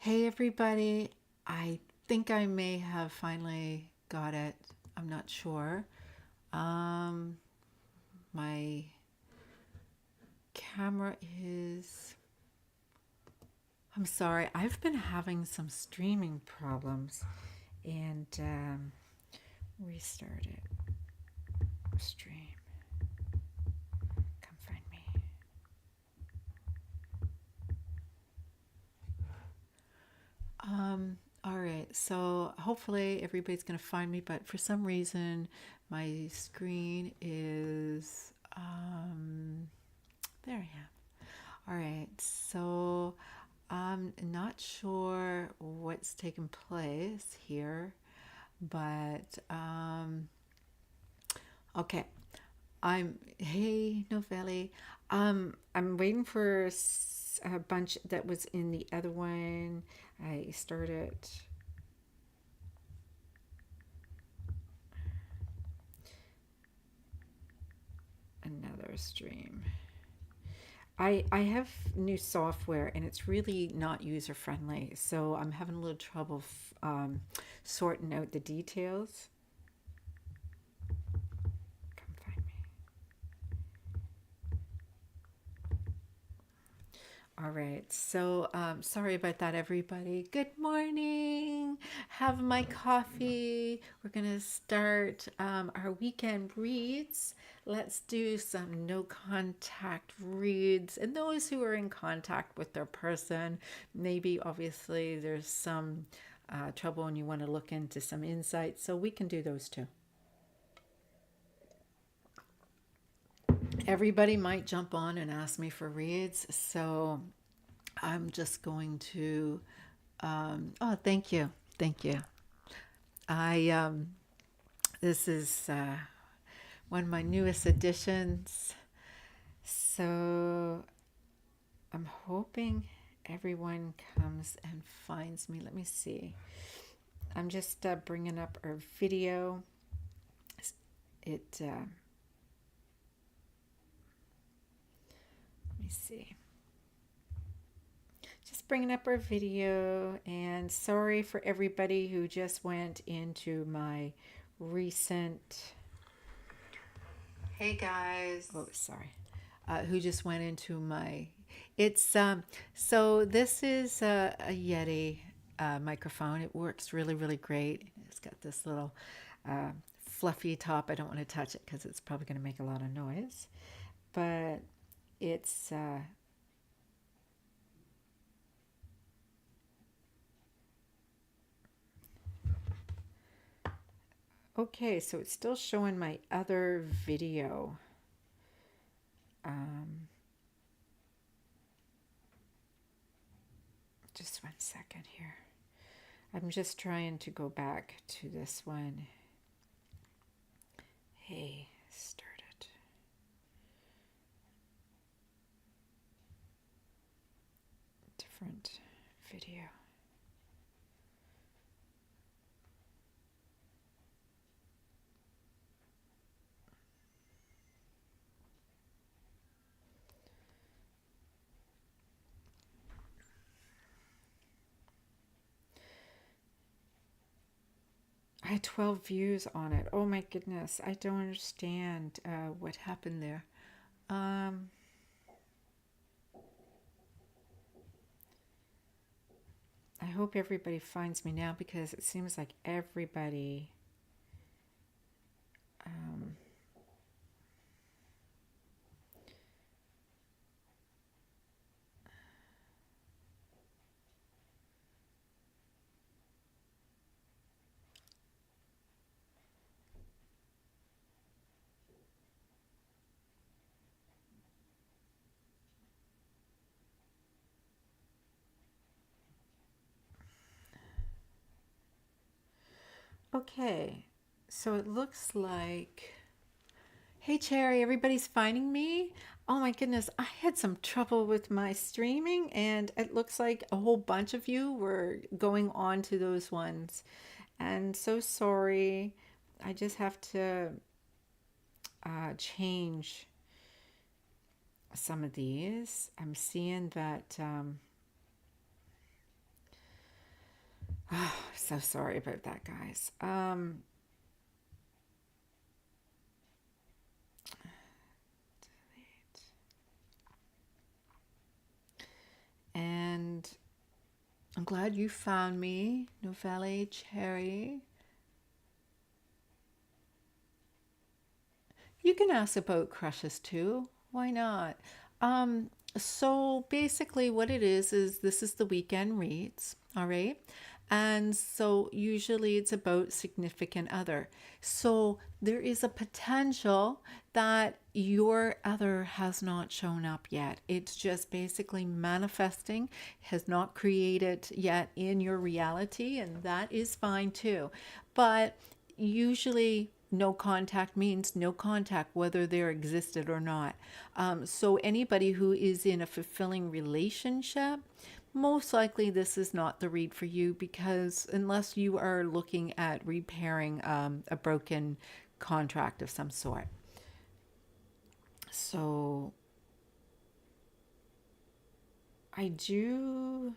Hey everybody, I think I may have finally got it. I'm not sure. Um, my camera is. I'm sorry, I've been having some streaming problems and restart it. Stream. Come find me. All right, so hopefully everybody's gonna find me, but for some reason my screen is there I am. All right, so I'm not sure what's taking place here, but okay. Hey Novelli. I'm waiting for a bunch that was in the other one. I started another stream. I have new software and it's really not user friendly, so I'm having a little trouble sorting out the details. Come find me. All right, so sorry about that, everybody. Good morning. Have my coffee. We're gonna start our weekend reads. Let's do some no contact reads. And those who are in contact with their person, maybe obviously there's some trouble and you want to look into some insights, so we can do those too. Everybody might jump on and ask me for reads, so I'm just going to. Oh, thank you, thank you. I This is one of my newest additions, so I'm hoping everyone comes and finds me. Let me see. I'm just bringing up our video. Let me see. Just bringing up our video, and sorry for everybody who just went into my recent. Hey guys. Oh, sorry. Who just went into my. It's so this is a Yeti microphone. It works really, really great. It's got this little fluffy top. I don't want to touch it because it's probably going to make a lot of noise, but it's okay. So it's still showing my other video. Just 1 second here. I'm just trying to go back to this one. Hey, start it. Different video. I had 12 views on it. Oh my goodness. I don't understand what happened there. I hope everybody finds me now because it seems like everybody okay. So it looks like, hey Cherry, everybody's finding me. Oh my goodness, I had some trouble with my streaming and it looks like a whole bunch of you were going on to those ones. And so sorry. I just have to change some of these. I'm seeing that Oh, so sorry about that, guys. And I'm glad you found me, Novelle Cherry. You can ask about crushes too. Why not? So basically, what it is this is the weekend reads, all right? And so usually it's about significant other. So there is a potential that your other has not shown up yet. It's just basically manifesting, has not created yet in your reality, and that is fine too. But usually no contact means no contact, whether there existed or not. So anybody who is in a fulfilling relationship, most likely this is not the read for you, because unless you are looking at repairing a broken contract of some sort. So I do.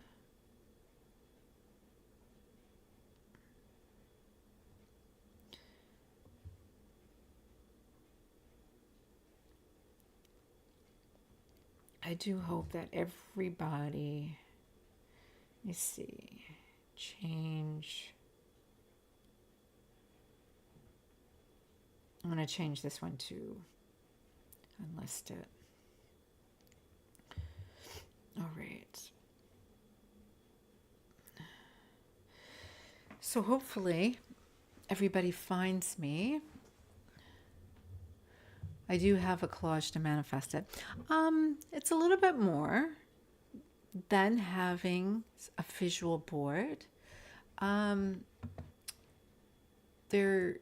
I do hope that everybody, let me see, change. I'm going to change this one to unlisted. All right. So hopefully everybody finds me. I do have a collage to manifest it. It's a little bit more than having a visual board. Um, there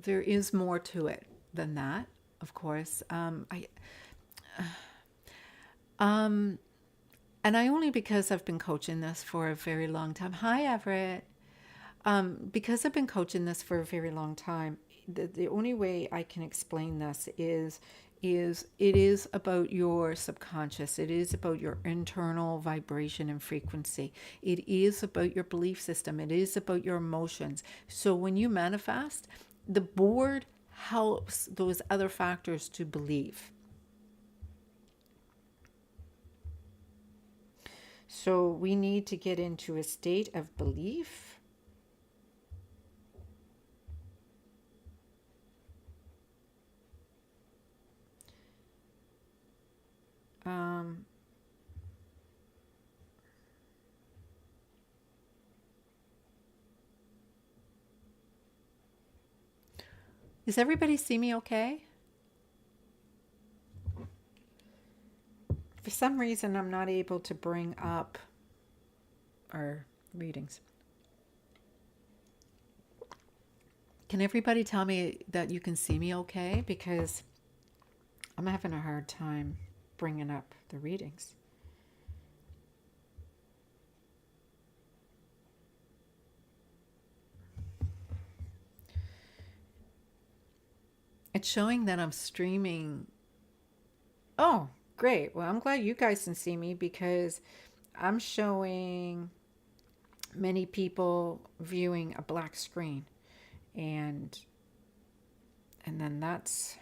is more to it than that, of course. And I only, because I've been coaching this for a very long time. Hi, Everett. Because I've been coaching this for a very long time, the only way I can explain this is it is about your subconscious. It is about your internal vibration and frequency. It is about your belief system. It is about your emotions. So when you manifest, the board helps those other factors to believe. So we need to get into a state of belief. Does everybody see me okay? For some reason, I'm not able to bring up our readings. Can everybody tell me that you can see me okay? Because I'm having a hard time bringing up the readings. It's showing that I'm streaming. Oh, great. Well, I'm glad you guys can see me, because I'm showing many people viewing a black screen. And then that's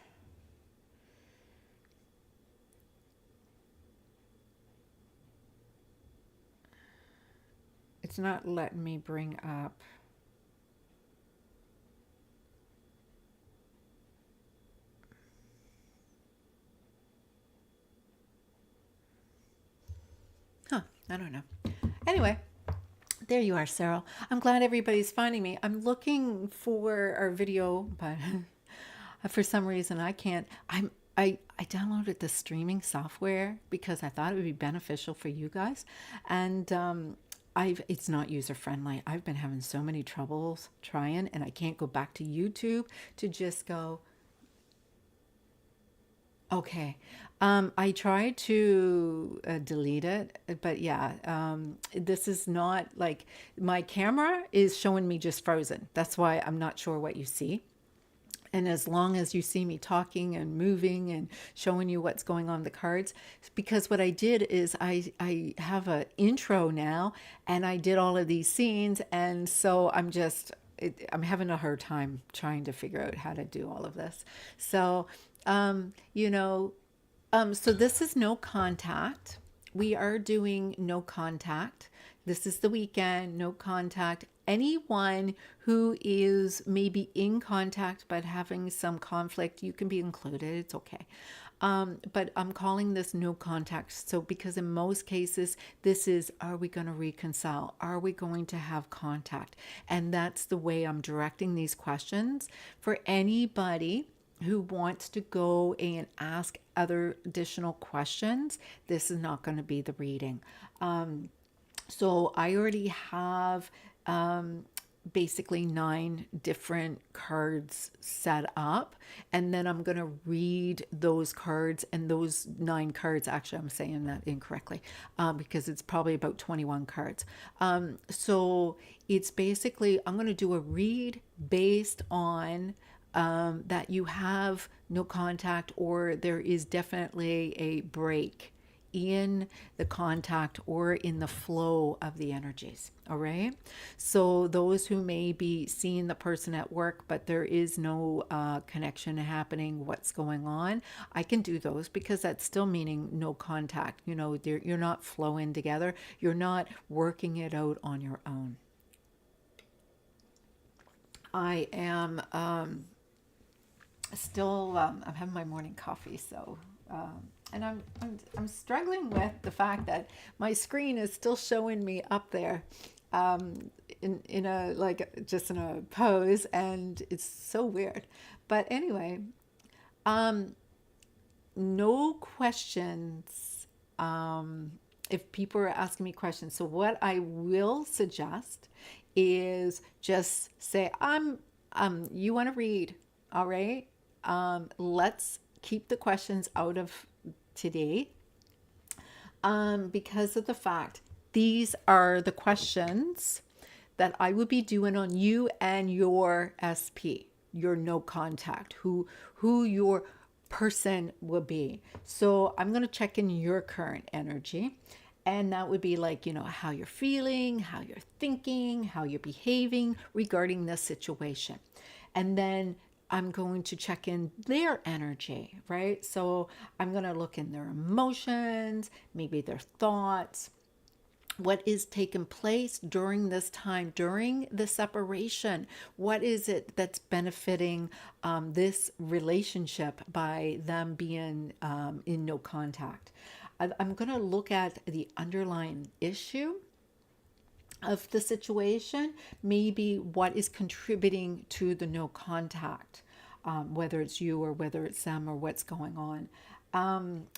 it's not letting me bring up. I don't know. Anyway, there you are, Sarah. I'm glad everybody's finding me. I'm looking for our video, but for some reason I can't. I downloaded the streaming software because I thought it would be beneficial for you guys, and it's not user friendly. I've been having so many troubles trying, and I can't go back to YouTube to just go. Okay. I tried to delete it, but yeah, this is not like, my camera is showing me just frozen. That's why I'm not sure what you see. And as long as you see me talking and moving and showing you what's going on the cards, because what I did is I have an intro now, and I did all of these scenes. And so I'm having a hard time trying to figure out how to do all of this. So, you know, so this is no contact. We are doing no contact. This is the weekend, no contact. Anyone who is maybe in contact but having some conflict, you can be included. It's okay. But I'm calling this no contact. So, because in most cases, this is, are we going to reconcile? Are we going to have contact? And that's the way I'm directing these questions for anybody who wants to go and ask other additional questions. This is not going to be the reading. So I already have basically 9 different cards set up, and then I'm going to read those cards, and those 9 cards, actually I'm saying that incorrectly, because it's probably about 21 cards. So it's basically, I'm going to do a read based on that you have no contact, or there is definitely a break in the contact or in the flow of the energies. All right. So those who may be seeing the person at work, but there is no connection happening, what's going on, I can do those, because that's still meaning no contact. You know, you're not flowing together. You're not working it out on your own. I am still I'm having my morning coffee, so and I'm struggling with the fact that my screen is still showing me up there, in a, like, just in a pose, and it's so weird. But anyway, no questions. If people are asking me questions, so what I will suggest is just say, you want to read, all right? Let's keep the questions out of today, because of the fact these are the questions that I would be doing on you and your SP, your no contact, who your person will be. So I'm going to check in your current energy. And that would be like, how you're feeling, how you're thinking, how you're behaving regarding this situation. And then I'm going to check in their energy, right? So I'm going to look in their emotions, maybe their thoughts, what is taking place during this time, during the separation. What is it that's benefiting this relationship by them being in no contact? I'm going to look at the underlying issue of the situation, maybe what is contributing to the no contact, whether it's you or whether it's them, or what's going on.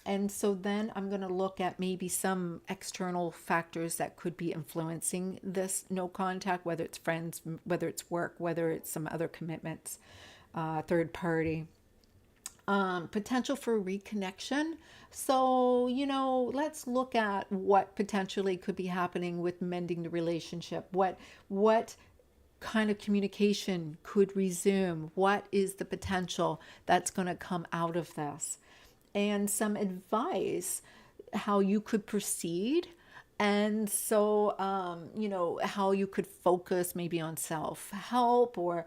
And so then I'm going to look at maybe some external factors that could be influencing this no contact, whether it's friends, whether it's work, whether it's some other commitments, third party. Potential for reconnection. So, let's look at what potentially could be happening with mending the relationship. What kind of communication could resume? What is the potential that's going to come out of this? And some advice how you could proceed. And so, how you could focus maybe on self help, or,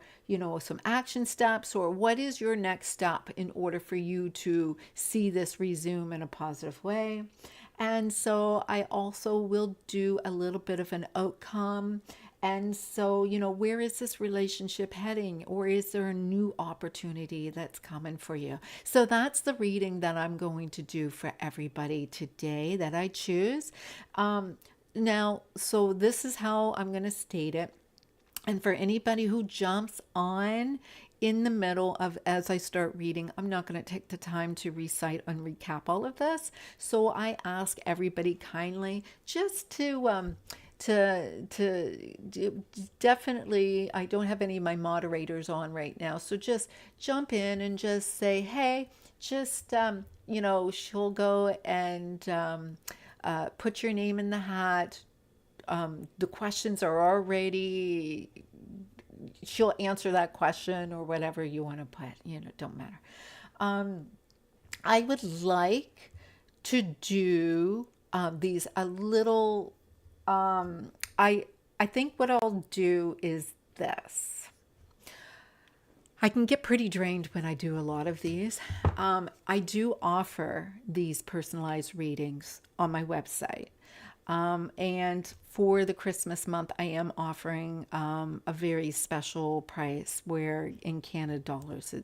some action steps, or what is your next step in order for you to see this resume in a positive way. And so I also will do a little bit of an outcome. And so, where is this relationship heading? Or is there a new opportunity that's coming for you? So that's the reading that I'm going to do for everybody today that I choose. Now, so this is how I'm going to state it. And for anybody who jumps on in the middle of, as I start reading, I'm not going to take the time to recite and recap all of this. So I ask everybody kindly just to definitely, I don't have any of my moderators on right now, so just jump in and just say, hey, just she'll go and put your name in the hat. The questions are already she'll answer that question or whatever you want to put, don't matter. Um, I would like to do these a little. I I think what I'll do is this. I can get pretty drained when I do a lot of these. I do offer these personalized readings on my website. And for the Christmas month, I am offering a very special price where in Canada dollars,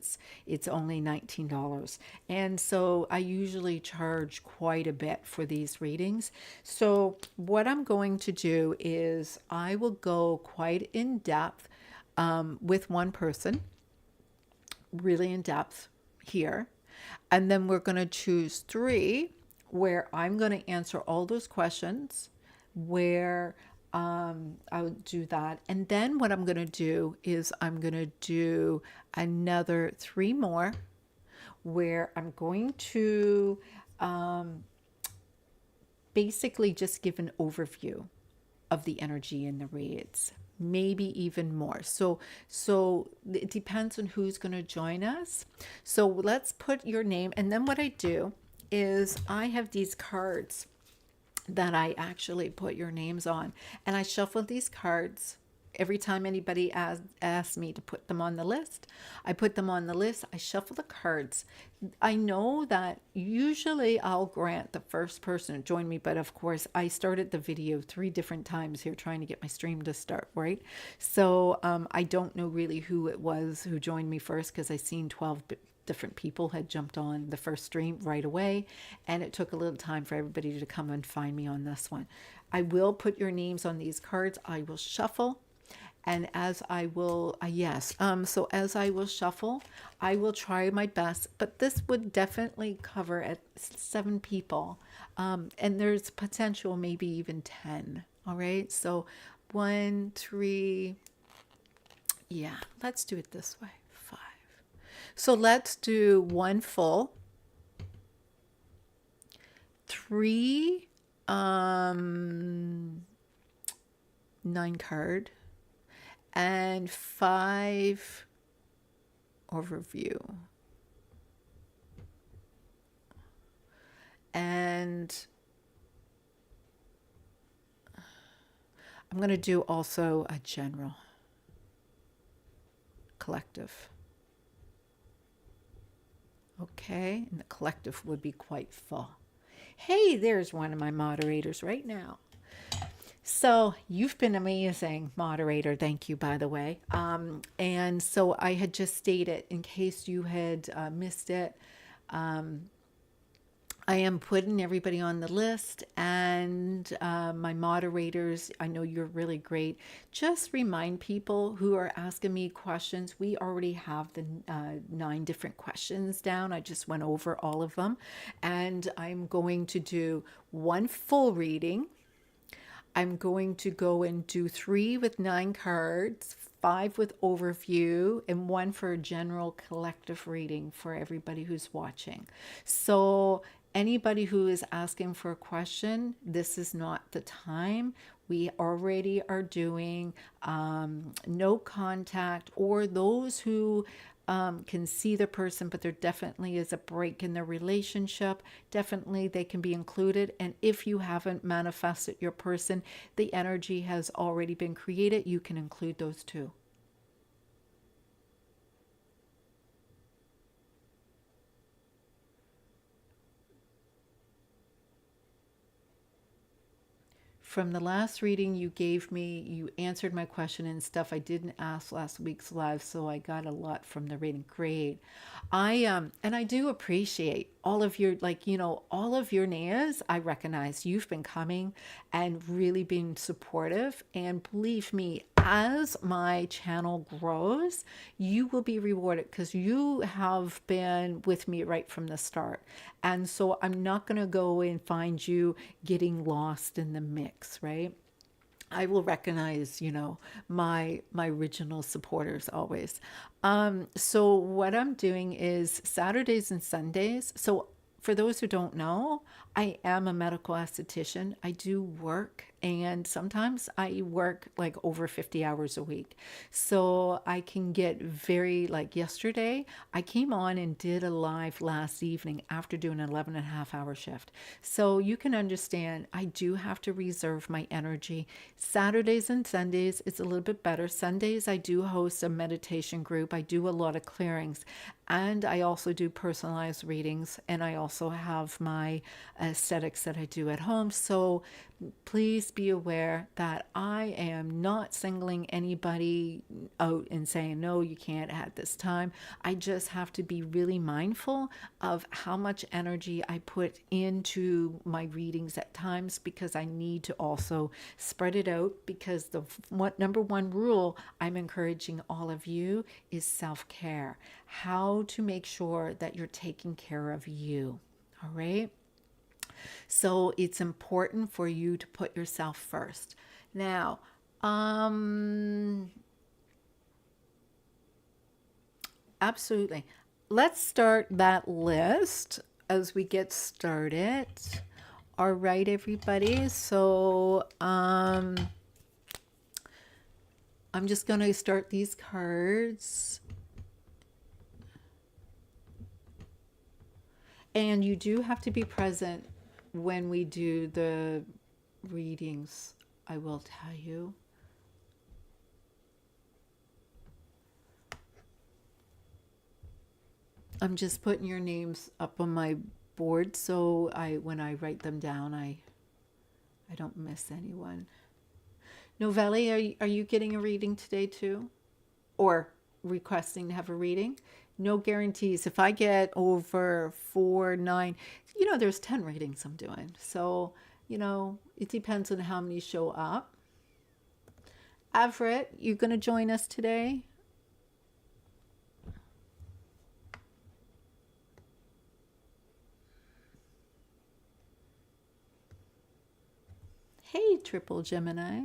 it's only $19. And so I usually charge quite a bit for these readings. So what I'm going to do is I will go quite in depth with one person, really in depth here. And then we're going to choose three where I'm going to answer all those questions, where I'll do that. And then what I'm going to do is I'm going to do another three more where I'm going to basically just give an overview of the energy in the reads, maybe even more. So it depends on who's going to join us. So let's put your name, and then what I do is I have these cards that I actually put your names on, and I shuffle these cards every time anybody asks me to put them on the list. I put them on the list. I shuffle the cards. I know that usually I'll grant the first person to join me, but of course I started the video 3 different times here trying to get my stream to start, right? So I don't know really who it was who joined me first, because I seen 12 different people had jumped on the first stream right away, and it took a little time for everybody to come and find me on this one. I will put your names on these cards. I will shuffle, and as I will, so as I will shuffle, I will try my best, but this would definitely cover at 7 people. And there's potential, maybe even 10. All right. So 1, 3, yeah, let's do it this way. 5. So let's do 1 full, 3, 9 card, and 5 overview. And I'm going to do also a general collective. Okay, and the collective would be quite full. Hey, there's one of my moderators right now. So you've been amazing, moderator. Thank you, by the way. And so I had just stated, in case you had missed it, I am putting everybody on the list, and my moderators, I know you're really great. Just remind people who are asking me questions. We already have the 9 different questions down. I just went over all of them, and I'm going to do 1 full reading. I'm going to go and do 3 with 9 cards, 5 with overview, and 1 for a general collective reading for everybody who's watching. So anybody who is asking for a question, this is not the time. We already are doing no contact, or those who can see the person, but there definitely is a break in their relationship. Definitely they can be included. And if you haven't manifested your person, the energy has already been created, you can include those too. From the last reading you gave me, you answered my question and stuff I didn't ask last week's live, so I got a lot from the reading. Great. And I do appreciate all of your, all of your nays. I recognize you've been coming and really being supportive, and believe me, as my channel grows, you will be rewarded, because you have been with me right from the start. And so I'm not going to go and find you getting lost in the mix, right? I will recognize, my original supporters always. So what I'm doing is Saturdays and Sundays. So for those who don't know, I am a medical esthetician. I do work, and sometimes I work like over 50 hours a week. So I can get very, like yesterday, I came on and did a live last evening after doing an 11 and a half hour shift. So you can understand, I do have to reserve my energy. Saturdays and Sundays, it's a little bit better. Sundays, I do host a meditation group. I do a lot of clearings, and I also do personalized readings, and I also have my aesthetics that I do at home. So please be aware that I am not singling anybody out and saying, no, you can't at this time. I just have to be really mindful of how much energy I put into my readings at times, because I need to also spread it out, because the number one rule I'm encouraging all of you is self-care. How to make sure that you're taking care of you. All right. So it's important for you to put yourself first. Now, absolutely. Let's start that list as we get started. All right, everybody. So I'm just going to start these cards. And you do have to be present when we do the readings, I will tell you. I'm just putting your names up on my board, so when I write them down, I don't miss anyone. Novelli, are you getting a reading today too? Or requesting to have a reading? No guarantees. If I get over 4, 9, there's 10 readings I'm doing. So, it depends on how many show up. Everett, you going to join us today? Hey, Triple Gemini.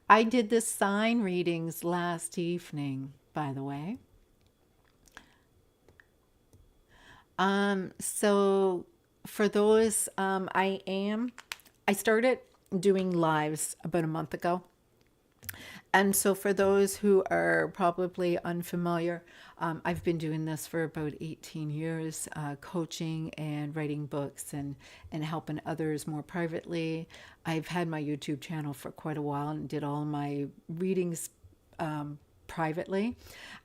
I did the sign readings last evening, by the way. So for those, I started doing lives about a month ago. And so for those who are probably unfamiliar, I've been doing this for about 18 years, coaching and writing books and helping others more privately. I've had my YouTube channel for quite a while and did all my readings privately.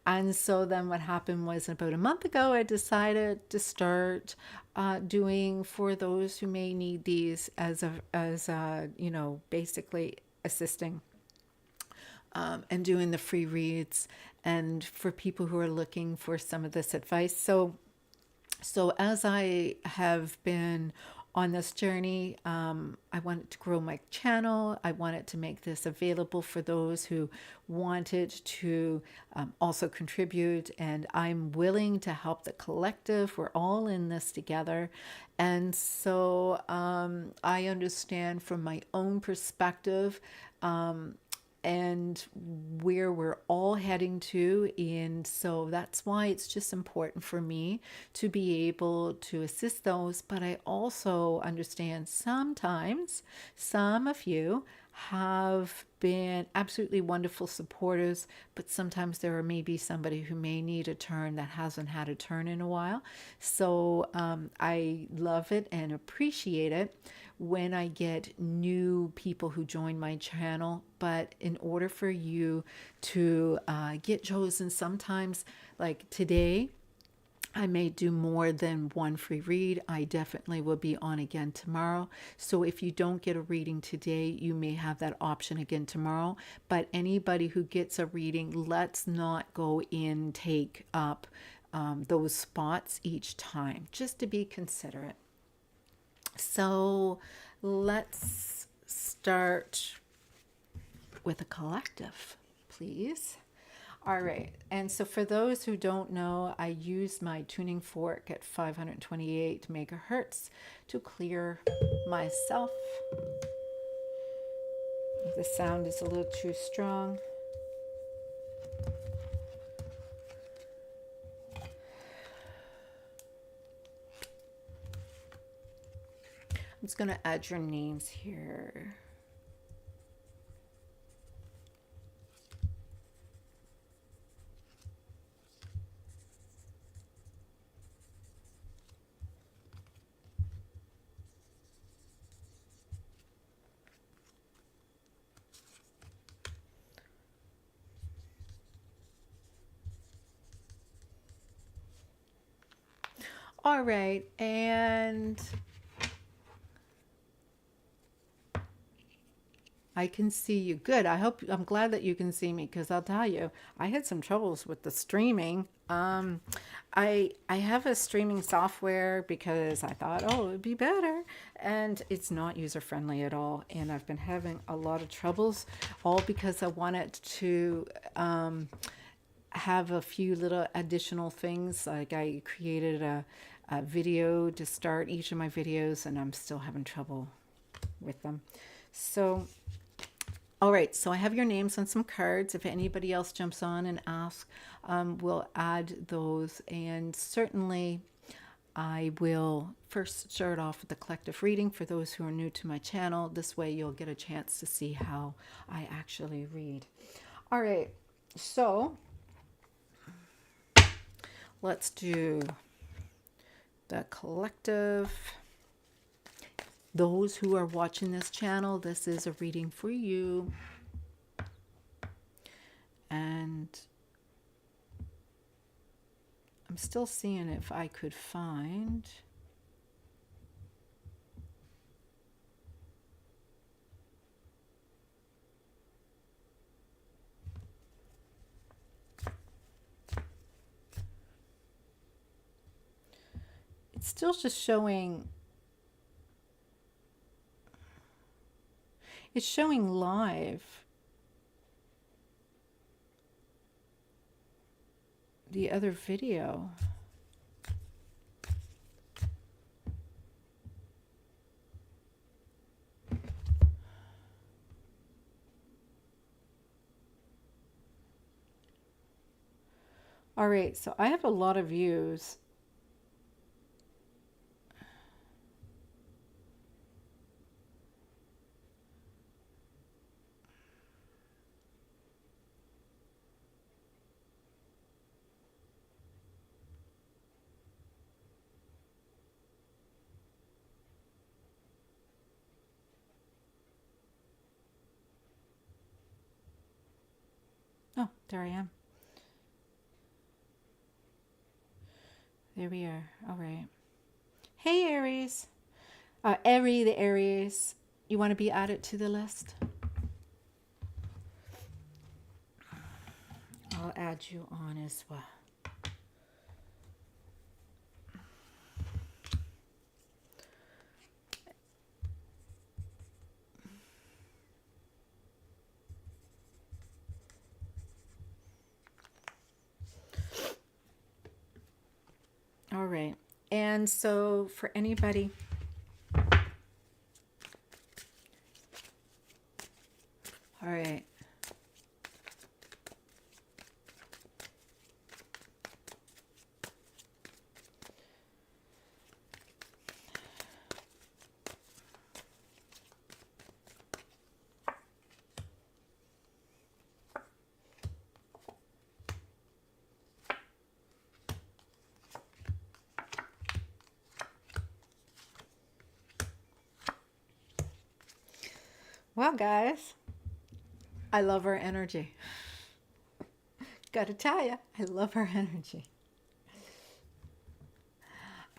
And so then what happened was, about a month ago, I decided to start doing for those who may need these as basically assisting and doing the free reads, and for people who are looking for some of this advice. So as I have been on this journey, I wanted to grow my channel. I wanted to make this available for those who wanted to also contribute, and I'm willing to help the collective. We're all in this together. And so I understand from my own perspective and where we're all heading to. And so that's why it's just important for me to be able to assist those. But I also understand sometimes some of you have been absolutely wonderful supporters, but sometimes there are maybe somebody who may need a turn that hasn't had a turn in a while. So I love it and appreciate it when I get new people who join my channel. But in order for you to get chosen, sometimes, like today, I may do more than one free read. I definitely will be on again tomorrow. So if you don't get a reading today, you may have that option again tomorrow. But anybody who gets a reading, let's not go in, take up those spots each time, just to be considerate. So let's start with a collective, please. All right, and so for those who don't know, I use my tuning fork at 528 megahertz to clear myself. If the sound is a little too strong, just going to add your names here. All right, and I can see you. Good. I'm glad that you can see me, because I'll tell you, I had some troubles with the streaming. I have a streaming software because I thought, oh, it would be better, and it's not user friendly at all. And I've been having a lot of troubles, all because I wanted to have a few little additional things. Like I created a video to start each of my videos, and I'm still having trouble with them. So, all right, so I have your names on some cards. If anybody else jumps on and asks, we'll add those. And certainly I will first start off with the collective reading for those who are new to my channel. This way you'll get a chance to see how I actually read. All right, so let's do the collective. Those who are watching this channel, this is a reading for you. And I'm still seeing if I could find... It's still just showing... It's showing live. The other video. All right, so I have a lot of views. Oh, there I am. There we are. All right. Hey, Aries. Airy the Aries. You want to be added to the list? I'll add you on as well. All right. And so for anybody, all right. Well, guys, I love our energy. Gotta tell you, I love our energy.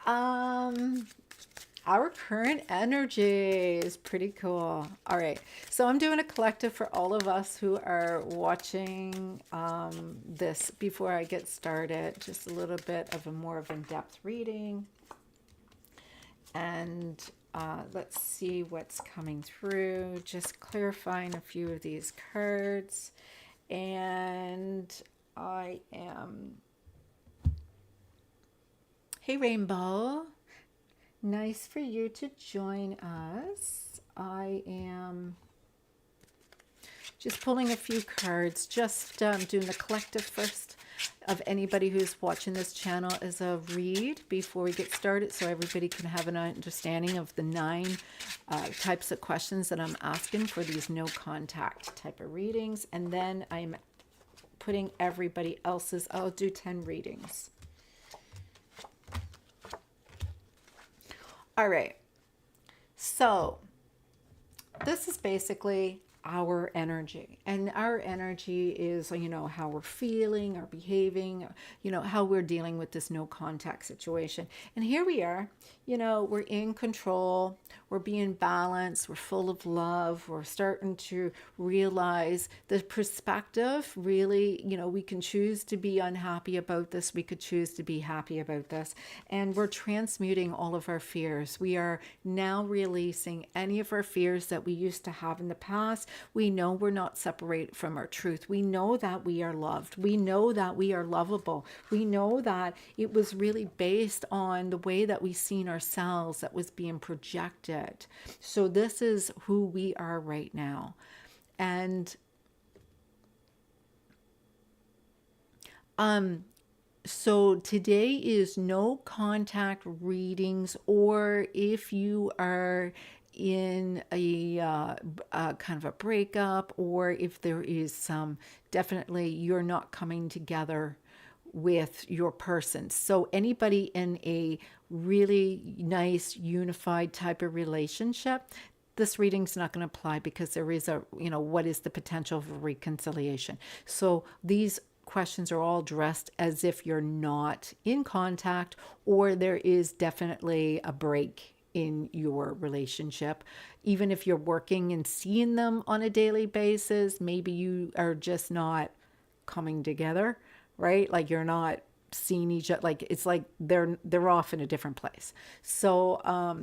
Our current energy is pretty cool. All right, so I'm doing a collective for all of us who are watching this before I get started. Just a little bit of a more of in-depth reading. And let's see what's coming through. Just clarifying a few of these cards. And I am... Hey, Rainbow. Nice for you to join us. I am just pulling a few cards, just doing the collective first, of anybody who's watching this channel as a read before we get started, so everybody can have an understanding of the 9 types of questions that I'm asking for these no contact type of readings. And then I'm putting everybody else's, I'll do 10 readings. All right. So this is basically our energy, and our energy is, you know, how we're feeling, our behaving, you know, how we're dealing with this no contact situation. And here we are, you know, we're in control, we're being balanced, we're full of love, we're starting to realize the perspective. Really, you know, we can choose to be unhappy about this, we could choose to be happy about this, and we're transmuting all of our fears. We are now releasing any of our fears that we used to have in the past. We know we're not separated from our truth. We know that we are loved. We know that we are lovable. We know that it was really based on the way that we seen ourselves that was being projected. So this is who we are right now. And so today is no contact readings, or if you are in a kind of a breakup, or if there is some, definitely you're not coming together with your person. So anybody in a really nice unified type of relationship, this reading's not going to apply, because there is a, you know, what is the potential for reconciliation. So these questions are all dressed as if you're not in contact, or there is definitely a break in your relationship. Even if you're working and seeing them on a daily basis, maybe you are just not coming together, right? Like you're not seeing each other, like it's like they're off in a different place. So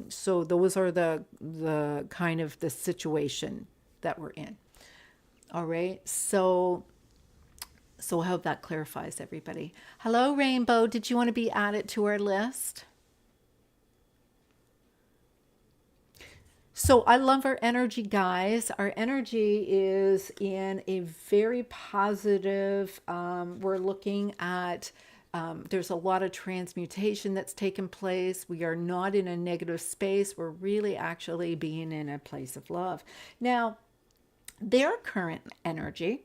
so those are the kind of the situation that we're in. All right. So I hope that clarifies everybody. Hello, Rainbow. Did you want to be added to our list? So I love our energy, guys. Our energy is in a very positive, we're looking at, there's a lot of transmutation that's taken place. We are not in a negative space. We're really actually being in a place of love. Now, their current energy,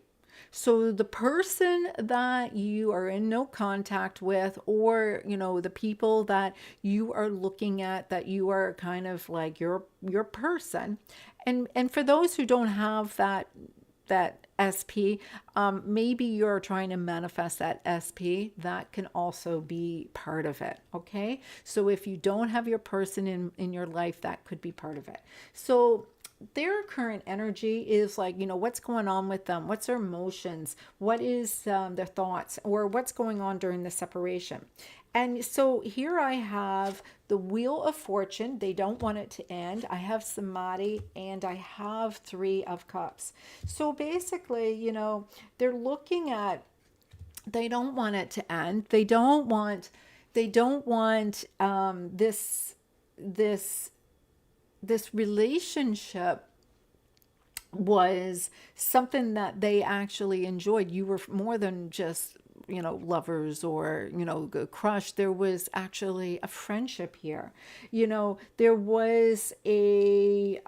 so the person that you are in no contact with, or, you know, the people that you are looking at, that you are kind of like your person. And for those who don't have that SP, maybe you're trying to manifest that SP. That can also be part of it. Okay. So if you don't have your person in your life, that could be part of it. So their current energy is like, you know, what's going on with them, what's their emotions, what is their thoughts, or what's going on during the separation. And so here I have the Wheel of Fortune. They don't want it to end. I have Samadhi, and I have 3 of Cups. So basically, you know, they're looking at, they don't want it to end. They don't want this relationship was something that they actually enjoyed. You were more than just, you know, lovers, or, you know, a crush. There was actually a friendship here. You know, there was a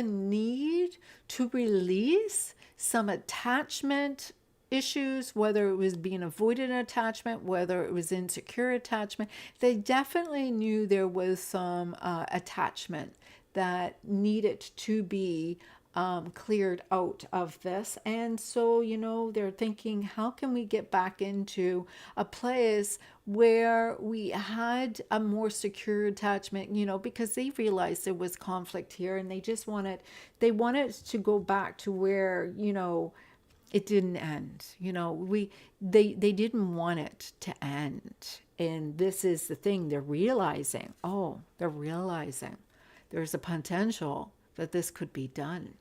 need to release some attachment issues, whether it was being avoided attachment, whether it was insecure attachment. They definitely knew there was some attachment that needed to be cleared out of this. And so, you know, they're thinking, how can we get back into a place where we had a more secure attachment, you know, because they realized there was conflict here, and they wanted to go back to where, you know, it didn't end. You know, they didn't want it to end. And this is the thing, they're realizing there's a potential that this could be done.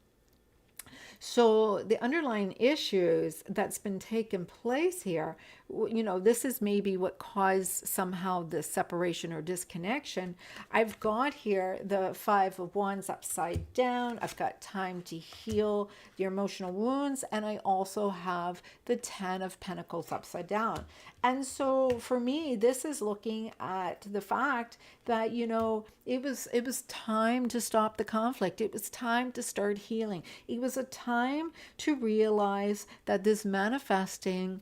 So the underlying issues that's been taking place here this is maybe what caused somehow the separation or disconnection. I've got here the Five of Wands upside down. I've got time to heal your emotional wounds. And I also have the Ten of Pentacles upside down. And so for me, this is looking at the fact that, it was time to stop the conflict. It was time to start healing. It was a time to realize that this manifesting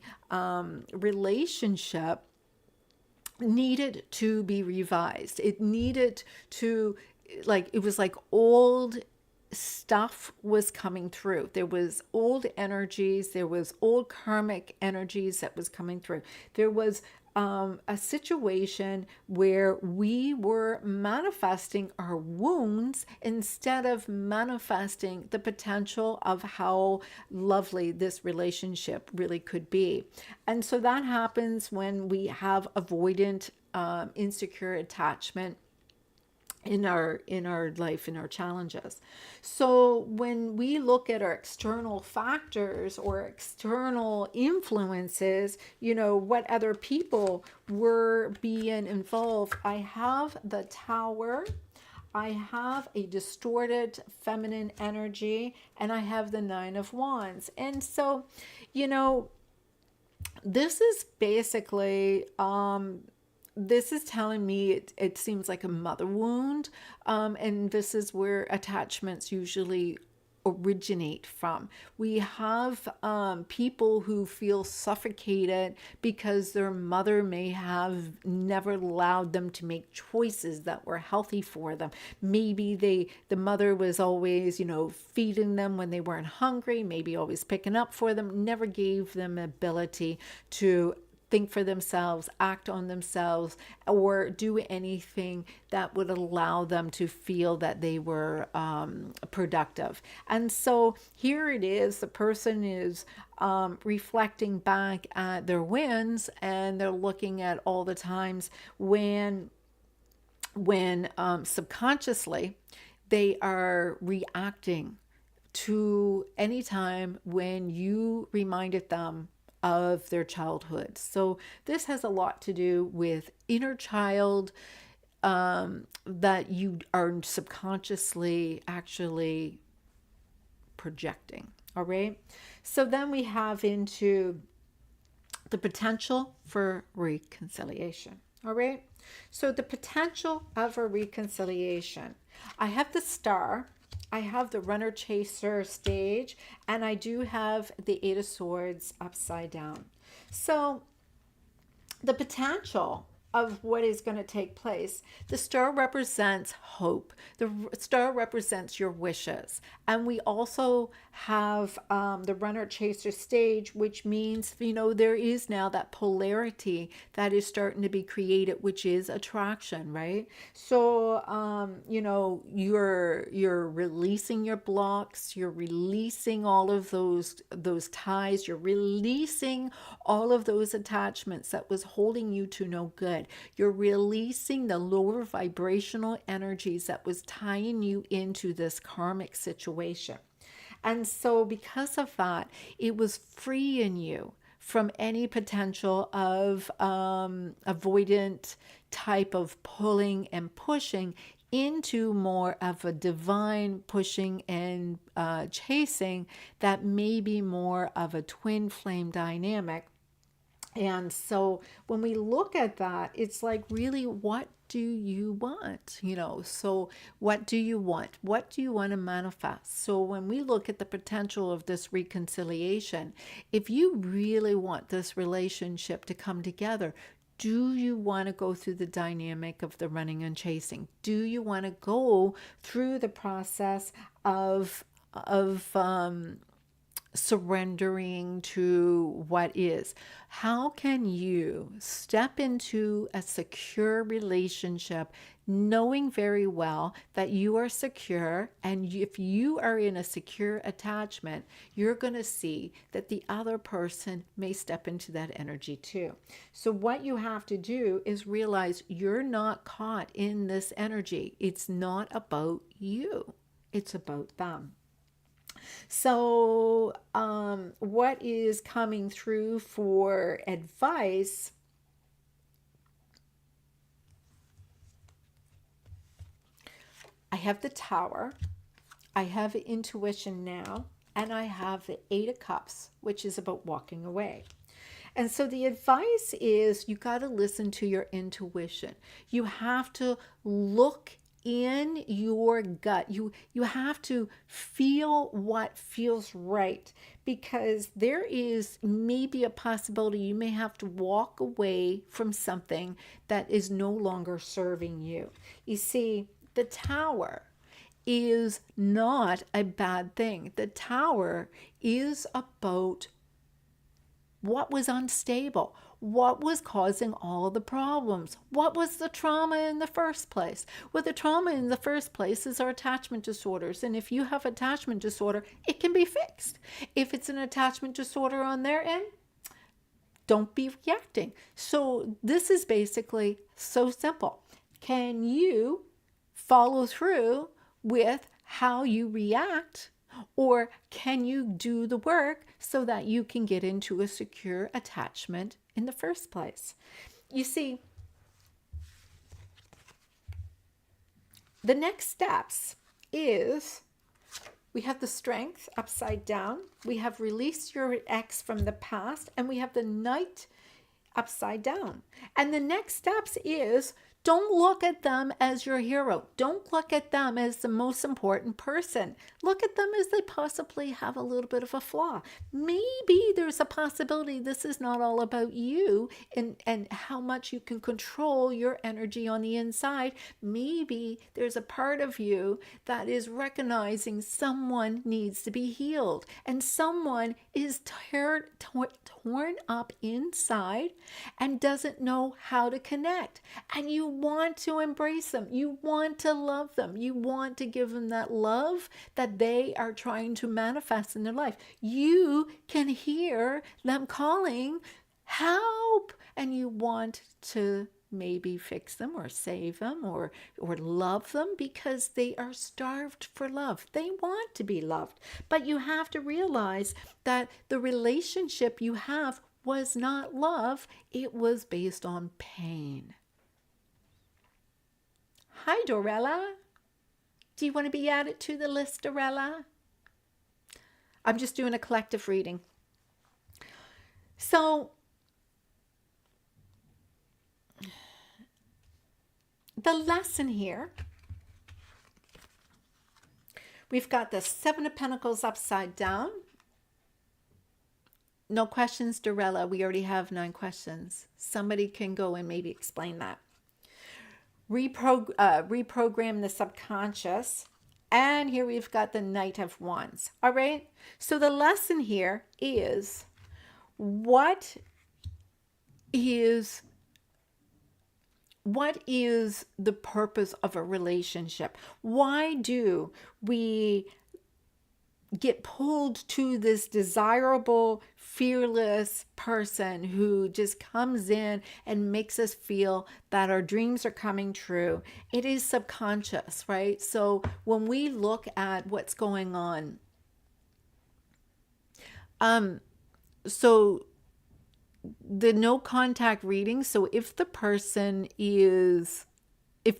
relationship needed to be revised. It needed to, it was like old stuff was coming through. There was old energies, there was old karmic energies that was coming through. There was a situation where we were manifesting our wounds instead of manifesting the potential of how lovely this relationship really could be. And so that happens when we have avoidant, insecure attachment in our life, in our challenges. So when we look at our external factors or external influences, what other people were being involved, I have the Tower, I have a distorted feminine energy, and I have the Nine of Wands. And so, this is basically this is telling me it seems like a mother wound, and this is where attachments usually originate from. We have people who feel suffocated because their mother may have never allowed them to make choices that were healthy for them. Maybe the mother was always, feeding them when they weren't hungry, maybe always picking up for them, never gave them ability to think for themselves, act on themselves, or do anything that would allow them to feel that they were productive. And so here it is, the person is reflecting back at their wins, and they're looking at all the times when subconsciously they are reacting to any time when you reminded them of their childhood. So this has a lot to do with inner child, that you are subconsciously actually projecting. All right. So then we have into the potential for reconciliation. All right. So the potential of a reconciliation. I have the Star, I have the Runner Chaser stage, and I do have the Eight of Swords upside down. So the potential of what is going to take place. The star represents hope. The star represents your wishes. And we also have the runner chaser stage, which means, there is now that polarity that is starting to be created, which is attraction, right? So, you're releasing your blocks, you're releasing all of those ties, you're releasing all of those attachments that was holding you to no good. You're releasing the lower vibrational energies that was tying you into this karmic situation. And so because of that, it was freeing you from any potential of avoidant type of pulling and pushing into more of a divine pushing and chasing that may be more of a twin flame dynamic. And so when we look at that, it's like, really, what do you want? So what do you want? What do you want to manifest? So when we look at the potential of this reconciliation, if you really want this relationship to come together, do you want to go through the dynamic of the running and chasing? Do you want to go through the process of surrendering to what is? How can you step into a secure relationship knowing very well that you are secure? And if you are in a secure attachment, you're going to see that the other person may step into that energy too. So what you have to do is realize you're not caught in this energy. It's not about you. It's about them. So, what is coming through for advice? I have the Tower, I have intuition now, and I have the Eight of Cups, which is about walking away. And so the advice is you got to listen to your intuition. You have to look in your gut. You have to feel what feels right, because there is maybe a possibility you may have to walk away from something that is no longer serving you. You see, the Tower is not a bad thing. The Tower is about what was unstable, what was causing all the problems, what was the trauma in the first place. Well, the trauma in the first place is our attachment disorders, and if you have attachment disorder, it can be fixed. If it's an attachment disorder on their end, don't be reacting. So this is basically so simple. Can you follow through with how you react, or can you do the work so that you can get into a secure attachment in the first place? You see, the next steps is we have the Strength upside down, we have release your ex from the past, and we have the Knight upside down. And the next steps is don't look at them as your hero. Don't look at them as the most important person. Look at them as they possibly have a little bit of a flaw. Maybe there's a possibility this is not all about you and how much you can control your energy on the inside. Maybe there's a part of you that is recognizing someone needs to be healed and someone is torn up inside and doesn't know how to connect. And you want to embrace them. You want to love them. You want to give them that love that they are trying to manifest in their life. You can hear them calling, help, and you want to maybe fix them or save them or love them because they are starved for love. They want to be loved. But you have to realize that the relationship you have was not love. It was based on pain. Hi, Dorella. Do you want to be added to the list, Dorella? I'm just doing a collective reading. So, the lesson here, we've got the Seven of Pentacles upside down. No questions, Dorella. We already have 9 questions. Somebody can go and maybe explain that. Reprogram the subconscious. And here we've got the Knight of Wands. All right. So the lesson here is what is the purpose of a relationship? Why do we get pulled to this desirable, fearless person who just comes in and makes us feel that our dreams are coming true? It is subconscious, right? So when we look at what's going on, so the no contact reading, so if the person if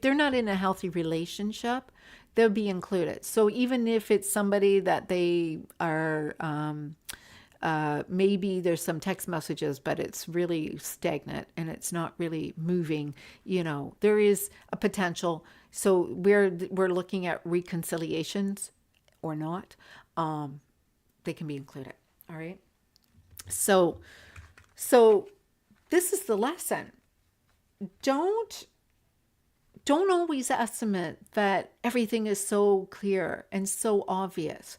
they're not in a healthy relationship, they'll be included. So even if it's somebody that they are, maybe there's some text messages, but it's really stagnant and it's not really moving, there is a potential. So we're looking at reconciliations or not. They can be included. All right. So this is the lesson. Don't always estimate that everything is so clear and so obvious.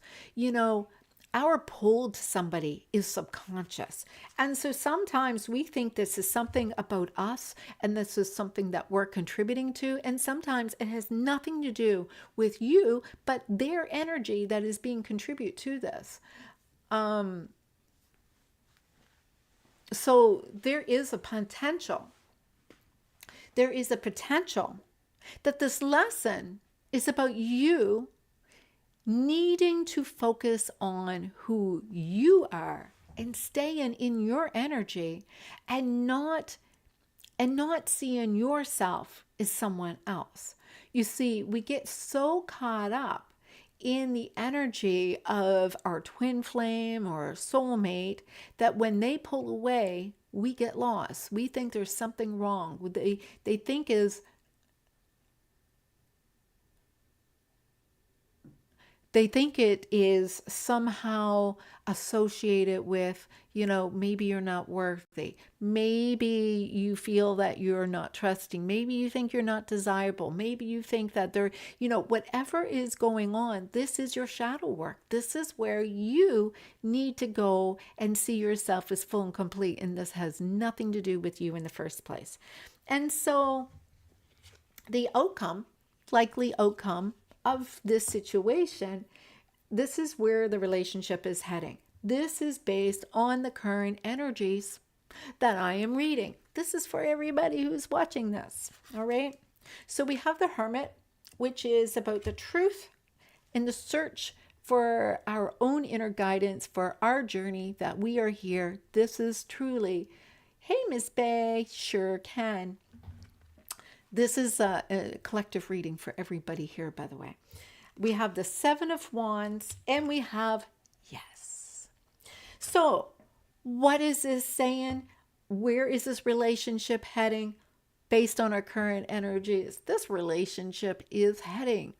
Our pull to somebody is subconscious. And so sometimes we think this is something about us and this is something that we're contributing to. And sometimes it has nothing to do with you, but their energy that is being contributed to this. So there is a potential. There is a potential that this lesson is about you needing to focus on who you are and staying in your energy and not seeing yourself as someone else. You see, we get so caught up in the energy of our twin flame or our soulmate that when they pull away, we get lost. We think there's something wrong. They think is they think it is somehow associated with, maybe you're not worthy. Maybe you feel that you're not trusting. Maybe you think you're not desirable. Maybe you think that whatever is going on, this is your shadow work. This is where you need to go and see yourself as full and complete. And this has nothing to do with you in the first place. And so the likely outcome of this situation, this is where the relationship is heading. This is based on the current energies that I am reading. This is for everybody who's watching this. All right. So we have the Hermit, which is about the truth and the search for our own inner guidance for our journey that we are here. This is truly, hey, Miss Bay, sure can. This is a collective reading for everybody here, by the way. We have the Seven of Wands and we have yes. So what is this saying? Where is this relationship heading based on our current energies? This relationship is heading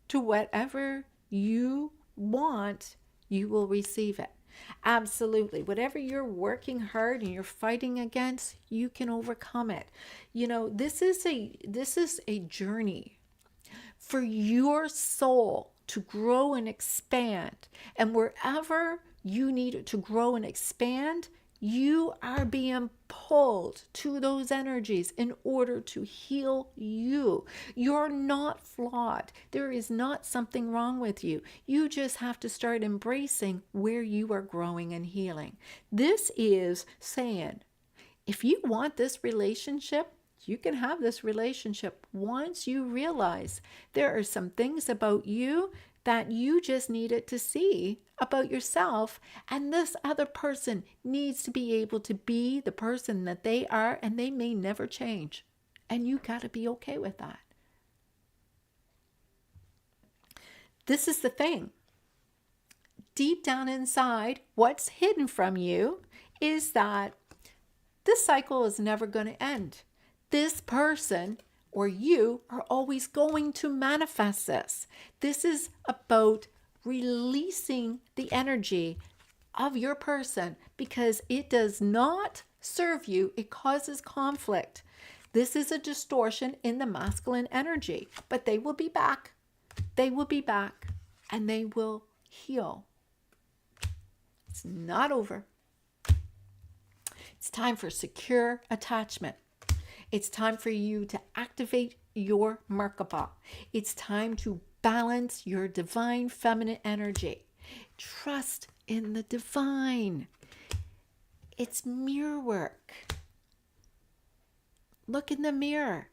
to whatever you want, you will receive it. Absolutely. Whatever you're working hard and you're fighting against, you can overcome it. This is a journey for your soul to grow and expand. And wherever you need it to grow and expand, you are being pulled to those energies in order to heal you. You're not flawed. There is not something wrong with you. You just have to start embracing where you are growing and healing. This is saying, if you want this relationship, you can have this relationship once you realize there are some things about you that you just needed to see about yourself, and this other person needs to be able to be the person that they are, and they may never change, and you got to be okay with that. This is the thing. Deep down inside, what's hidden from you is that this cycle is never going to end. This person or you are always going to manifest this. This is about releasing the energy of your person because it does not serve you. It causes conflict. This is a distortion in the masculine energy, but they will be back. They will be back and they will heal. It's not over. It's time for secure attachment. It's time for you to activate your Merkaba. It's time to balance your divine feminine energy. Trust in the divine. It's mirror work. Look in the mirror.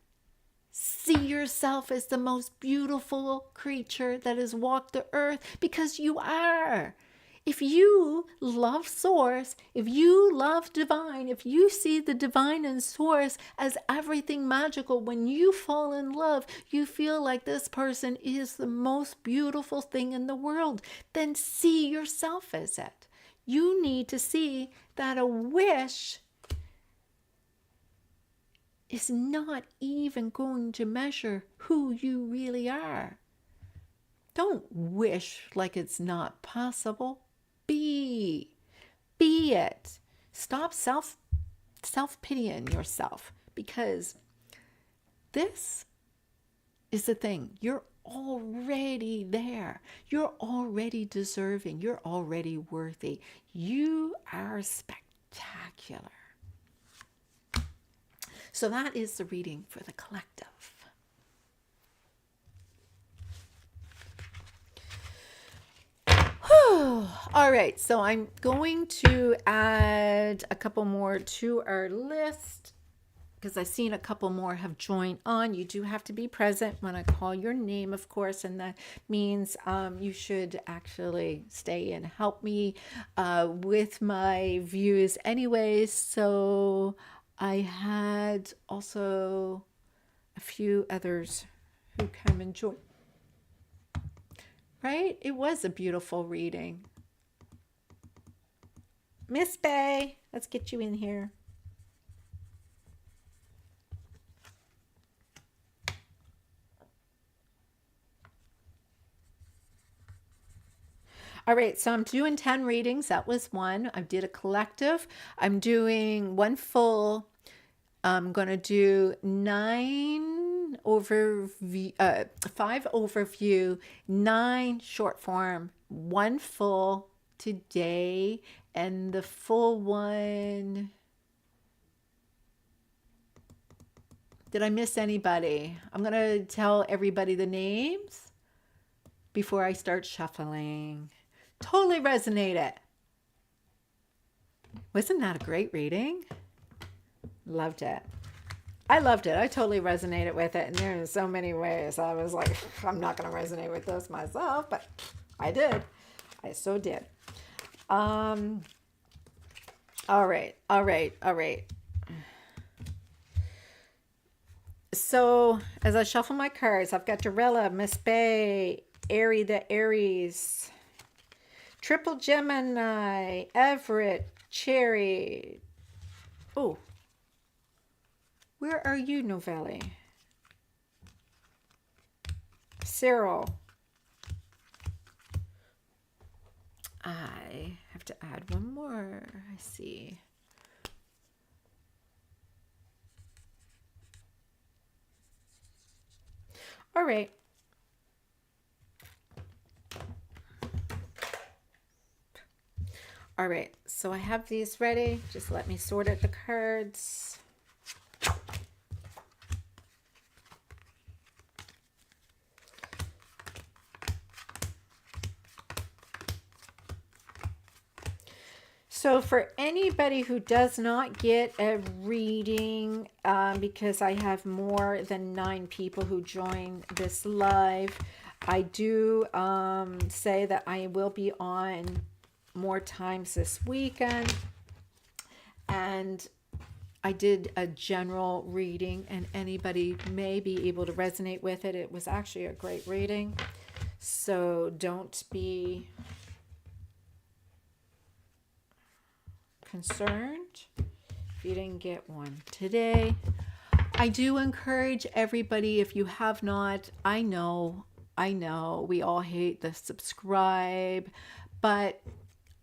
See yourself as the most beautiful creature that has walked the earth because you are. If you love source, if you love divine, if you see the divine and source as everything magical, when you fall in love, you feel like this person is the most beautiful thing in the world, then see yourself as it. You need to see that a wish is not even going to measure who you really are. Don't wish like it's not possible. Be it. Stop self-pitying yourself because this is the thing. You're already there. You're already deserving. You're already worthy. You are spectacular. So that is the reading for the collective. All right, so I'm going to add a couple more to our list. because I've seen a couple more have joined on. You do have to be present when I call your name, of course, and that means you should actually stay and help me with my views anyways. So I had also a few others who come and join. Right? It was a beautiful reading. Miss Bay, let's get you in here. All right, so I'm doing 10 readings. That was one. I did a collective. I'm doing one full. I'm going to do 5 overview, 9 short form, 1 full today, and the full one. Did I miss anybody? I'm going to tell everybody the names before I start shuffling. Totally resonated. Wasn't that a great reading? Loved it. I loved it. I totally resonated with it. And there's so many ways I was like, I'm not going to resonate with this myself, but I did. I so did. All right. So as I shuffle my cards, I've got Dorella, Miss Bay, Airy the Aries, Triple Gemini, Everett, Cherry. Oh, where are you, Novelli? Cyril. I have to add one more. I see. All right. All right, so I have these ready. Just let me sort out the cards. So for anybody who does not get a reading, because I have more than 9 people who join this live, I do say that I will be on more times this weekend, and I did a general reading, and anybody may be able to resonate with it. It was actually a great reading, so don't be concerned if you didn't get one today. I do encourage everybody, if you have not, I know we all hate the subscribe, but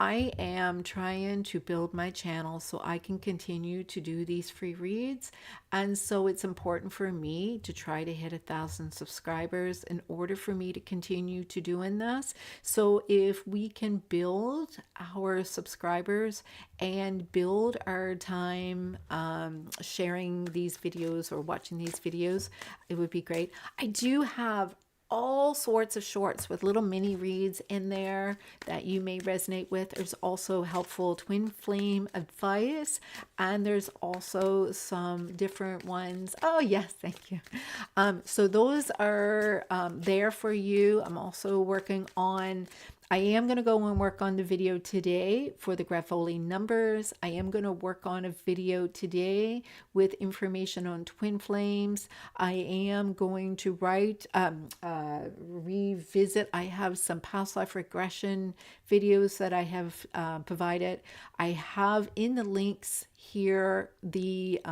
I am trying to build my channel so I can continue to do these free reads. And so it's important for me to try to hit 1,000 subscribers in order for me to continue to doing this. So if we can build our subscribers and build our time sharing these videos or watching these videos, it would be great. I do have all sorts of shorts with little mini reads in there that you may resonate with. There's also helpful twin flame advice, and there's also some different ones. Oh yes, thank you. So those are there for you. I'm also working on, I am going to go and work on the video today for the Grapholi numbers. I am going to work on a video today with information on twin flames. I am going to revisit. I have some past life regression videos that I have provided. I have in the links here the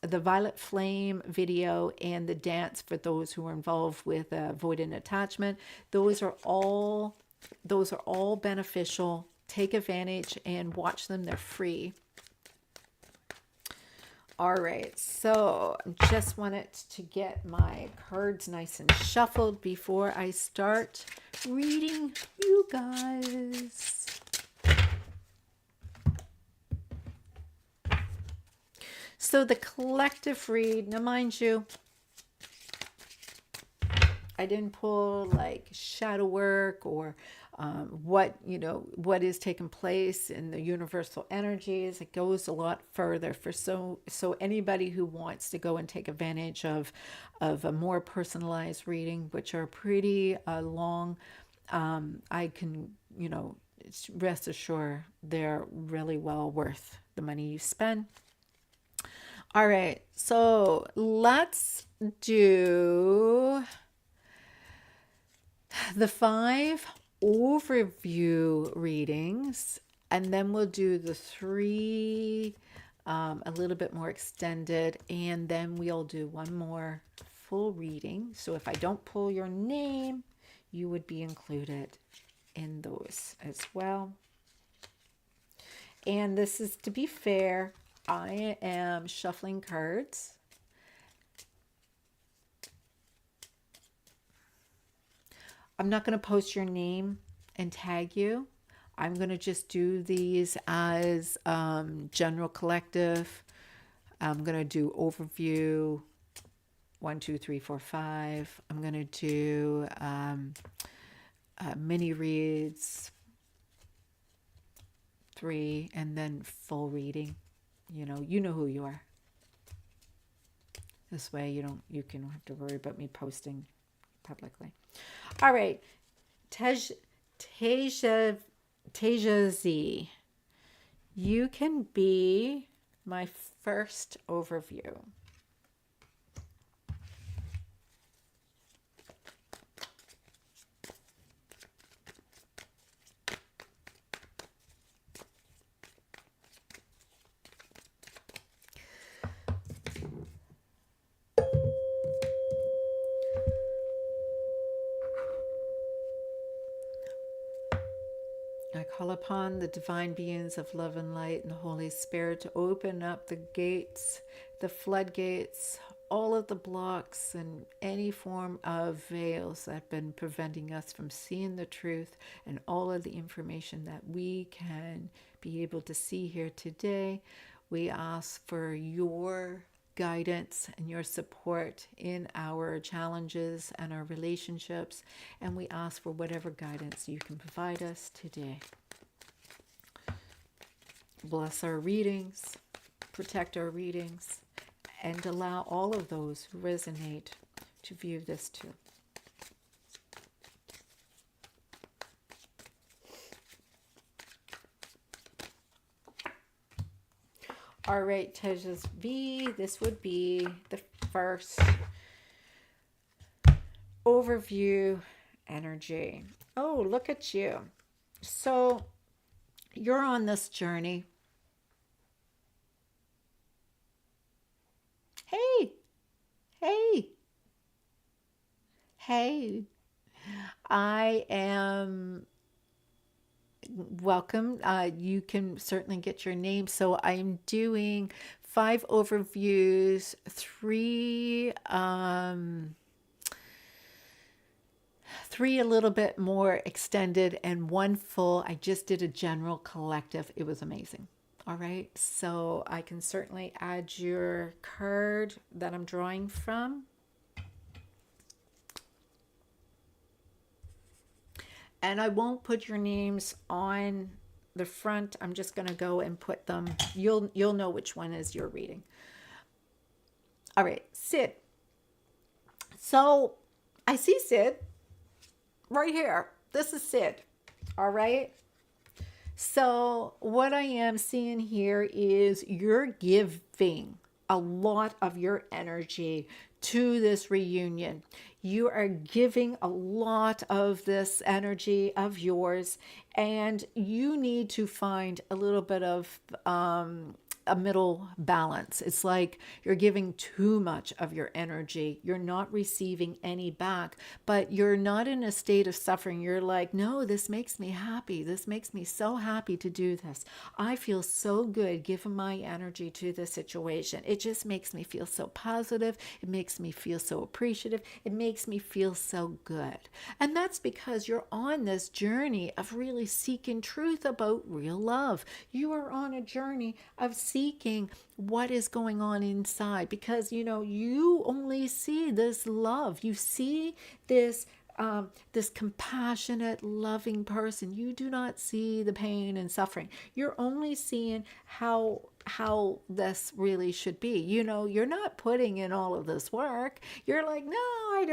the violet flame video and the dance for those who are involved with avoidant attachment. Those are all beneficial. Take advantage and watch them. They're free. All right, so I just wanted to get my cards nice and shuffled before I start reading you guys. So the collective read, now mind you, I didn't pull like shadow work or what is taking place in the universal energies. It goes a lot further for so anybody who wants to go and take advantage of a more personalized reading, which are pretty long. I can, rest assured they're really well worth the money you spend. All right, so let's do the 5 overview readings, and then we'll do the 3 a little bit more extended, and then we'll do one more full reading. So if I don't pull your name, you would be included in those as well. And this is to be fair. I am shuffling cards. I'm not going to post your name and tag you. I'm going to just do these as general collective. I'm going to do overview 1, 2, 3, 4, 5. I'm going to do mini reads 3, and then full reading. You know who you are. This way you can have to worry about me posting publicly. All right, Teja Z, you can be my first overview. I call upon the divine beings of love and light and the Holy Spirit to open up the gates, the floodgates, all of the blocks and any form of veils that have been preventing us from seeing the truth, and all of the information that we can be able to see here today. We ask for your guidance and your support in our challenges and our relationships, and we ask for whatever guidance you can provide us today. Bless our readings, protect our readings, and allow all of those who resonate to view this too. All right, Tejas V, this would be the first overview energy. Oh, look at you. So you're on this journey. Hey. I am welcome. You can certainly get your name. So I'm doing 5 overviews, 3 a little bit more extended, and 1 full. I just did a general collective. It was amazing. All right. So I can certainly add your card that I'm drawing from. And I won't put your names on the front. I'm just going to go and put them. You'll know which one is your reading. All right, Sid. So I see Sid right here. This is Sid. All right. So what I am seeing here is you're giving a lot of your energy to this reunion. You are giving a lot of this energy of yours, and you need to find a little bit of a middle balance. It's like you're giving too much of your energy. You're not receiving any back, but you're not in a state of suffering. You're like, no, this makes me happy. This makes me so happy to do this. I feel so good giving my energy to this situation. It just makes me feel so positive. It makes me feel so appreciative. It makes me feel so good. And that's because you're on this journey of really seeking truth about real love. You are on a journey of seeking what is going on inside, because you only see this love. You see this this compassionate, loving person. You do not see the pain and suffering. You're only seeing how this really should be. You know, you're not putting in all of this work. You're like, no, I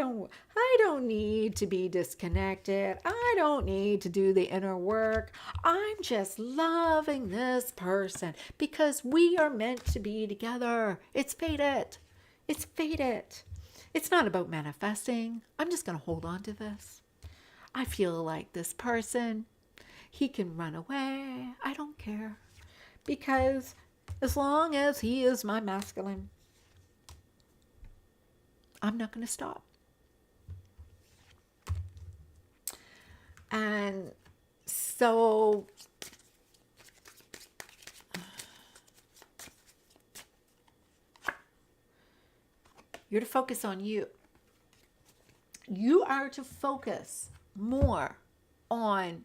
don't need to be disconnected. I don't need to do the inner work. I'm just loving this person because we are meant to be together. It's fated. It's fated. It's not about manifesting. I'm just going to hold on to this. I feel like this person, he can run away. I don't care. Because as long as he is my masculine, I'm not going to stop. And so you're to focus on you. You are to focus more on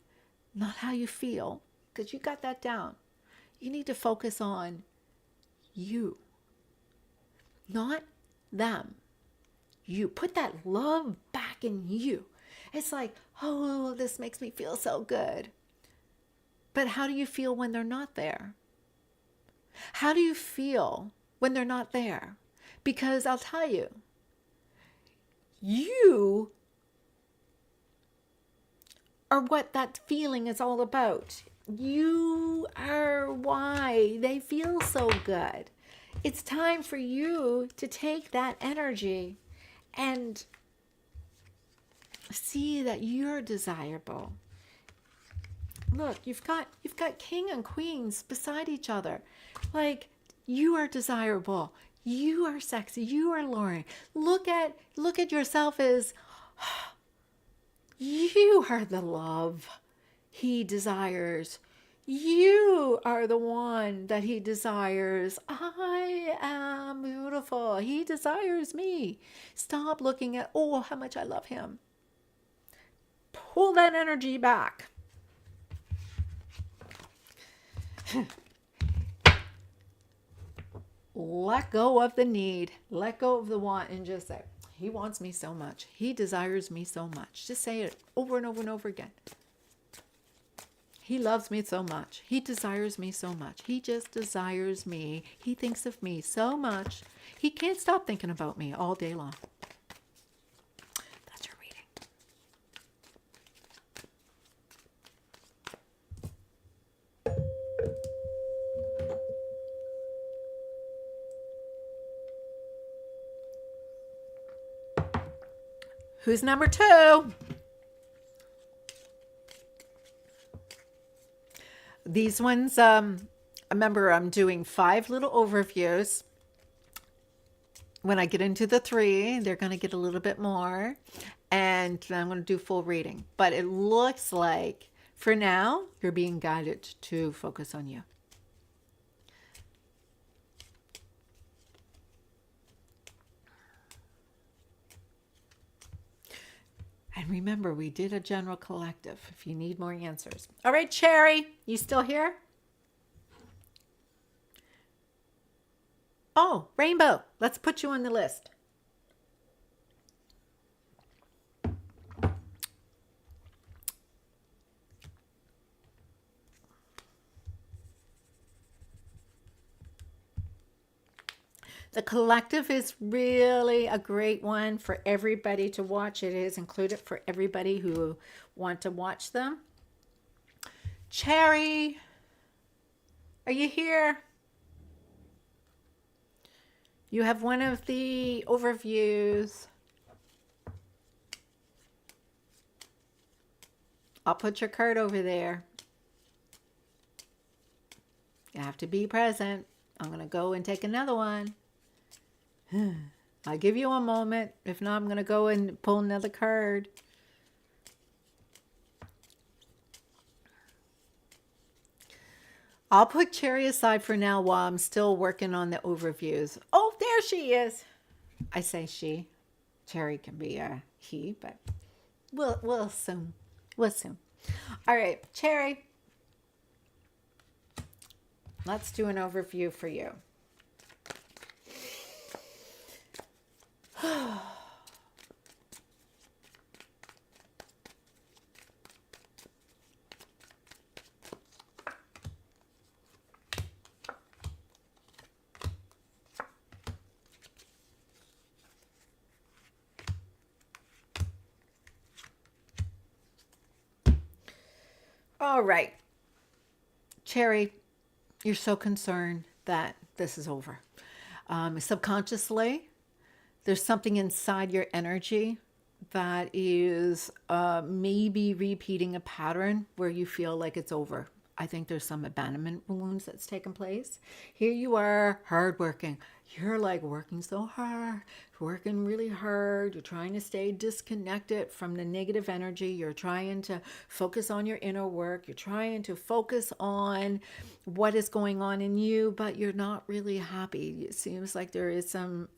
not how you feel, because you got that down. You need to focus on you, not them. You put that love back in you. It's like, oh, this makes me feel so good. But how do you feel when they're not there? How do you feel when they're not there? Because I'll tell you, you are what that feeling is all about. You are why they feel so good. It's time for you to take that energy and see that you're desirable. Look, you've got king and queens beside each other. Like, you are desirable. You are sexy. You are alluring. Look at yourself as you are the love he desires. You are the one that he desires. I am beautiful. He desires me. Stop looking at, oh, how much I love him. Pull that energy back. Let go of the need. Let go of the want and just say, he wants me so much. He desires me so much. Just say it over and over and over again. He loves me so much. He desires me so much. He just desires me. He thinks of me so much. He can't stop thinking about me all day long. That's your reading. Who's number 2? These ones, remember, I'm doing 5 little overviews. When I get into the 3, they're going to get a little bit more. And I'm going to do full reading. But it looks like, for now, you're being guided to focus on you. And remember, we did a general collective if you need more answers. All right, Cherry, you still here? Oh, Rainbow, let's put you on the list. The collective is really a great one for everybody to watch. It is included for everybody who want to watch them. Cherry, are you here? You have one of the overviews. I'll put your card over there. You have to be present. I'm going to go and take another one. I'll give you a moment. If not, I'm going to go and pull another card. I'll put Cherry aside for now while I'm still working on the overviews. Oh, there she is. I say she. Cherry can be a he, but we'll assume. We'll assume. All right, Cherry. Let's do an overview for you. All right. Cherry, you're so concerned that this is over. Subconsciously, there's something inside your energy that is maybe repeating a pattern where you feel like it's over. I think there's some abandonment wounds that's taken place. Here you are, hardworking. You're like working so hard, working really hard. You're trying to stay disconnected from the negative energy. You're trying to focus on your inner work. You're trying to focus on what is going on in you, but you're not really happy. It seems like there is some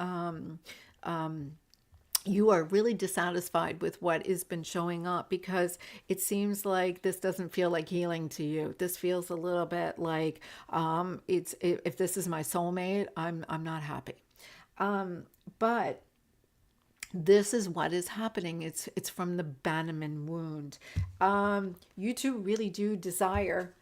you are really dissatisfied with what has been showing up, because it seems like this doesn't feel like healing to you. This feels a little bit like if this is my soulmate, I'm not happy. But this is what is happening. It's from the abandonment wound. You two really do desire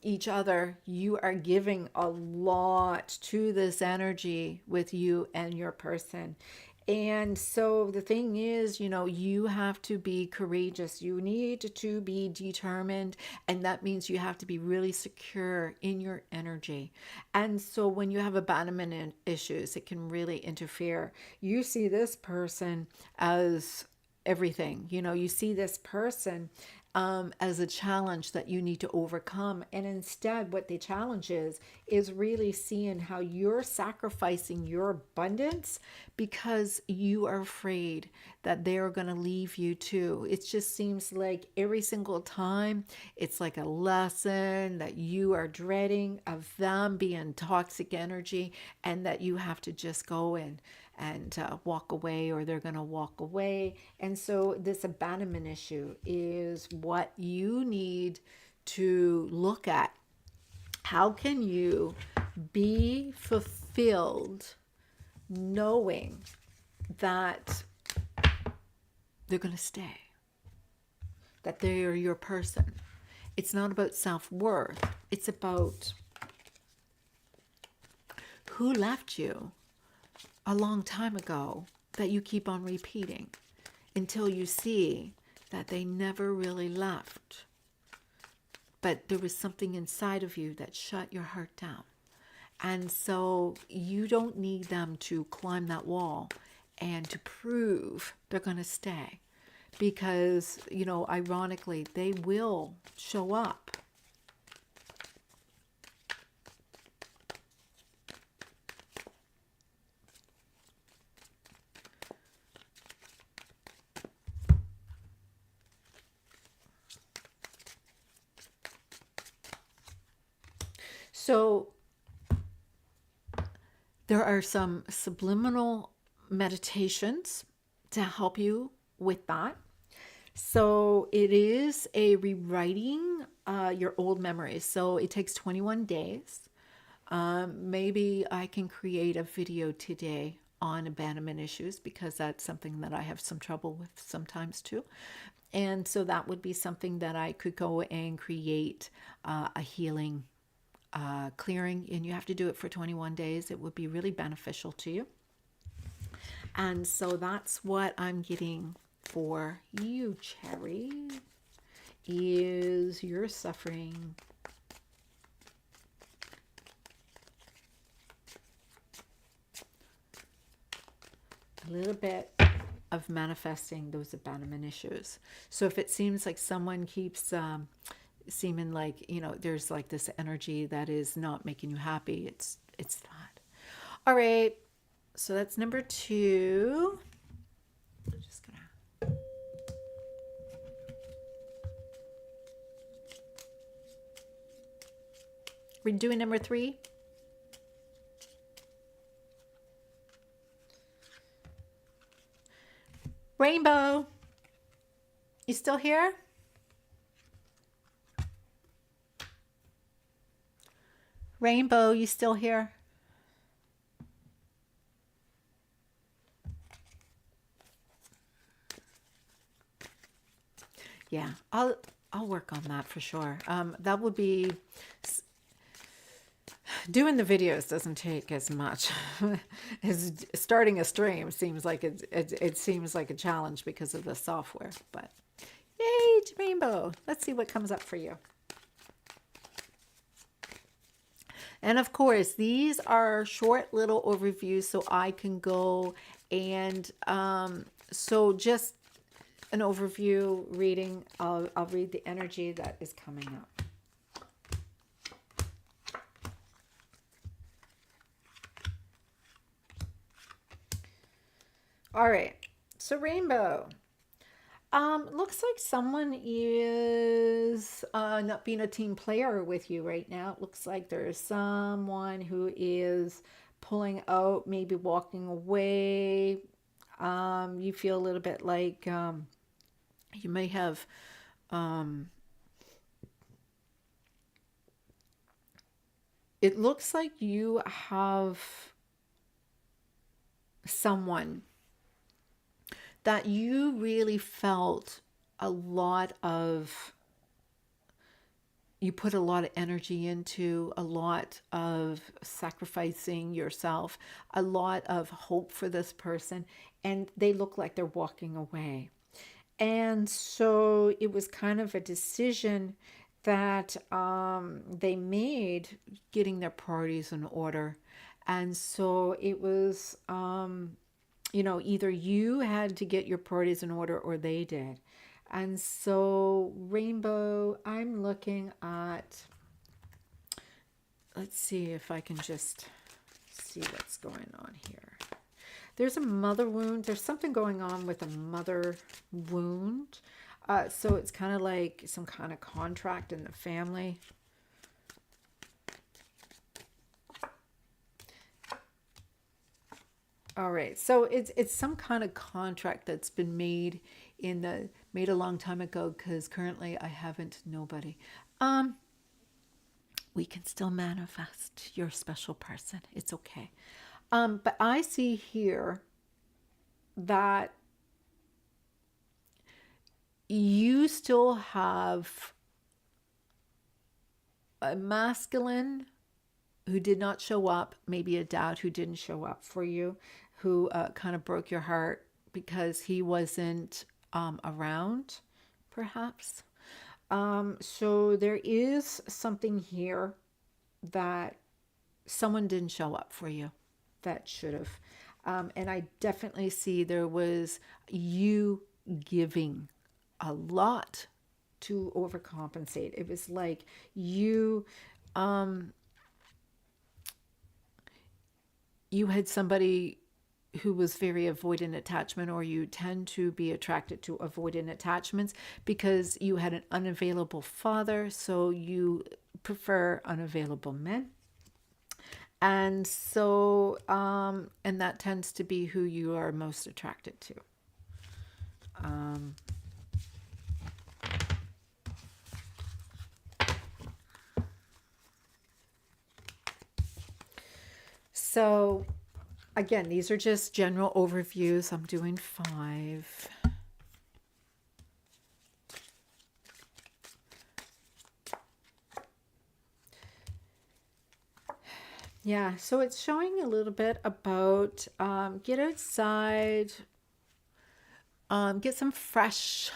each other. You are giving a lot to this energy with you and your person. And so the thing is, you have to be courageous. You need to be determined. And that means you have to be really secure in your energy. And so when you have abandonment issues, it can really interfere. You see this person as everything. You see this person as a challenge that you need to overcome. And instead, what the challenge is really seeing how you're sacrificing your abundance because you are afraid that they're going to leave you too. It just seems like every single time it's like a lesson that you are dreading of them being toxic energy, and that you have to just go in and walk away, or they're going to walk away. And so this abandonment issue is what you need to look at. How can you be fulfilled knowing that they're going to stay, that they are your person? It's not about self-worth. It's about who left you a long time ago that you keep on repeating until you see that they never really left. But there was something inside of you that shut your heart down. And so you don't need them to climb that wall and to prove they're going to stay. Because, ironically, they will show up. So there are some subliminal meditations to help you with that. So it is a rewriting your old memories. So it takes 21 days. Maybe I can create a video today on abandonment issues, because that's something that I have some trouble with sometimes too. And so that would be something that I could go and create a healing clearing, and you have to do it for 21 days. It would be really beneficial to you. And so that's what I'm getting for you, Cherry, is you're suffering a little bit of manifesting those abandonment issues. So if it seems like someone keeps seeming like, there's like this energy that is not making you happy, it's that. All right, so that's number 2. I'm just gonna we're doing number 3. Rainbow, you still here? Rainbow, you still here? Yeah, I'll work on that for sure. That would be doing the videos doesn't take as much as starting a stream. Seems like it seems like a challenge because of the software, but Yay, Rainbow. Let's see what comes up for you. And of course, these are short little overviews so I can go and so just an overview reading. I'll read the energy that is coming up. All right. So Rainbow. Looks like someone is not being a team player with you right now. It looks like there's someone who is pulling out, maybe walking away. You feel a little bit like you may have it looks like you have someone that you really felt a lot of, you put a lot of energy into, a lot of sacrificing yourself, a lot of hope for this person, and they look like they're walking away. And so it was kind of a decision that they made, getting their priorities in order. And so it was, either you had to get your priorities in order or they did. And so, Rainbow, I'm looking at, let's see if I can just see what's going on here. There's a mother wound. There's something going on with a mother wound. So it's kind of like some kind of contract in the family. All right. So it's some kind of contract that's been made made a long time ago, because currently I haven't nobody. We can still manifest your special person. It's okay. But I see here that you still have a masculine who did not show up, maybe a dad who didn't show up for you, who kind of broke your heart because he wasn't around, perhaps. So there is something here that someone didn't show up for you that should have. And I definitely see there was you giving a lot to overcompensate. It was like you you had somebody who was very avoidant attachment, or you tend to be attracted to avoidant attachments because you had an unavailable father, so you prefer unavailable men. And so and that tends to be who you are most attracted to. So again, these are just general overviews. I'm doing 5. Yeah, so it's showing a little bit about get outside, get some fresh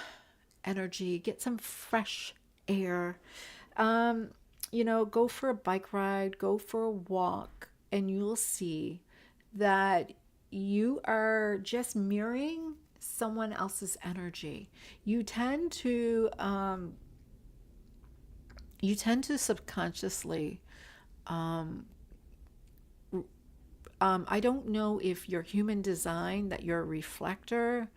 energy, get some fresh air. Go for a bike ride, go for a walk, and you'll see that you are just mirroring someone else's energy. You tend to subconsciously, I don't know if you're human design, that you're a reflector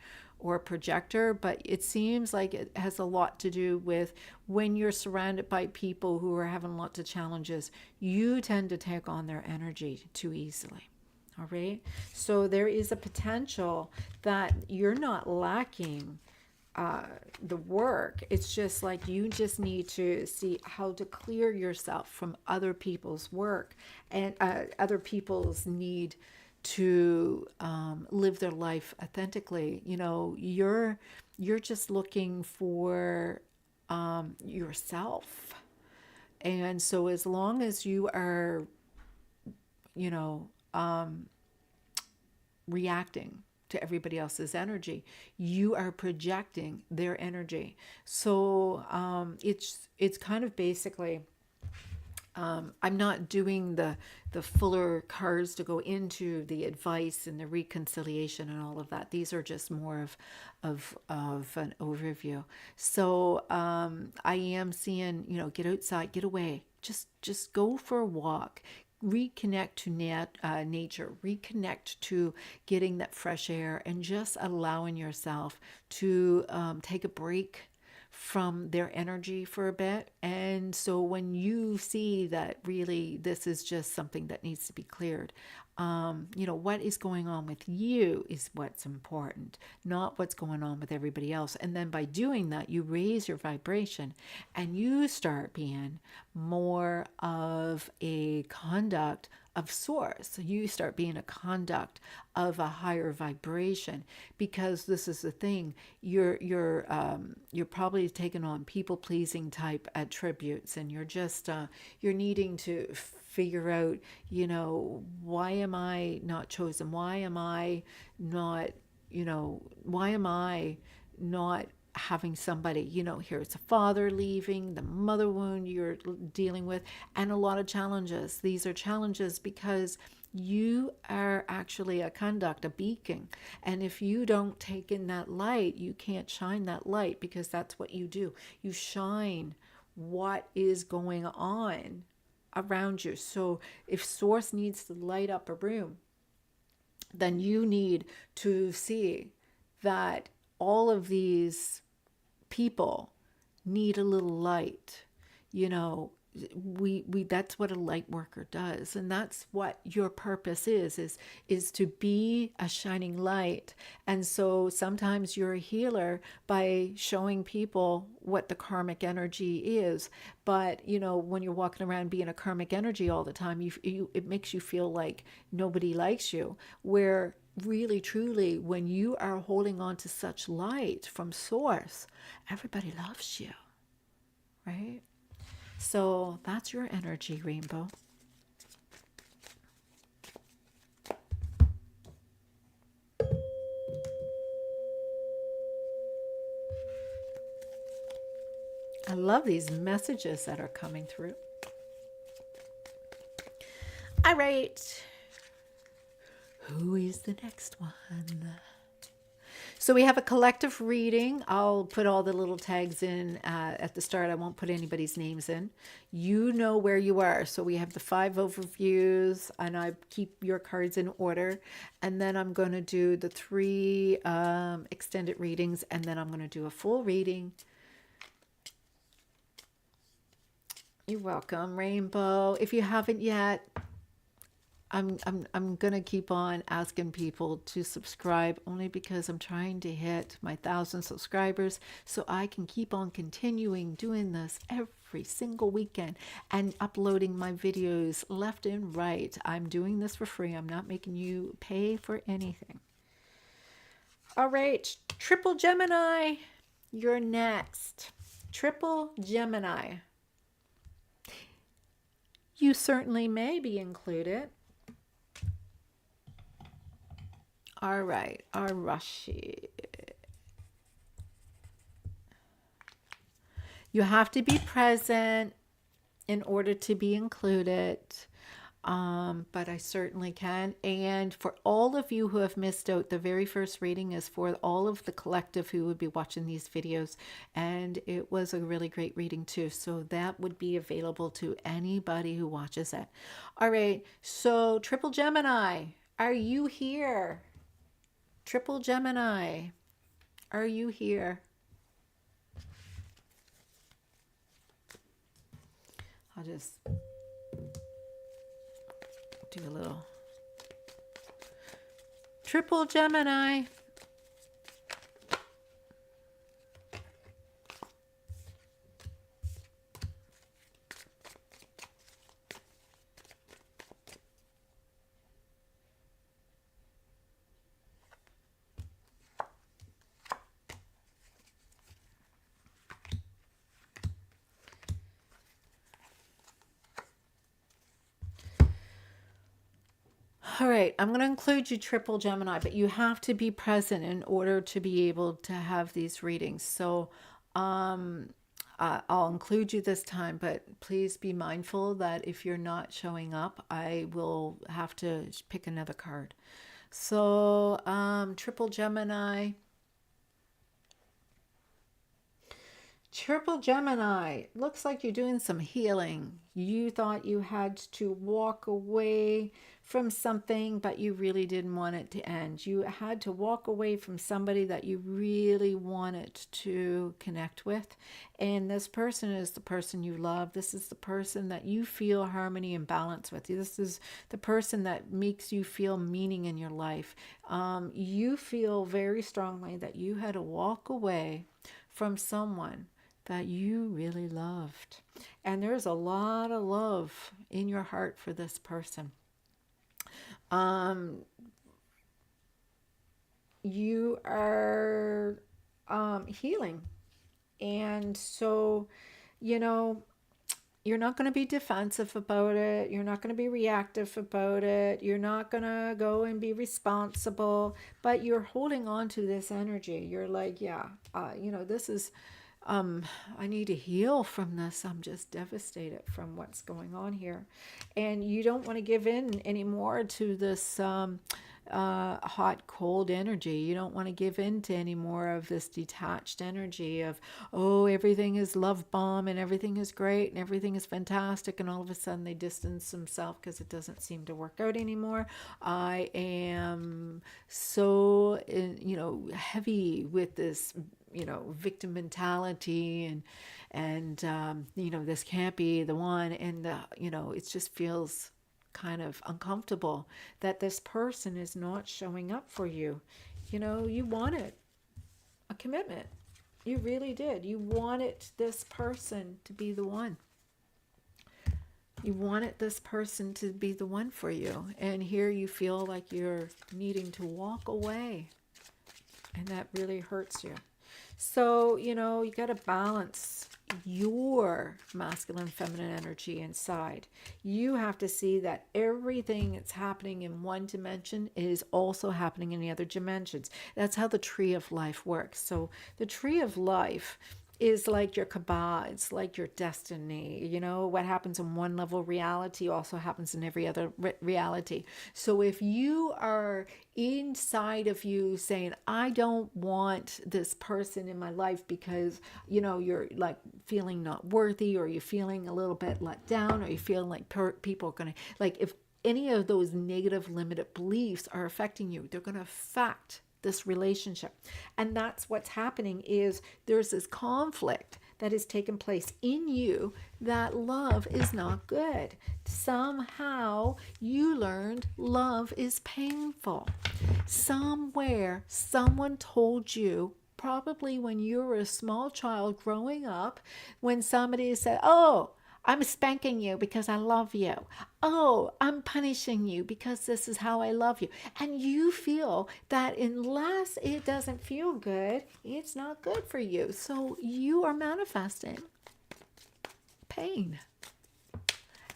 or a projector, but it seems like it has a lot to do with when you're surrounded by people who are having lots of challenges, you tend to take on their energy too easily. All right. So there is a potential that you're not lacking the work. It's just like you just need to see how to clear yourself from other people's work and other people's need to live their life authentically. You're just looking for yourself. And so as long as you are, reacting to everybody else's energy. You are projecting their energy. So it's kind of basically, I'm not doing the fuller cards to go into the advice and the reconciliation and all of that. These are just more of an overview. So I am seeing, get outside, get away, just go for a walk, reconnect to nature, reconnect to getting that fresh air, and just allowing yourself to take a break from their energy for a bit. And so when you see that really this is just something that needs to be cleared, what is going on with you is what's important, not what's going on with everybody else. And then by doing that, you raise your vibration and you start being more of a conduct of source. So you start being a conduct of a higher vibration, because this is the thing, you're probably taking on people pleasing type attributes, and you're just you're needing to figure out, why am I not chosen? Why am I not, why am I not having somebody, here it's a father leaving, the mother wound you're dealing with, and a lot of challenges. These are challenges because you are actually a conduct, a beacon. And if you don't take in that light, you can't shine that light, because that's what you do. You shine what is going on around you. So if source needs to light up a room, then you need to see that all of these people need a little light. We that's what a light worker does, and that's what your purpose is to be a shining light. And so sometimes you're a healer by showing people what the karmic energy is. But when you're walking around being a karmic energy all the time, it makes you feel like nobody likes you, where really truly, when you are holding on to such light from source, everybody loves you, right? So that's your energy, Rainbow. I love these messages that are coming through. All right. Who is the next one? So we have a collective reading. I'll put all the little tags in at the start. I won't put anybody's names in. You know where you are. So we have the 5 overviews, and I keep your cards in order. And then I'm going to do the 3 extended readings, and then I'm going to do a full reading. You're welcome, Rainbow. If you haven't yet, I'm gonna keep on asking people to subscribe, only because I'm trying to hit my 1,000 subscribers so I can keep on continuing doing this every single weekend and uploading my videos left and right. I'm doing this for free. I'm not making you pay for anything. All right, Triple Gemini, you're next. Triple Gemini. You certainly may be included. All right, Arashi. You have to be present in order to be included, but I certainly can. And for all of you who have missed out, the very first reading is for all of the collective who would be watching these videos, and it was a really great reading too. So that would be available to anybody who watches it. All right, so Triple Gemini, are you here? Triple Gemini, are you here? I'll just do a little. Triple Gemini. All right, I'm going to include you, triple Gemini, but you have to be present in order to be able to have these readings. So um, I'll include you this time, but please be mindful that if you're not showing up, I will have to pick another card. So triple Gemini. Triple Gemini, looks like you're doing some healing. You thought you had to walk away from something, but you really didn't want it to end. You had to walk away from somebody that you really wanted to connect with. And this person is the person you love. This is the person that you feel harmony and balance with. This is the person that makes you feel meaning in your life. You feel very strongly that you had to walk away from someone that you really loved. And there's a lot of love in your heart for this person. You are healing. And so, you know, you're not going to be defensive about it. You're not going to be reactive about it. You're not going to go and be responsible, but you're holding on to this energy. You're like, yeah, this is, I need to heal from this. I'm just devastated from what's going on here. And you don't want to give in anymore to this hot, cold energy. You don't want to give in to any more of this detached energy of, oh, everything is love bomb and everything is great and everything is fantastic. And all of a sudden they distance themselves because it doesn't seem to work out anymore. I am so, heavy with this victim mentality and this can't be the one, and it just feels kind of uncomfortable that this person is not showing up for you. You wanted a commitment. You really did. You wanted this person to be the one. You wanted this person to be the one for you, and here you feel like you're needing to walk away, and that really hurts you. So, you got to balance your masculine feminine energy inside. You have to see that everything that's happening in one dimension is also happening in the other dimensions. That's how the tree of life works. So the tree of life is like your kabah, it's like your destiny. What happens in one level reality also happens in every other reality. So if you are inside of you saying, I don't want this person in my life because you're like feeling not worthy, or you're feeling a little bit let down, or you feel like people are gonna, like, if any of those negative limited beliefs are affecting you, they're gonna affect this relationship. And that's what's happening, is there's this conflict that has taken place in you, that love is not good. Somehow you learned love is painful. Somewhere someone told you, probably when you were a small child growing up, when somebody said, oh, I'm spanking you because I love you. Oh, I'm punishing you because this is how I love you. And you feel that unless it doesn't feel good, it's not good for you. So you are manifesting pain.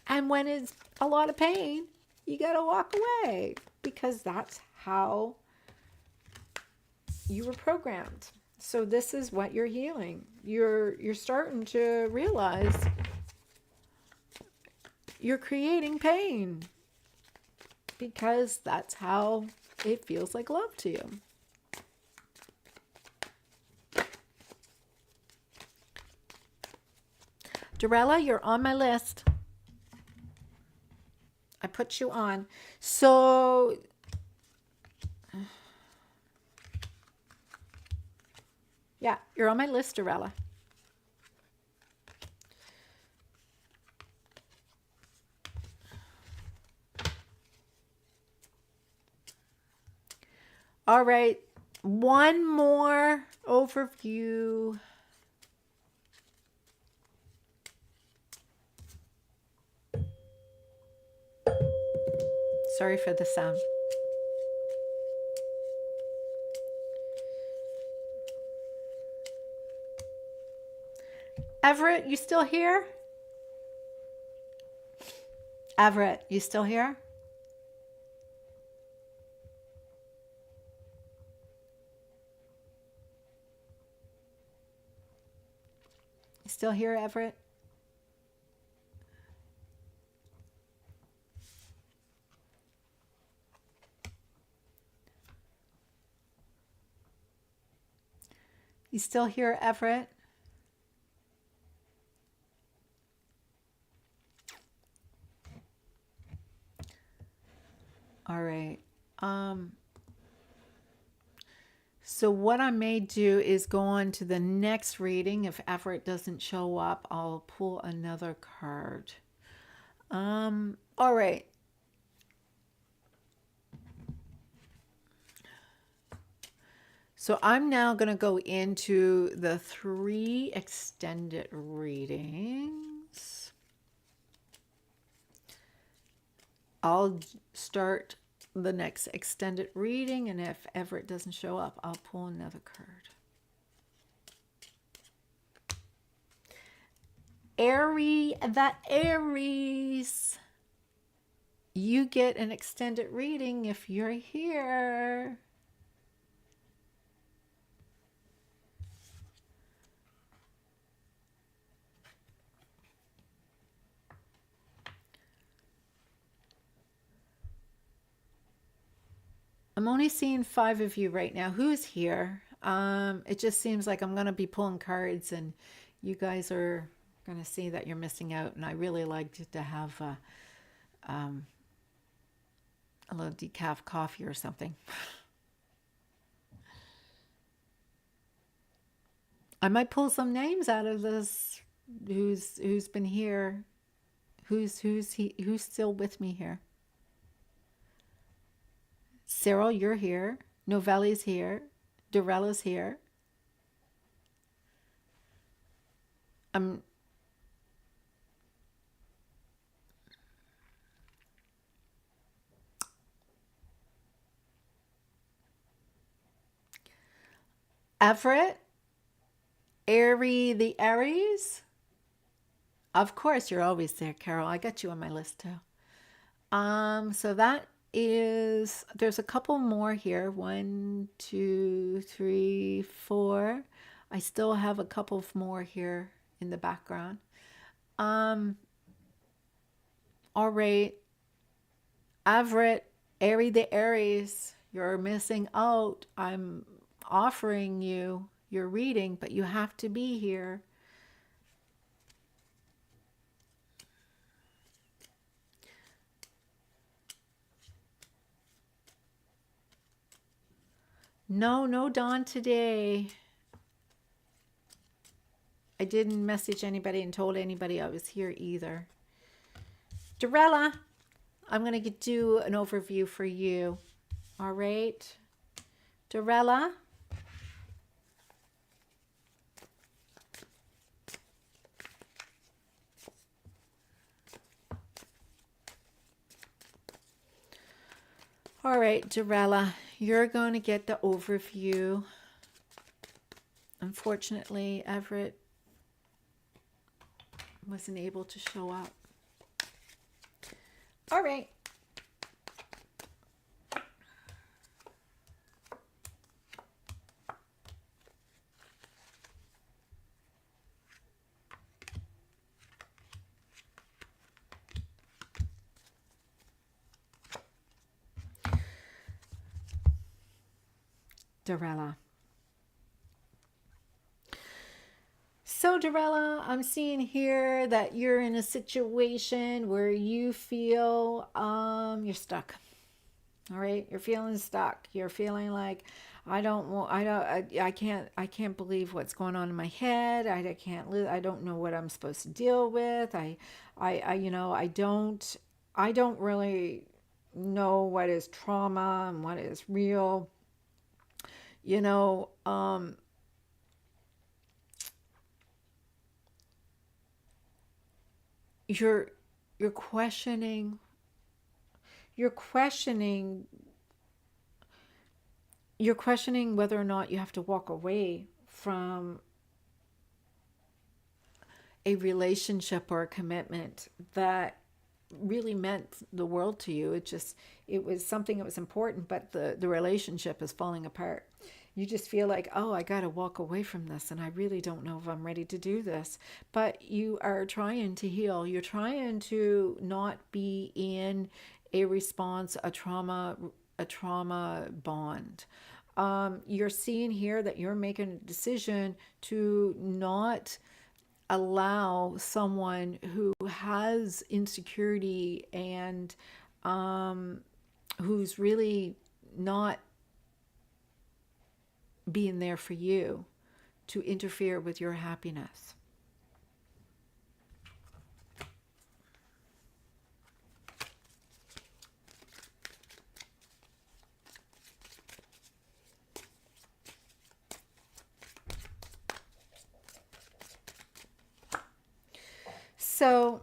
And when it's a lot of pain, you got to walk away, because that's how you were programmed. So this is what you're healing. You're starting to realize you're creating pain, because that's how it feels like love to you. Dorella, you're on my list. I put you on. So yeah, you're on my list, Dorella. All right, one more overview. Sorry for the sound. Everett, you still here? Everett, you still here? still here, Everett? You still here, Everett? All right. So what I may do is go on to the next reading. If Everett doesn't show up, I'll pull another card. All right. So I'm now going to go into the 3 extended readings. I'll start the next extended reading, and if Everett doesn't show up, I'll pull another card. Aries. You get an extended reading if you're here. I'm only seeing 5 of you right now. Who's here? It just seems like I'm going to be pulling cards, and you guys are going to see that you're missing out. And I really like to have a little decaf coffee or something. I might pull some names out of this. Who's been here? Who's still with me here? Cyril, you're here. Novelli's here. Dorella's here. Everett, the Aries. Of course, you're always there, Carol. I got you on my list too. So that is, there's a couple more here. 1, 2, 3, 4. I still have a couple more here in the background. All right. Everett, the Aries, you're missing out. I'm offering you your reading, but you have to be here. No Dawn today. I didn't message anybody and told anybody I was here either. Dorella, I'm going to do an overview for you. All right. Dorella. All right, Dorella, you're going to get the overview. Unfortunately, Everett wasn't able to show up. All right. Dorella. So Dorella, I'm seeing here that you're in a situation where you feel you're stuck. All right, you're feeling stuck. You're feeling like I can't believe what's going on in my head. I don't know what I'm supposed to deal with. I don't really know what is trauma and what is real. You know, you're questioning you're questioning whether or not you have to walk away from a relationship or a commitment that really meant the world to you. It was something that was important, but the relationship is falling apart. You just feel like, oh, I got to walk away from this and I really don't know if I'm ready to do this. But you are trying to heal. You're trying to not be in a response, a trauma bond. You're seeing here that you're making a decision to not allow someone who has insecurity and who's really not being there for you to interfere with your happiness. So,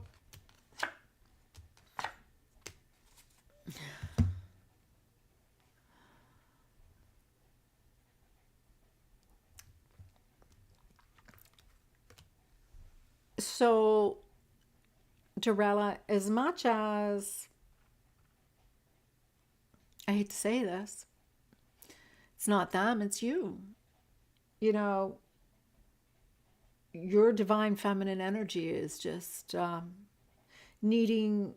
so Dorella, as much as I hate to say this, it's not them, it's you. You know, your divine feminine energy is just needing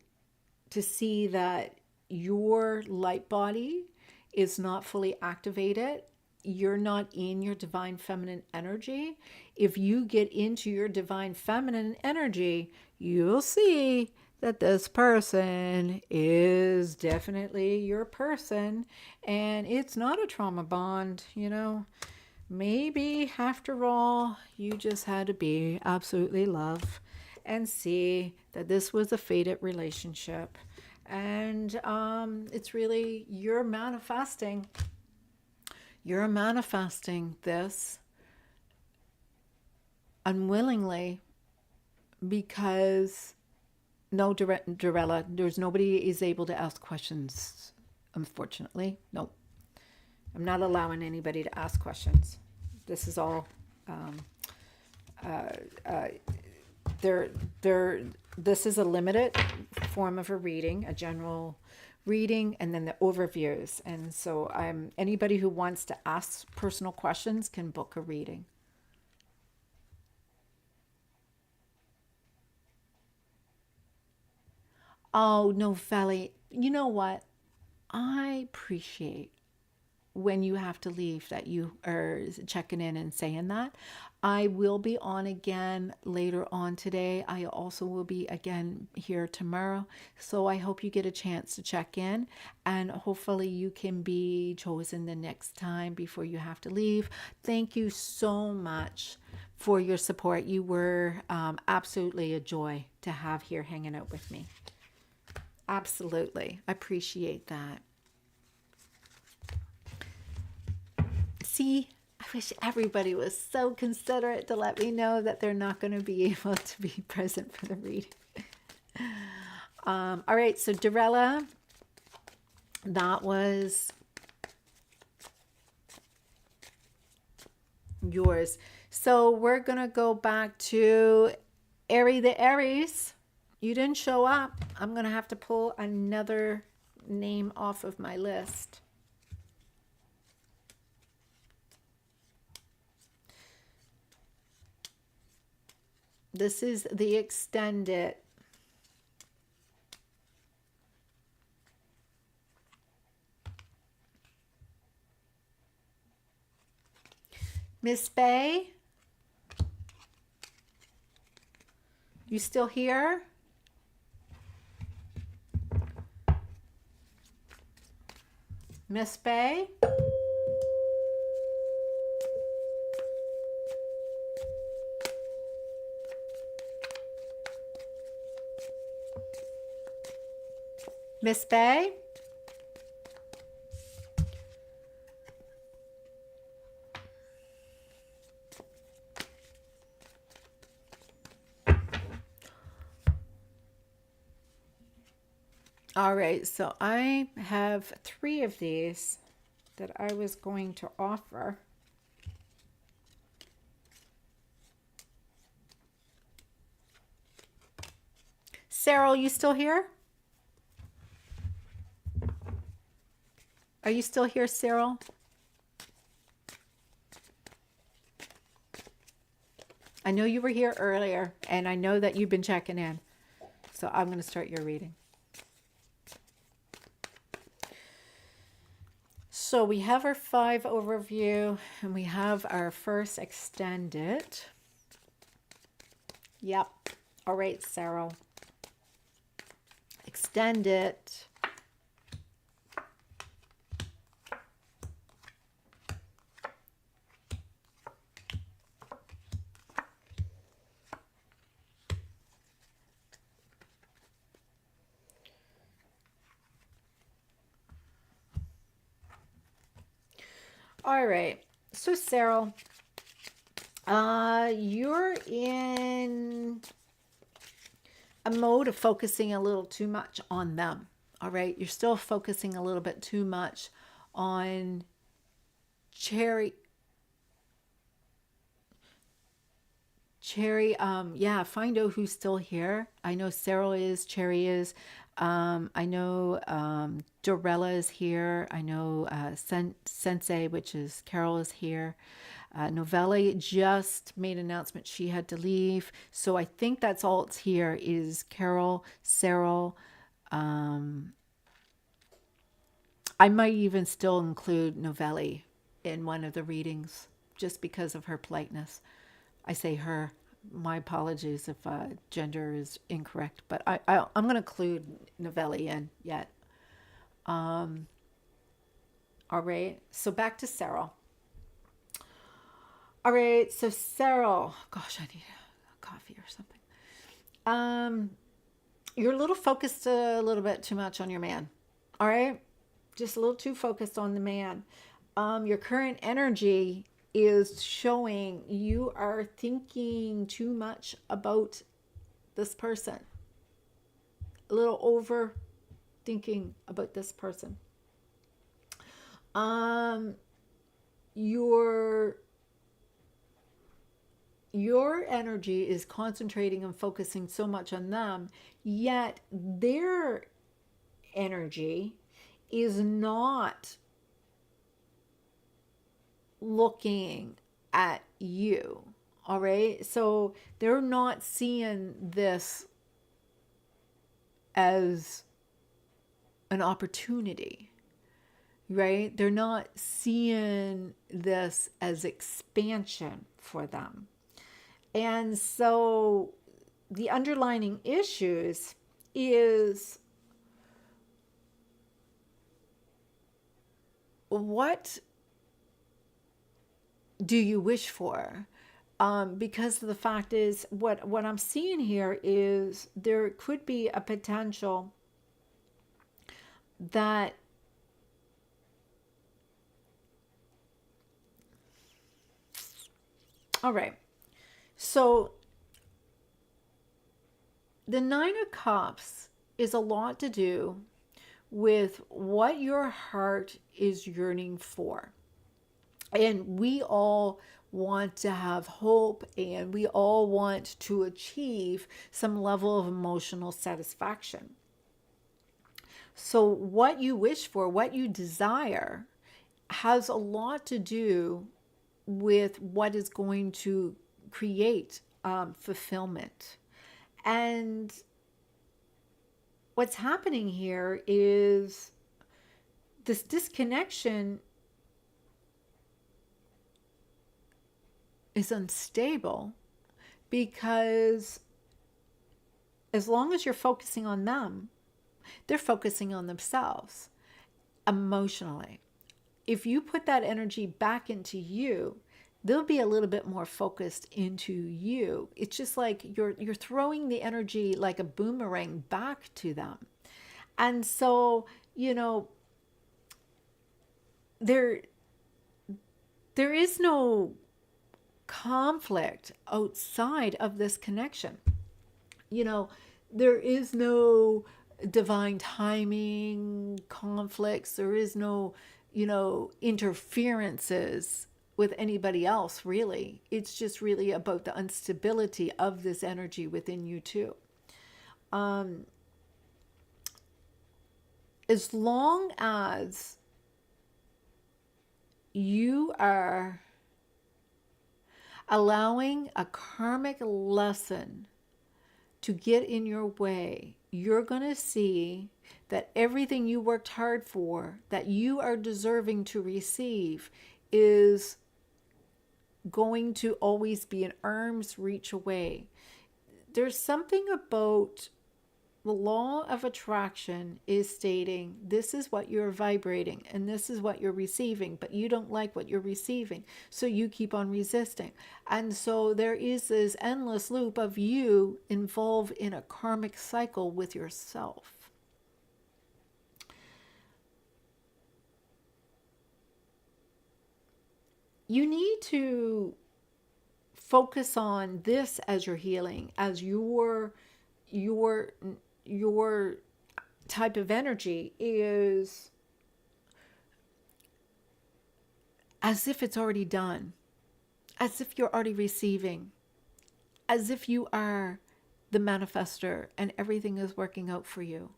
to see that your light body is not fully activated. You're not in your divine feminine energy. If you get into your divine feminine energy, you'll see that this person is definitely your person, and it's not a trauma bond, you know. Maybe after all, you just had to be absolutely love and see that this was a fated relationship. And it's really, you're manifesting this unwillingly because no, Dorella, there's nobody is able to ask questions, unfortunately. No, I'm not allowing anybody to ask questions. This is all there this is a limited form of a reading, a general reading, and then the overviews. And so I'm anybody who wants to ask personal questions can book a reading. Oh no, Felly, you know what? I appreciate when you have to leave that you are checking in and saying that. I will be on again later on today. I also will be again here tomorrow. So I hope you get a chance to check in and hopefully you can be chosen the next time before you have to leave. Thank you so much for your support. You were absolutely a joy to have here hanging out with me. Absolutely. I appreciate that. See, I wish everybody was so considerate to let me know that they're not going to be able to be present for the reading. All right, so Dorella, that was yours. So we're going to go back to Ari the Aries. You didn't show up. I'm going to have to pull another name off of my list. This is the extended. Miss Bay, you still here? Miss Bay? Miss Bay? All right, so I have 3 of these that I was going to offer. Cyril, you still here? Are you still here, Cyril? I know you were here earlier, and I know that you've been checking in. So I'm going to start your reading. So we have our 5 overview, and we have our first extended. Yep. All right, Sarah. Extend it. All right. So, Sarah, you're in a mode of focusing a little too much on them. All right. You're still focusing a little bit too much on Cherry. Yeah, find out who's still here. I know Sarah is, Cherry is. I know Dorella is here. I know Sensei, which is Carol, is here. Novelli just made an announcement she had to leave. So I think that's all it's here is Carol, Sarah. I might even still include Novelli in one of the readings just because of her politeness. I say her. My apologies if gender is incorrect, but I'm going to include Novelli in yet. All right. So back to Sarah. All right. So Sarah, gosh, I need a coffee or something. You're a little focused a little bit too much on your man. All right. Just a little too focused on the man. Your current energy is showing you are thinking too much about this person. A little over thinking about this person. Your energy is concentrating and focusing so much on them, yet their energy is not looking at you. All right. So they're not seeing this as an opportunity, right? They're not seeing this as expansion for them. And so the underlying issues is what do you wish for? Because the fact is, what I'm seeing here is there could be a potential that all right. So the 9 of Cups is a lot to do with what your heart is yearning for. And we all want to have hope and we all want to achieve some level of emotional satisfaction. So, what you wish for, what you desire, has a lot to do with what is going to create fulfillment. And what's happening here is this disconnection is unstable because as long as you're focusing on them, they're focusing on themselves emotionally. If you put that energy back into you, they'll be a little bit more focused into you. It's just like you're throwing the energy like a boomerang back to them. And so, there is no conflict outside of this connection. There is no divine timing conflicts. There is no, interferences with anybody else, really. It's just really about the instability of this energy within you, too. As long as you are, allowing a karmic lesson to get in your way, you're going to see that everything you worked hard for, that you are deserving to receive, is going to always be an arm's reach away. There's something about the law of attraction is stating this is what you're vibrating and this is what you're receiving, but you don't like what you're receiving, so you keep on resisting. And so there is this endless loop of you involved in a karmic cycle with yourself. You need to focus on this as your healing, as your your type of energy is as if it's already done, as if you're already receiving, as if you are the manifester and everything is working out for you,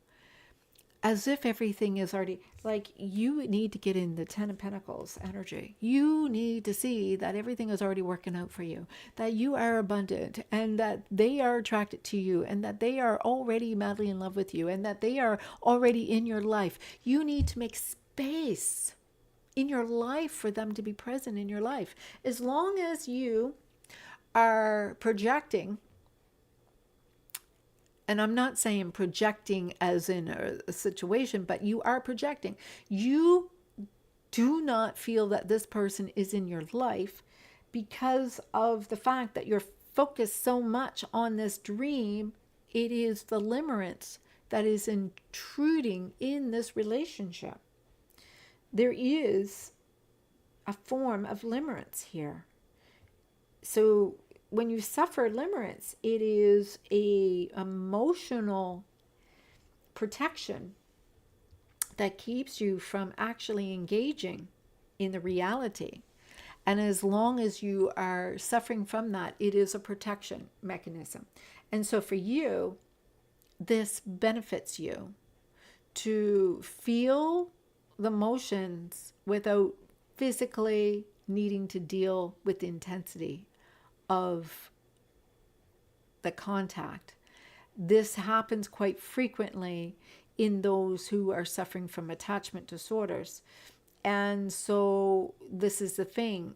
as if everything is already, like, you need to get in the Ten of Pentacles energy. You need to see that everything is already working out for you, that you are abundant, and that they are attracted to you, and that they are already madly in love with you, and that they are already in your life. You need to make space in your life for them to be present in your life. As long as you are projecting, and I'm not saying projecting as in a situation, but you are projecting. You do not feel that this person is in your life because of the fact that you're focused so much on this dream. It is the limerence that is intruding in this relationship. There is a form of limerence here. So when you suffer limerence, it is a emotional protection that keeps you from actually engaging in the reality. And as long as you are suffering from that, it is a protection mechanism. And so for you, this benefits you to feel the emotions without physically needing to deal with the intensity of the contact. This happens quite frequently in those who are suffering from attachment disorders. And so this is the thing.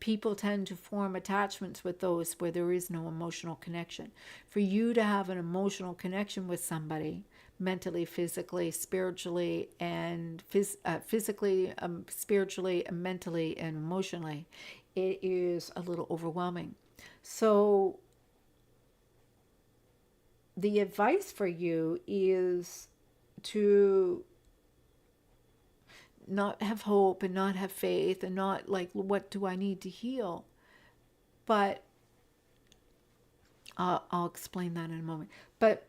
People tend to form attachments with those where there is no emotional connection. For you to have an emotional connection with somebody, mentally, physically, spiritually, and physically, spiritually, and mentally, and emotionally, it is a little overwhelming. So the advice for you is to not have hope and not have faith and not like, what do I need to heal? But I'll explain that in a moment. But,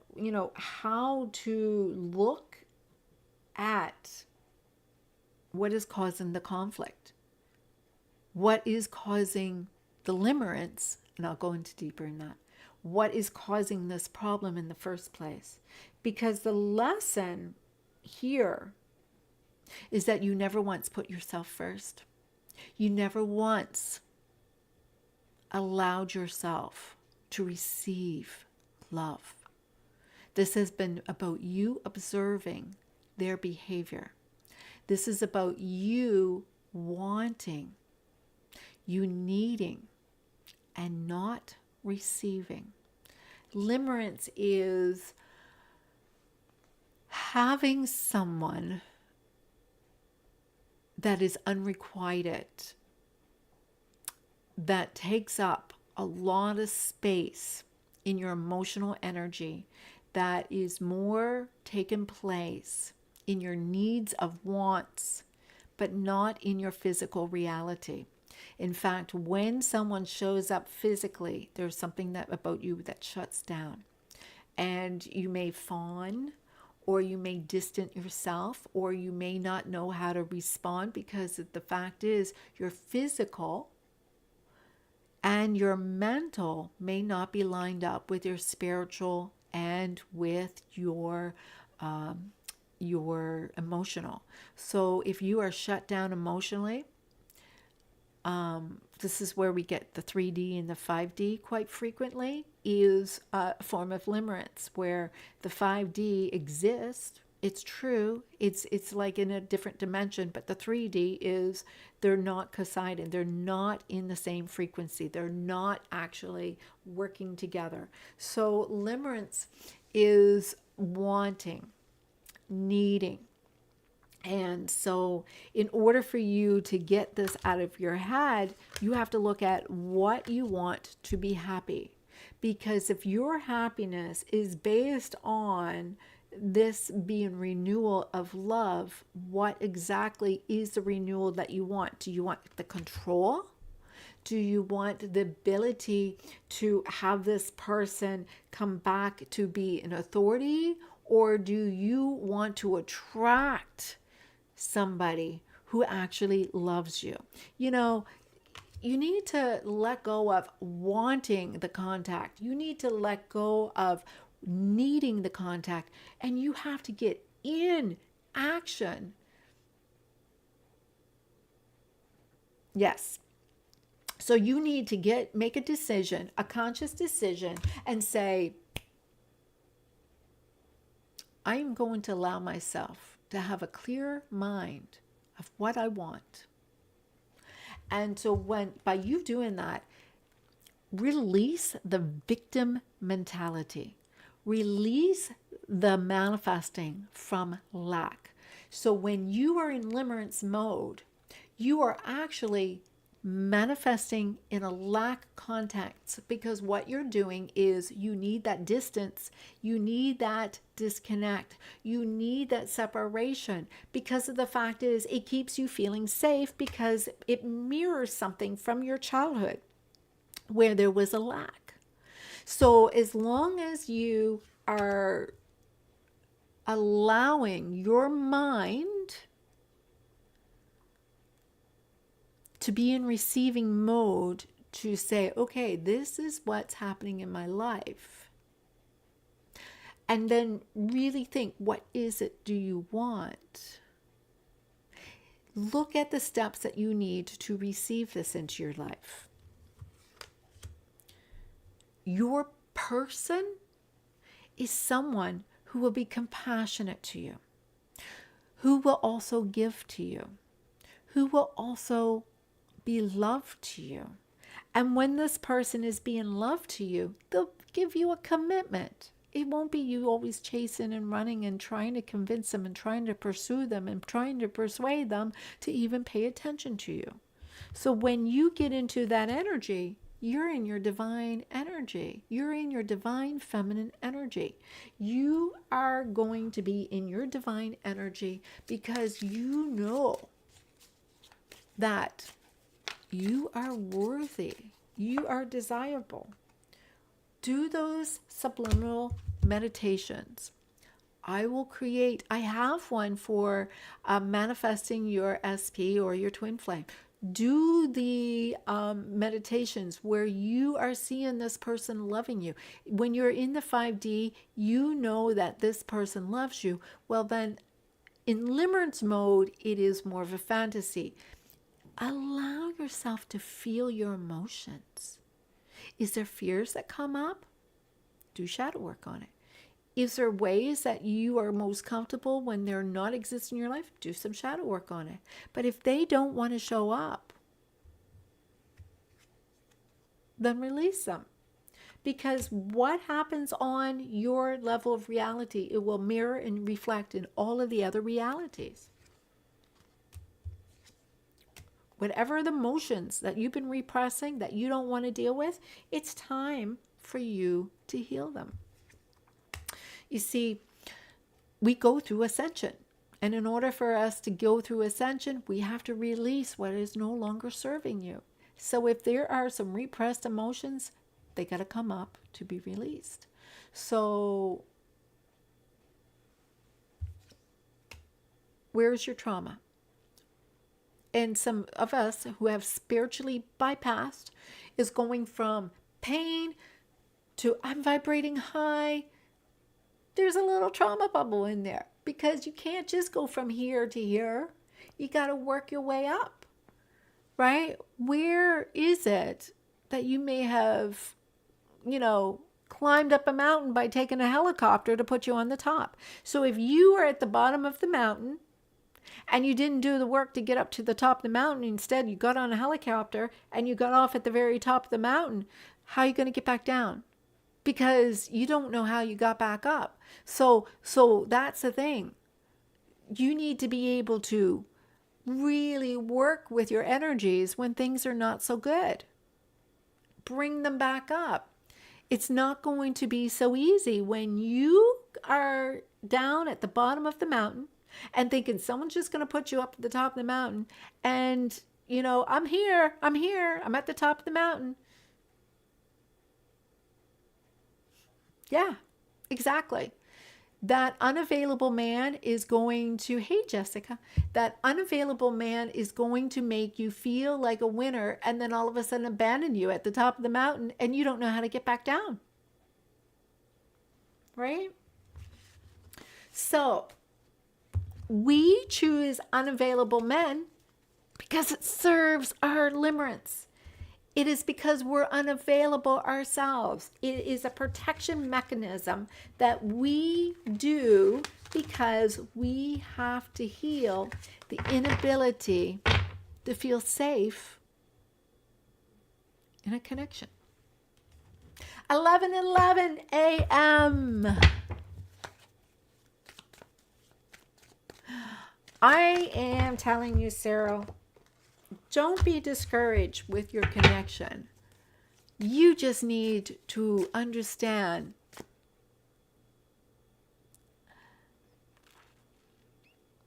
how to look at what is causing the conflict, what is causing the limerence, and I'll go into deeper in that. What is causing this problem in the first place? Because the lesson here is that you never once put yourself first. You never once allowed yourself to receive love. This has been about you observing their behavior. This is about you wanting, you needing, and not receiving. Limerence is having someone that is unrequited, that takes up a lot of space in your emotional energy, that is more taking place in your needs of wants, but not in your physical reality. In fact, when someone shows up physically, there's something about you that shuts down. And you may fawn, or you may distance yourself, or you may not know how to respond, because the fact is your physical and your mental may not be lined up with your spiritual and with your emotional. So if you are shut down emotionally, This is where we get the 3D and the 5D quite frequently, is a form of limerence where the 5D exists. It's true. It's like in a different dimension, but the 3D is, they're not coinciding. They're not in the same frequency. They're not actually working together. So limerence is wanting, needing. And so, in order for you to get this out of your head, you have to look at what you want to be happy. Because if your happiness is based on this being renewal of love, what exactly is the renewal that you want? Do you want the control? Do you want the ability to have this person come back to be an authority? Or do you want to attract somebody who actually loves you? You know, you need to let go of wanting the contact. You need to let go of needing the contact. And you have to get in action. Yes. So you need to make a decision, a conscious decision, and say, I am going to allow myself to have a clear mind of what I want. And so by you doing that, release the victim mentality. Release the manifesting from lack. So when you are in limerence mode, you are actually manifesting in a lack context, because what you're doing is you need that distance, you need that disconnect, you need that separation, because of the fact is it keeps you feeling safe, because it mirrors something from your childhood where there was a lack. So as long as you are allowing your mind to be in receiving mode, to say, okay, this is what's happening in my life. And then really think, what is it do you want? Look at the steps that you need to receive this into your life. Your person is someone who will be compassionate to you, who will also give to you, who will also be loved to you. And when this person is being loved to you, they'll give you a commitment. It won't be you always chasing and running and trying to convince them and trying to pursue them and trying to persuade them to even pay attention to you. So when you get into that energy, you're in your divine energy. You're in your divine feminine energy. You are going to be in your divine energy because you know that you are worthy. You are desirable. Do those subliminal meditations. I have one for manifesting your SP or your twin flame. Do the meditations where you are seeing this person loving you. When you're in the 5D, you know that this person loves you. Well, then in limerence mode, it is more of a fantasy. Allow yourself to feel your emotions. Is there fears that come up? Do shadow work on it. Is there ways that you are most comfortable when they're not existing in your life? Do some shadow work on it. But if they don't want to show up, then release them. Because what happens on your level of reality, it will mirror and reflect in all of the other realities. Whatever the emotions that you've been repressing, that you don't want to deal with, it's time for you to heal them. You see, we go through ascension. And in order for us to go through ascension, we have to release what is no longer serving you. So if there are some repressed emotions, they got to come up to be released. So where's your trauma? And some of us who have spiritually bypassed is going from pain to I'm vibrating high. There's a little trauma bubble in there because you can't just go from here to here. You got to work your way up, right? Where is it that you may have, climbed up a mountain by taking a helicopter to put you on the top? So if you are at the bottom of the mountain and you didn't do the work to get up to the top of the mountain, instead you got on a helicopter and you got off at the very top of the mountain, how are you going to get back down? Because you don't know how you got back up. So that's the thing. You need to be able to really work with your energies when things are not so good. Bring them back up. It's not going to be so easy when you are down at the bottom of the mountain and thinking someone's just going to put you up at the top of the mountain and, I'm here, I'm at the top of the mountain. Yeah, exactly. That unavailable man is going to, hey Jessica, that unavailable man is going to make you feel like a winner and then all of a sudden abandon you at the top of the mountain and you don't know how to get back down. Right? So we choose unavailable men because it serves our limerence. It is because we're unavailable ourselves. It is a protection mechanism that we do because we have to heal the inability to feel safe in a connection. 11:11 a.m. I am telling you, Sarah, don't be discouraged with your connection. You just need to understand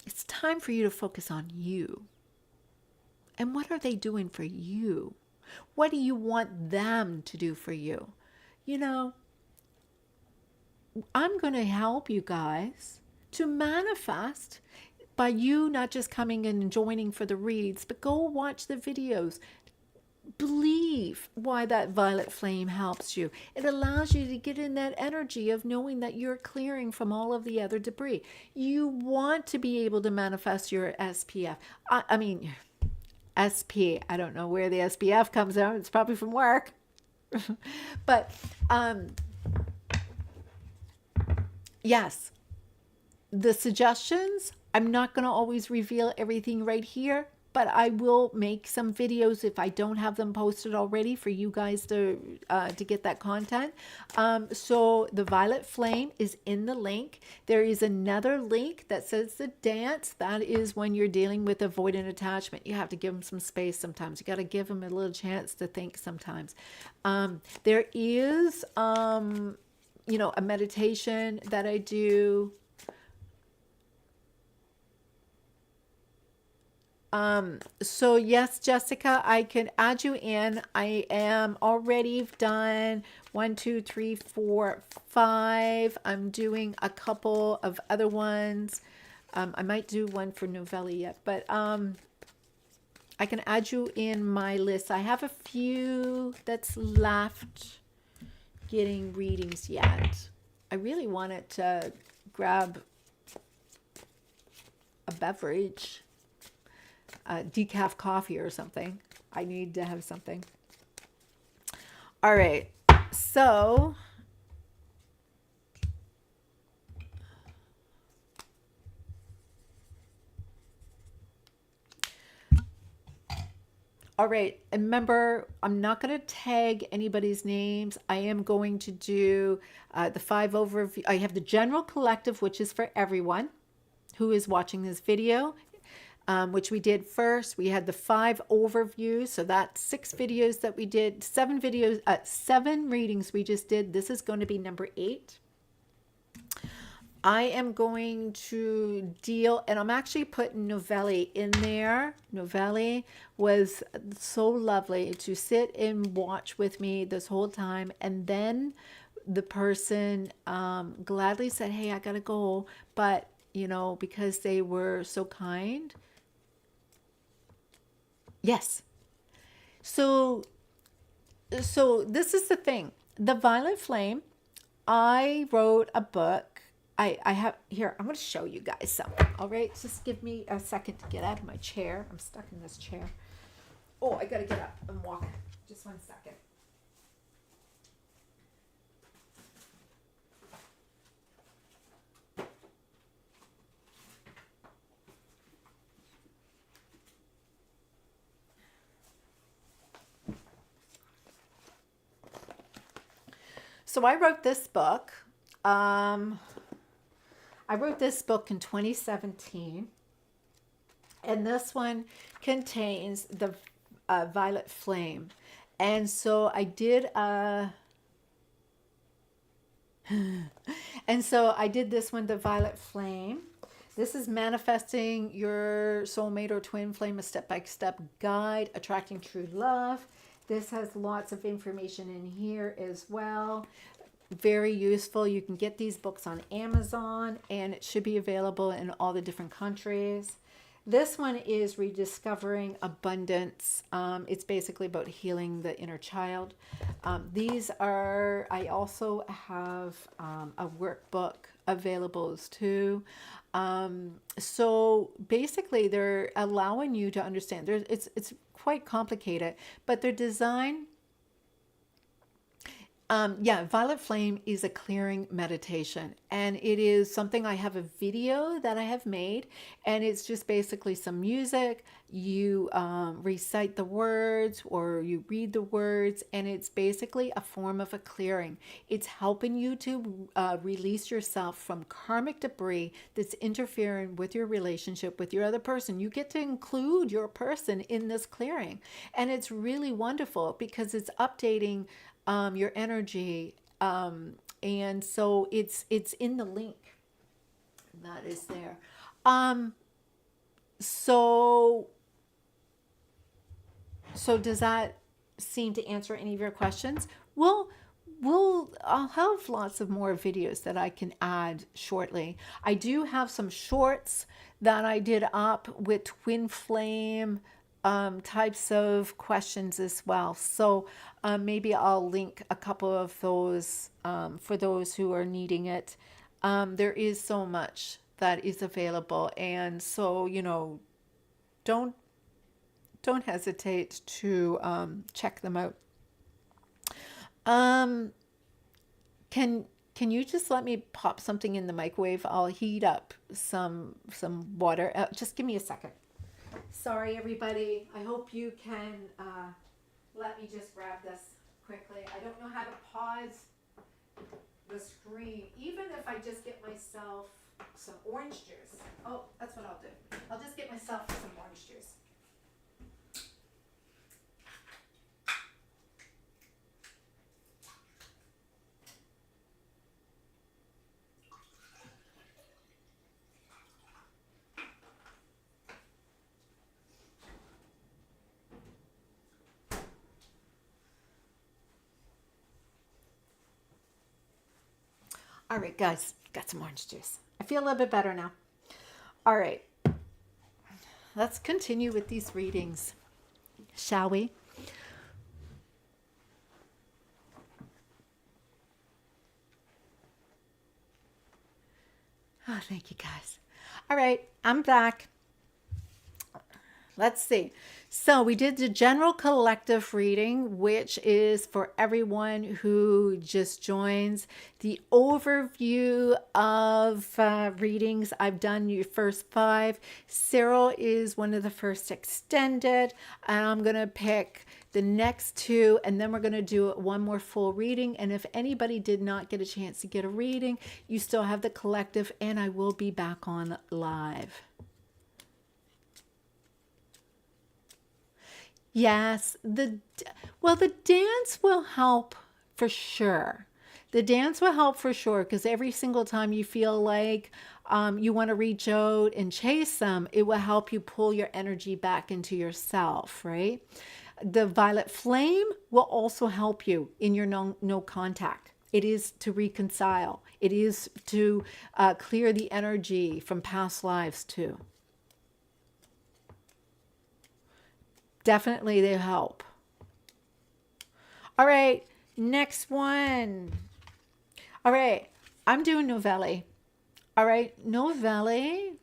it's time for you to focus on you. And what are they doing for you? What do you want them to do for you? I'm going to help you guys to manifest by you not just coming in and joining for the reads, but go watch the videos. Believe why that violet flame helps you. It allows you to get in that energy of knowing that you're clearing from all of the other debris. You want to be able to manifest your SPF. I mean, SP. I don't know where the SPF comes out. It's probably from work. But yes, the suggestions, I'm not going to always reveal everything right here, but I will make some videos if I don't have them posted already for you guys to get that content. So the violet flame is in the link. There is another link that says the dance. That is when you're dealing with avoidant attachment. You have to give them some space sometimes. You got to give them a little chance to think sometimes. There is, a meditation that I do. So yes, Jessica, I can add you in. I am already done 1, 2, 3, 4, 5. I'm doing a couple of other ones. I might do one for Novelli yet, but I can add you in my list. I have a few that's left getting readings yet. I really wanted to grab a beverage. Decaf coffee or something. I need to have something. All right. So all right. And remember, I'm not going to tag anybody's names. I am going to do the 5 overview. I have the general collective, which is for everyone who is watching this video. Which we did first. We had the 5 overviews. So that's 6 videos that we did, 7 videos, 7 readings we just did. This is going to be number 8. I am going to deal, and I'm actually putting Novelli in there. Novelli was so lovely to sit and watch with me this whole time. And then the person gladly said, hey, I got to go. But, because they were so kind. Yes. So this is the thing. The Violet Flame, I wrote a book. I have here, I'm going to show you guys something. All right. Just give me a second to get out of my chair. I'm stuck in this chair. Oh, I gotta get up and walk. Just 1 second. So I wrote this book. I wrote this book in 2017, and this one contains the violet flame. And so I did this one, the violet flame. This is manifesting your soulmate or twin flame, a step-by-step guide, attracting true love. This has lots of information in here as well. Very useful. You can get these books on Amazon, and it should be available in all the different countries. This one is rediscovering abundance. It's basically about healing the inner child. I also have a workbook available too. So basically they're allowing you to understand. It's quite complicated, but they're designed. Violet Flame is a clearing meditation, and it is something I have a video that I have made, and it's just basically some music. You recite the words or you read the words, and it's basically a form of a clearing. It's helping you to release yourself from karmic debris that's interfering with your relationship with your other person. You get to include your person in this clearing, and it's really wonderful because it's updating your energy, and so it's in the link that is there. So does that seem to answer any of your questions? I'll have lots of more videos that I can add shortly. I do have some shorts that I did up with twin flame types of questions as well. So maybe I'll link a couple of those for those who are needing it. There is so much that is available, and so don't hesitate to check them out. Can you just let me pop something in the microwave? I'll heat up some water. Just give me a second. Sorry, everybody. I hope you can let me just grab this quickly. I don't know how to pause the screen, even if I just get myself some orange juice. Oh, that's what I'll do. I'll just get myself some orange juice. All right, guys, got some orange juice. I feel a little bit better now. All right, let's continue with these readings, shall we? Oh, thank you, guys. All right, I'm back. Let's see. So we did the general collective reading, which is for everyone who just joins. The overview of readings, I've done your first 5. Cyril is one of the first extended. And I'm going to pick the next 2, and then we're going to do one more full reading. And if anybody did not get a chance to get a reading, you still have the collective, and I will be back on live. Yes, the dance will help for sure. The dance will help for sure, because every single time you feel like you want to reach out and chase them, it will help you pull your energy back into yourself, right? The violet flame will also help you in your no contact. It is to reconcile. It is to clear the energy from past lives too. Definitely they help. All right, next one. All right, I'm doing Novelli. All right, Novelli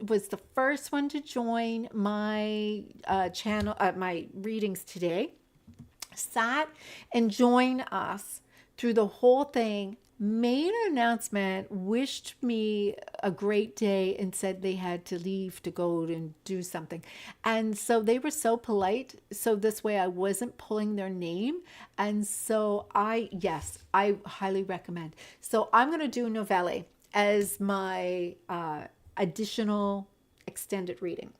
was the first one to join my channel, my readings today. Sat and joined us through the whole thing, made an announcement, wished me a great day, and said they had to leave to go and do something. And so they were so polite. So this way I wasn't pulling their name. And so yes, I highly recommend. So I'm going to do Novelli as my additional extended reading.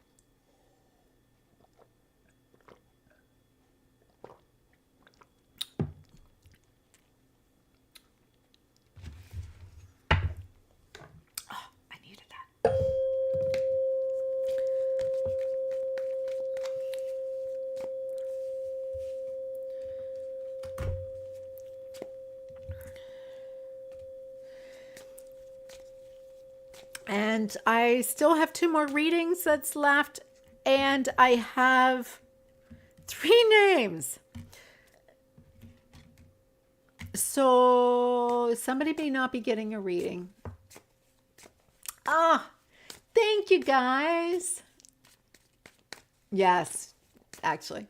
I needed that. And I still have two more readings that's left. And I have three names. So somebody may not be getting a reading. Ah, thank you guys. Yes, actually.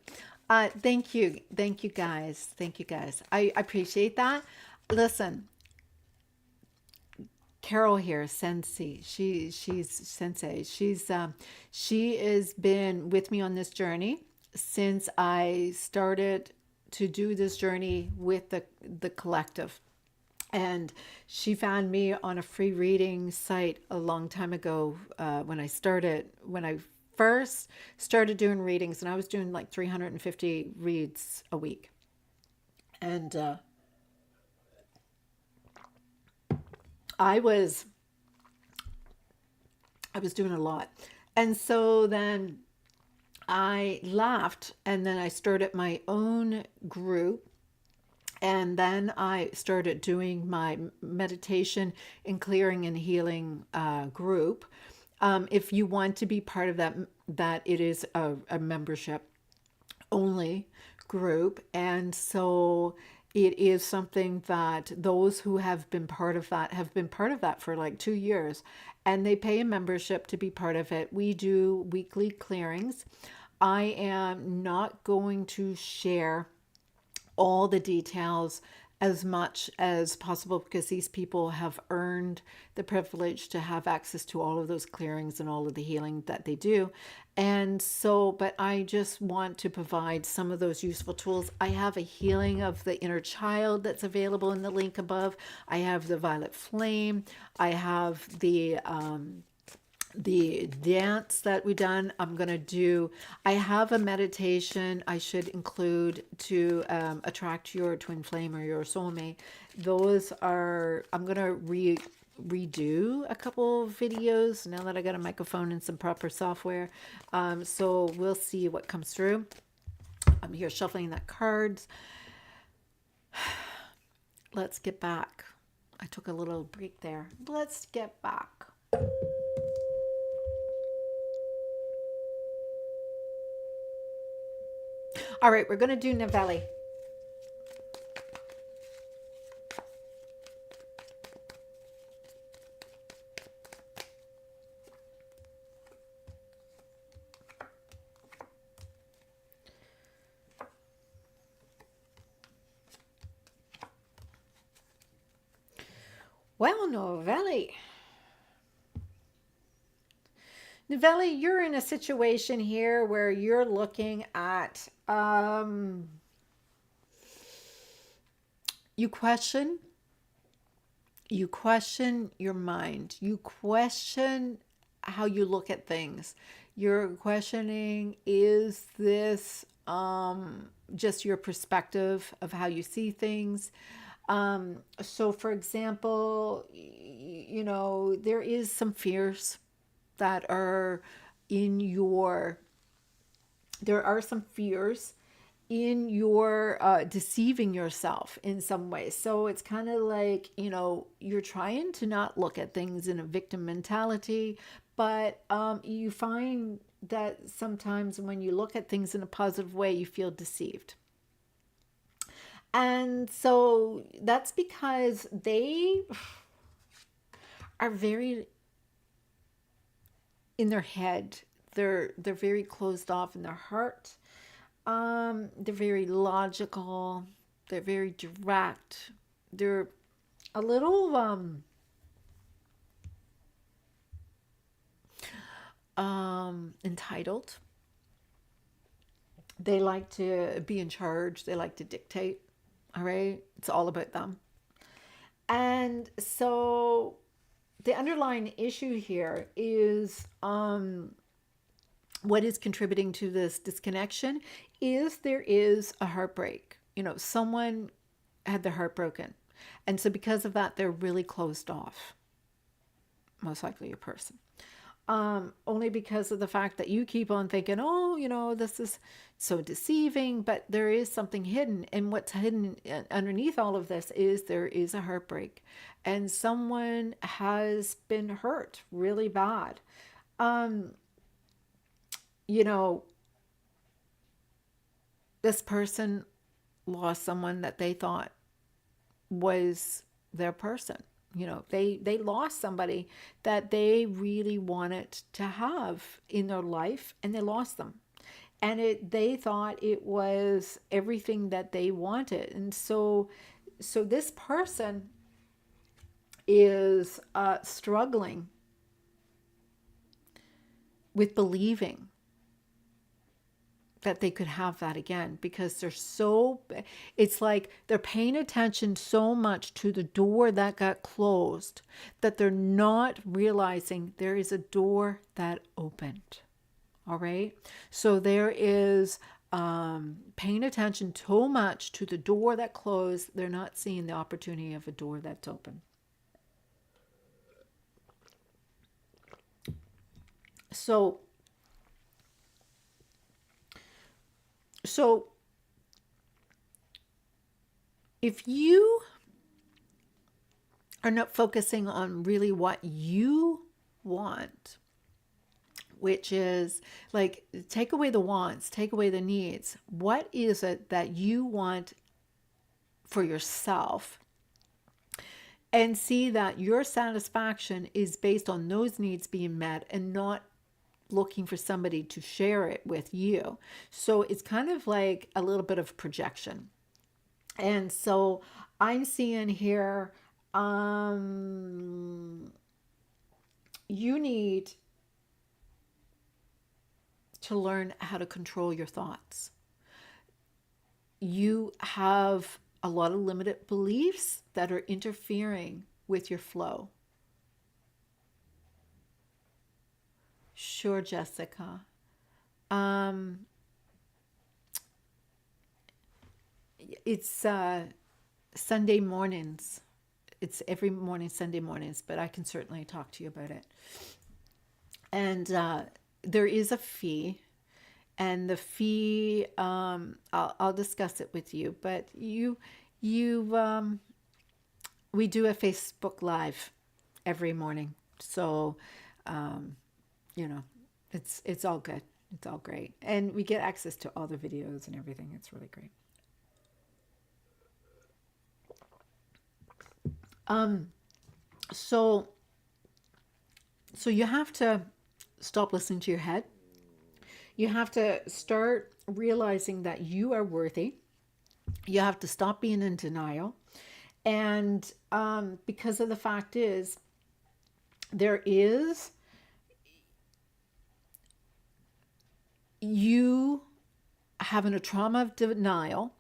Thank you. Thank you guys. Thank you guys. I appreciate that. Listen, Carol here, Sensei. She's Sensei. She has been with me on this journey since I started to do this journey with the collective. And she found me on a free reading site a long time ago when I first started doing readings, and I was doing like 350 reads a week. And I was I was doing a lot. And so then I left and then I started my own group. And then I started doing my meditation and clearing and healing group. If you want to be part of that it is a membership only group. And so it is something that those who have been part of that have been part of that for like 2 years, and they pay a membership to be part of it. We do weekly clearings. I am not going to share all the details as much as possible because these people have earned the privilege to have access to all of those clearings and all of the healing that they do. And so, but I just want to provide some of those useful tools. I have a healing of the inner child that's available in the link above. I have the violet flame. I have the dance that we done. I have a meditation I should include to attract your twin flame or your soulmate. I'm going to redo a couple of videos now that I got a microphone and some proper software. So we'll see what comes through. I'm here shuffling that cards. Let's get back. I took a little break there. Let's get back. All right, we're going to do Novelli. Well, Novelli. Novelli, you're in a situation here where you're looking at you question your mind. You question how you look at things. You're questioning, is this just your perspective of how you see things? So for example, there is some fears that are in your there are some fears in your deceiving yourself in some way. So it's kind of like, you're trying to not look at things in a victim mentality, but you find that sometimes when you look at things in a positive way, you feel deceived. And so that's because they are very in their head. They're very closed off in their heart. They're very logical. They're very direct. They're a little entitled. They like to be in charge. They like to dictate. All right, it's all about them. And so the underlying issue here is what is contributing to this disconnection is there is a heartbreak. You know, someone had their heart broken. And so because of that, they're really closed off, most likely a person. Only because of the fact that you keep on thinking, oh, you know, this is so deceiving, but there is something hidden. And what's hidden underneath all of this is there is a heartbreak and someone has been hurt really bad. You know, this person lost someone that they thought was their person. You know, they lost somebody that they really wanted to have in their life, and they lost them. And they thought it was everything that they wanted. And so this person is struggling with believing that they could have that again, because it's like they're paying attention so much to the door that got closed that they're not realizing there is a door that opened. All right, so there is paying attention so much to the door that closed, they're not seeing the opportunity of a door that's open. So so if you are not focusing on really what you want, which is like, take away the wants, take away the needs. What is it that you want for yourself? And see that your satisfaction is based on those needs being met and not looking for somebody to share it with you. So it's kind of like a little bit of projection. And so I'm seeing here, you need to learn how to control your thoughts. You have a lot of limited beliefs that are interfering with your flow. Sure, Jessica. It's Sunday mornings. It's every morning, Sunday mornings, but I can certainly talk to you about it. And there is a fee, and the fee, I'll discuss it with you. But we do a Facebook Live every morning, so you know, it's all good. It's all great, and we get access to all the videos and everything. It's really great. So so you have to stop listening to your head. You have to start realizing that you are worthy. You have to stop being in denial. And because of the fact is, there is, you having a trauma of denial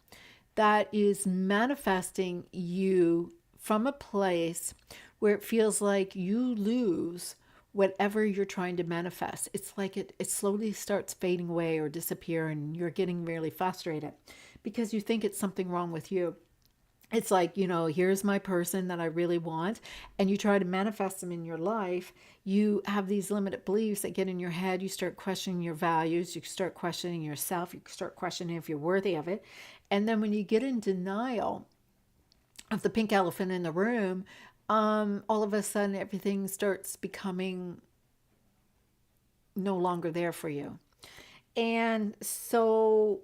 that is manifesting you from a place where it feels like you lose whatever you're trying to manifest. It's like it slowly starts fading away or disappearing, and you're getting really frustrated because you think it's something wrong with you. It's like, you know, here's my person that I really want, and you try to manifest them in your life. You have these limited beliefs that get in your head. You start questioning your values. You start questioning yourself. You start questioning if you're worthy of it. And then when you get in denial of the pink elephant in the room, all of a sudden everything starts becoming no longer there for you. And so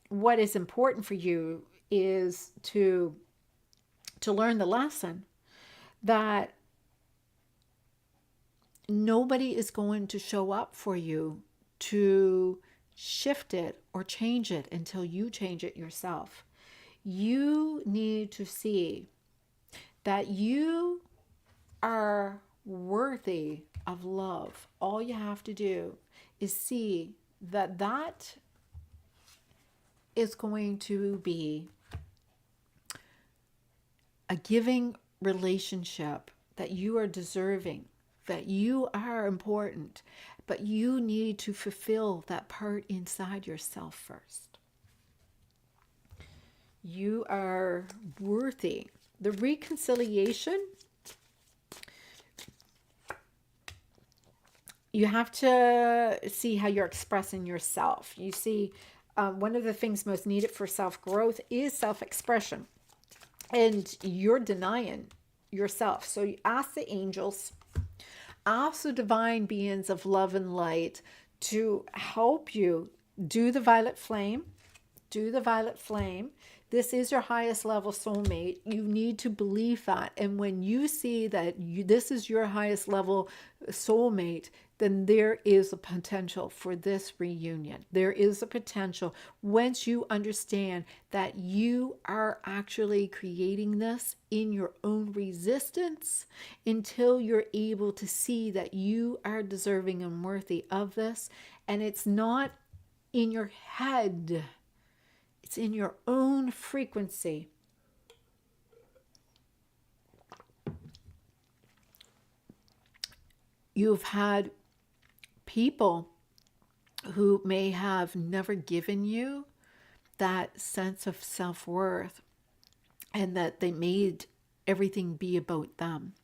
what is important for you is to learn the lesson that nobody is going to show up for you to shift it or change it until you change it yourself. You need to see that you are worthy of love. All you have to do is see that that is going to be a giving relationship, that you are deserving, that you are important, but you need to fulfill that part inside yourself first. You are worthy. The reconciliation, you have to see how you're expressing yourself. You see, one of the things most needed for self-growth is self-expression. And you're denying yourself. So you ask the angels, ask the divine beings of love and light to help you do the violet flame. Do the violet flame. This is your highest level soulmate. You need to believe that. And when you see that this is your highest level soulmate, then there is a potential for this reunion. There is a potential once you understand that you are actually creating this in your own resistance, until you're able to see that you are deserving and worthy of this. And it's not in your head. It's in your own frequency. You've had people who may have never given you that sense of self-worth, and that they made everything be about them.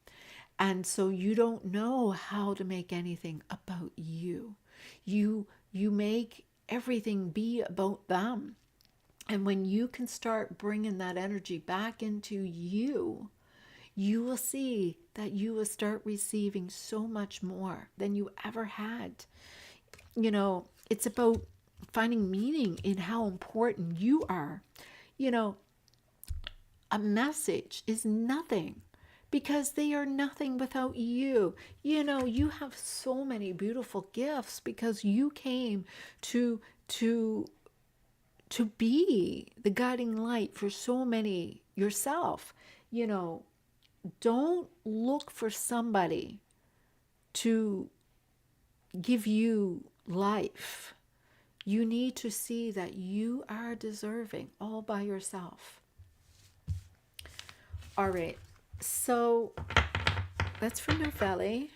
And so you don't know how to make anything about you. You make everything be about them. And when you can start bringing that energy back into you, you will see that you will start receiving so much more than you ever had. You know, it's about finding meaning in how important you are. You know, a message is nothing because they are nothing without you. You know, you have so many beautiful gifts because you came to be the guiding light for so many yourself. You know, don't look for somebody to give you life. You need to see that you are deserving all by yourself. All right, so that's for Novelli.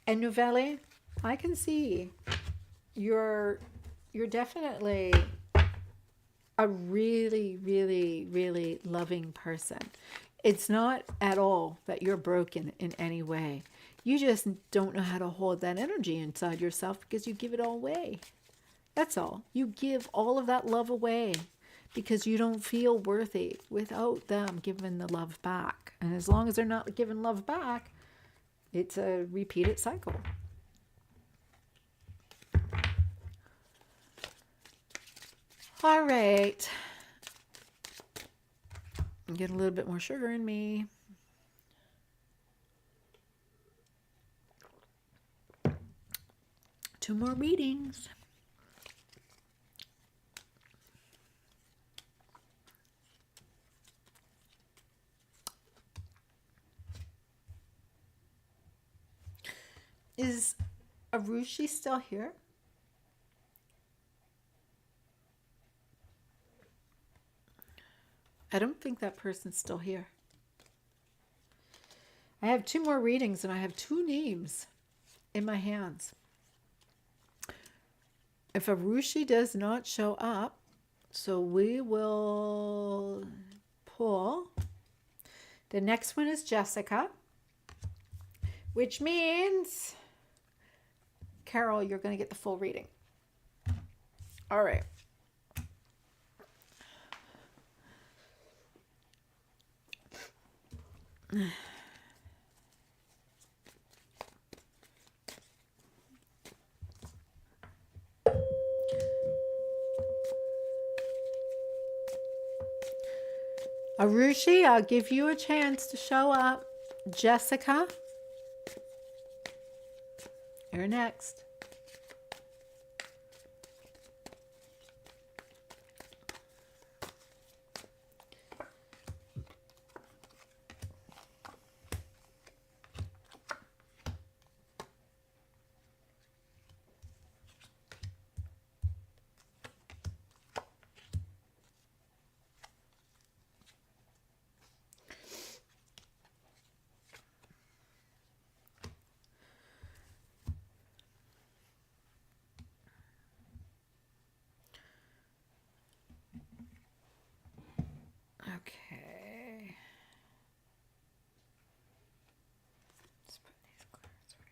And Novelli, I can see you're definitely a really, really, really loving person. It's not at all that you're broken in any way. You just don't know how to hold that energy inside yourself because you give it all away. That's all. You give all of that love away because you don't feel worthy without them giving the love back. And as long as they're not giving love back, it's a repeated cycle. All right. Get a little bit more sugar in me. Two more readings. Is Arushi still here? I don't think that person's still here. I have two more readings and I have two names in my hands. If Arushi does not show up, so we will pull. The next one is Jessica, which means, Carol, you're going to get the full reading. All right. Arushi, I'll give you a chance to show up. Jessica, you're next. Okay. Let's put these cards over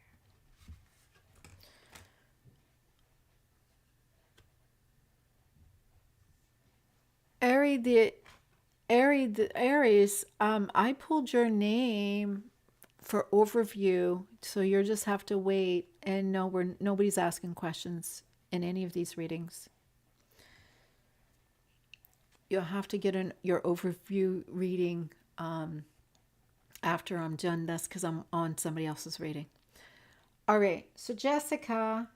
here. Aries, I pulled your name for overview, so you'll just have to wait. And no, nobody's asking questions in any of these readings. You'll have to get your overview reading after I'm done this because I'm on somebody else's reading. All right, so Jessica,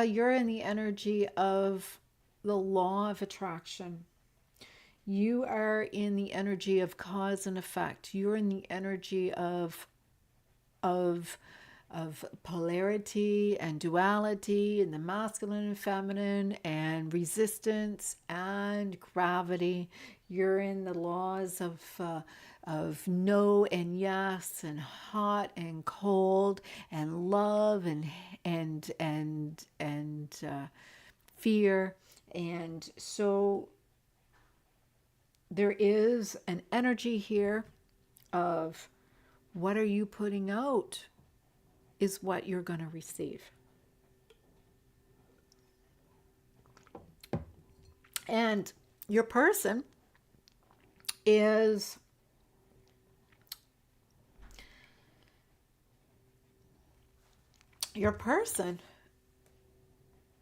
you're in the energy of the law of attraction. You are in the energy of cause and effect. You're in the energy of of polarity and duality and the masculine and feminine and resistance and gravity. You're in the laws of no and yes and hot and cold and love and fear. And so there is an energy here of what are you putting out is what you're going to receive. And your person is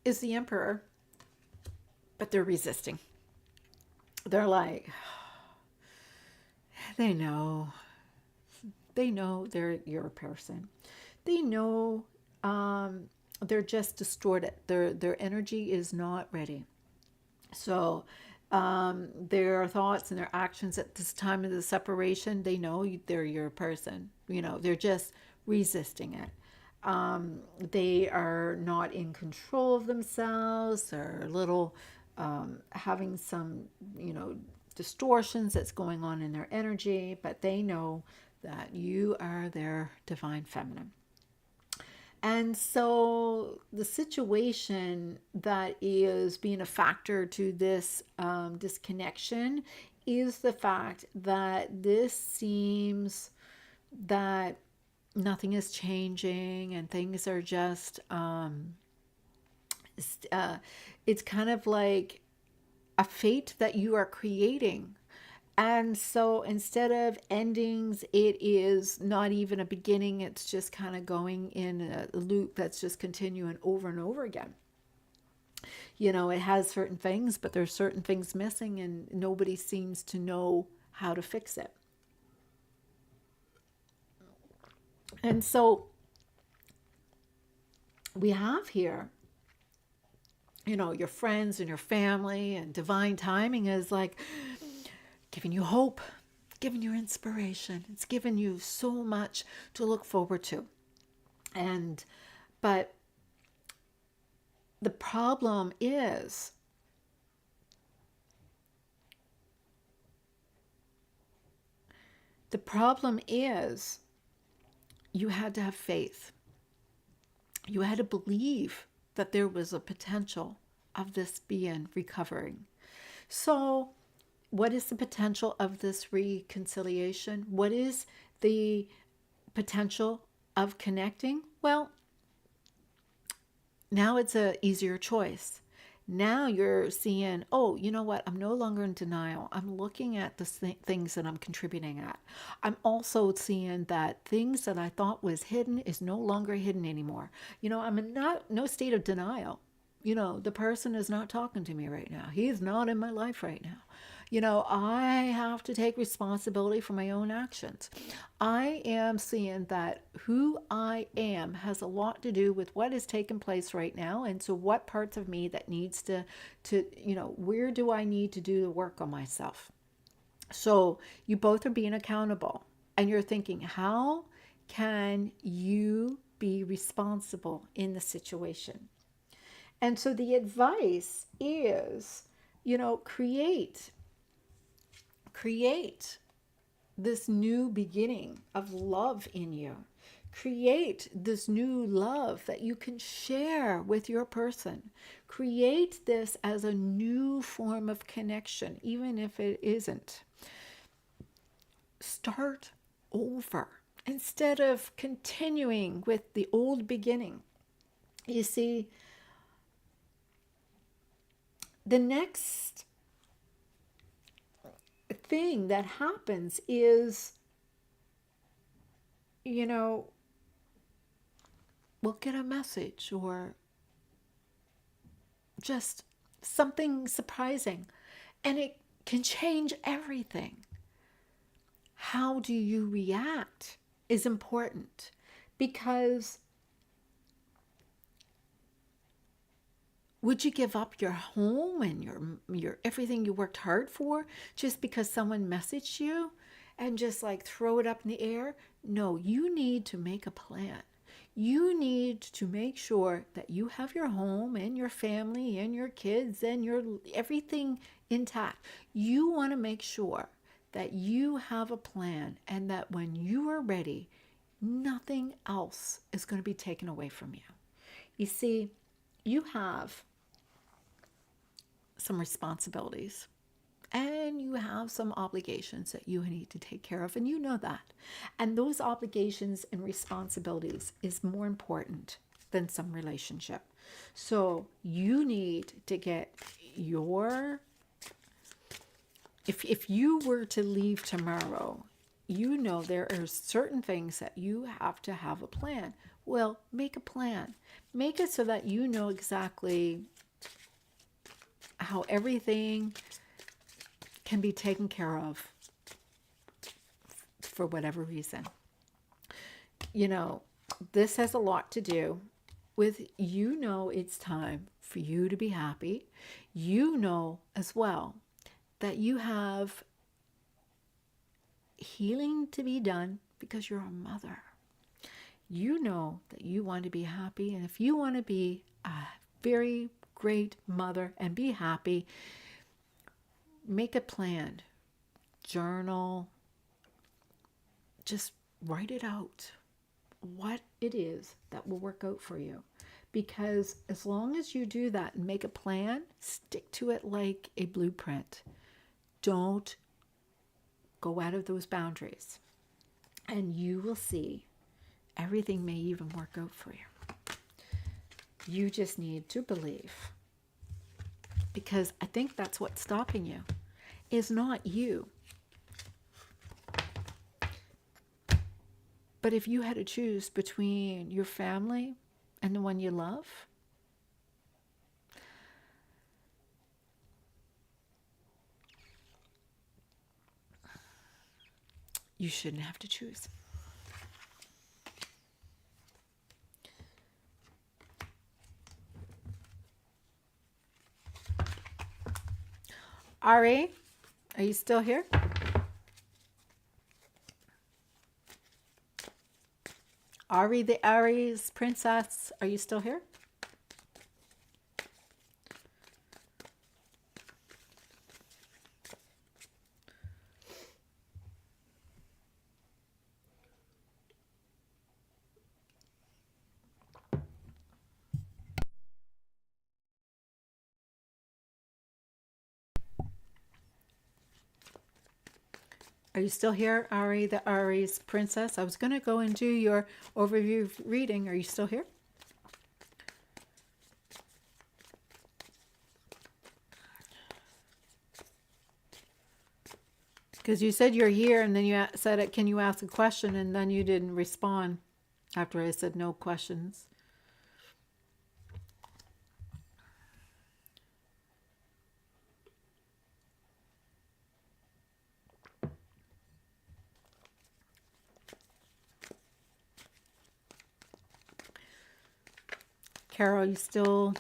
the emperor, but they're resisting. They're like, they know they're your person. They know they're just distorted. Their energy is not ready. So their thoughts and their actions at this time of the separation, they know they're your person. They're just resisting it. They are not in control of themselves. They're a little having some, distortions that's going on in their energy, but they know that you are their divine feminine. And so the situation that is being a factor to this disconnection is the fact that this seems that nothing is changing and things are just, it's kind of like a fate that you are creating. And so instead of endings, it is not even a beginning. It's just kind of going in a loop that's just continuing over and over again. It has certain things, but there's certain things missing and nobody seems to know how to fix it. And so we have here, your friends and your family, and divine timing is like giving you hope, giving you inspiration. It's giving you so much to look forward to. But the problem is you had to have faith. You had to believe that there was a potential of this being recovering. So what is the potential of this reconciliation? What is the potential of connecting? Well, now it's an easier choice. Now you're seeing, oh, you know what? I'm no longer in denial. I'm looking at the things that I'm contributing at. I'm also seeing that things that I thought was hidden is no longer hidden anymore. I'm in no state of denial. The person is not talking to me right now. He is not in my life right now. I have to take responsibility for my own actions. I am seeing that who I am has a lot to do with what is taking place right now. And so what parts of me that needs to, where do I need to do the work on myself? So you both are being accountable and you're thinking, how can you be responsible in the situation? And so the advice is, create this new beginning of love in you. Create this new love that you can share with your person. Create this as a new form of connection, even if it isn't. Start over instead of continuing with the old beginning. You see, the next thing that happens is, we'll get a message or just something surprising, and it can change everything. How do you react is important, because would you give up your home and your everything you worked hard for just because someone messaged you and just like throw it up in the air? No, you need to make a plan. You need to make sure that you have your home and your family and your kids and your everything intact. You want to make sure that you have a plan and that when you are ready, nothing else is going to be taken away from you. You see, you have some responsibilities and you have some obligations that you need to take care of, and you know that. And those obligations and responsibilities is more important than some relationship. So you need to get your, if you were to leave tomorrow, there are certain things that you have to have a plan. Well, make a plan. Make it so that you know exactly how everything can be taken care of for whatever reason. This has a lot to do with, it's time for you to be happy. As well that you have healing to be done because you're a mother. That you want to be happy, and if you want to be a very great mother and be happy, make a plan, journal, just write it out, what it is that will work out for you. Because as long as you do that and make a plan, stick to it like a blueprint. Don't go out of those boundaries, and you will see everything may even work out for you. You just need to believe, because I think that's what's stopping you, is not you. But if you had to choose between your family and the one you love, you shouldn't have to choose. Ari, are you still here? Ari the Aries princess, are you still here? Are you still here, Ari the Aries princess? I was going to go and do your overview reading. Are you still here? Because you said you're here, and then you said, can you ask a question? And then you didn't respond after I said no questions. Carol, you still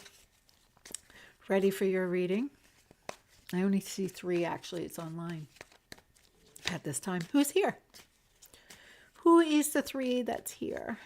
ready for your reading? I only see 3 actually. It's online at this time. Who's here? Who is the 3 that's here?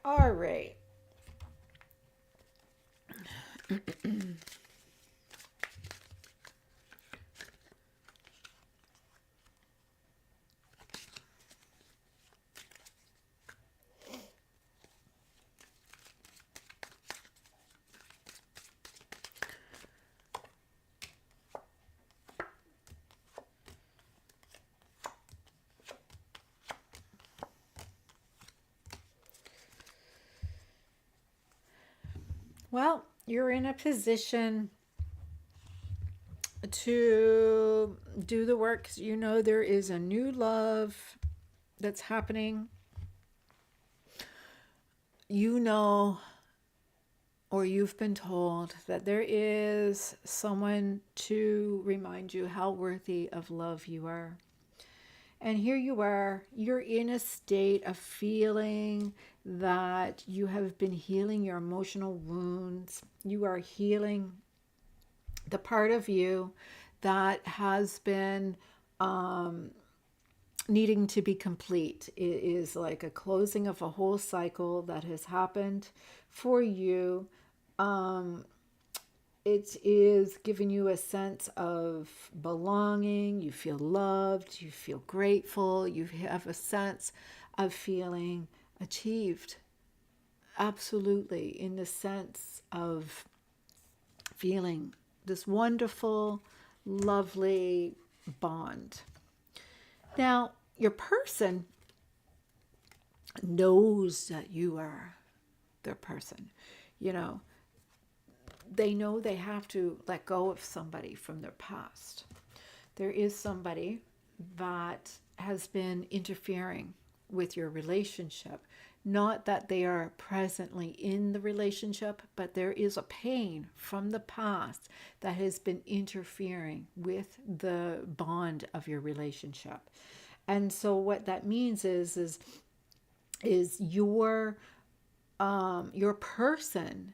All right. Well, you're in a position to do the work 'cause you know there is a new love that's happening. You know, or you've been told that there is someone to remind you how worthy of love you are. And here you are, you're in a state of feeling that you have been healing your emotional wounds. You are healing the part of you that has been needing to be complete. It is like a closing of a whole cycle that has happened for you. It is giving you a sense of belonging. You feel loved. You feel grateful. You have a sense of feeling achieved. Absolutely. In the sense of feeling this wonderful, lovely bond. Now, your person knows that you are their person. You know, they know they have to let go of somebody from their past. There is somebody that has been interfering with your relationship. Not that they are presently in the relationship, but there is a pain from the past that has been interfering with the bond of your relationship. And so what that means is your person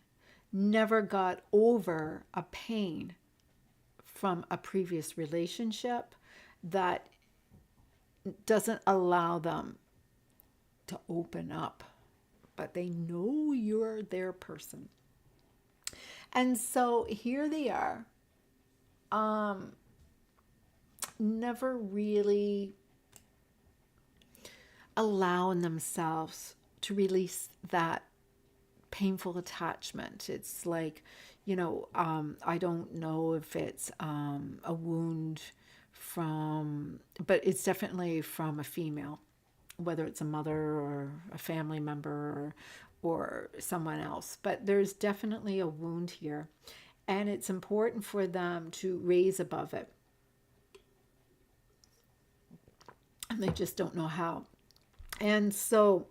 never got over a pain from a previous relationship that doesn't allow them to open up, but they know you're their person. And so here they are, never really allowing themselves to release that painful attachment. It's like, I don't know if it's a wound from, but it's definitely from a female, whether it's a mother or a family member or someone else. But there's definitely a wound here, and it's important for them to raise above it. And they just don't know how. And so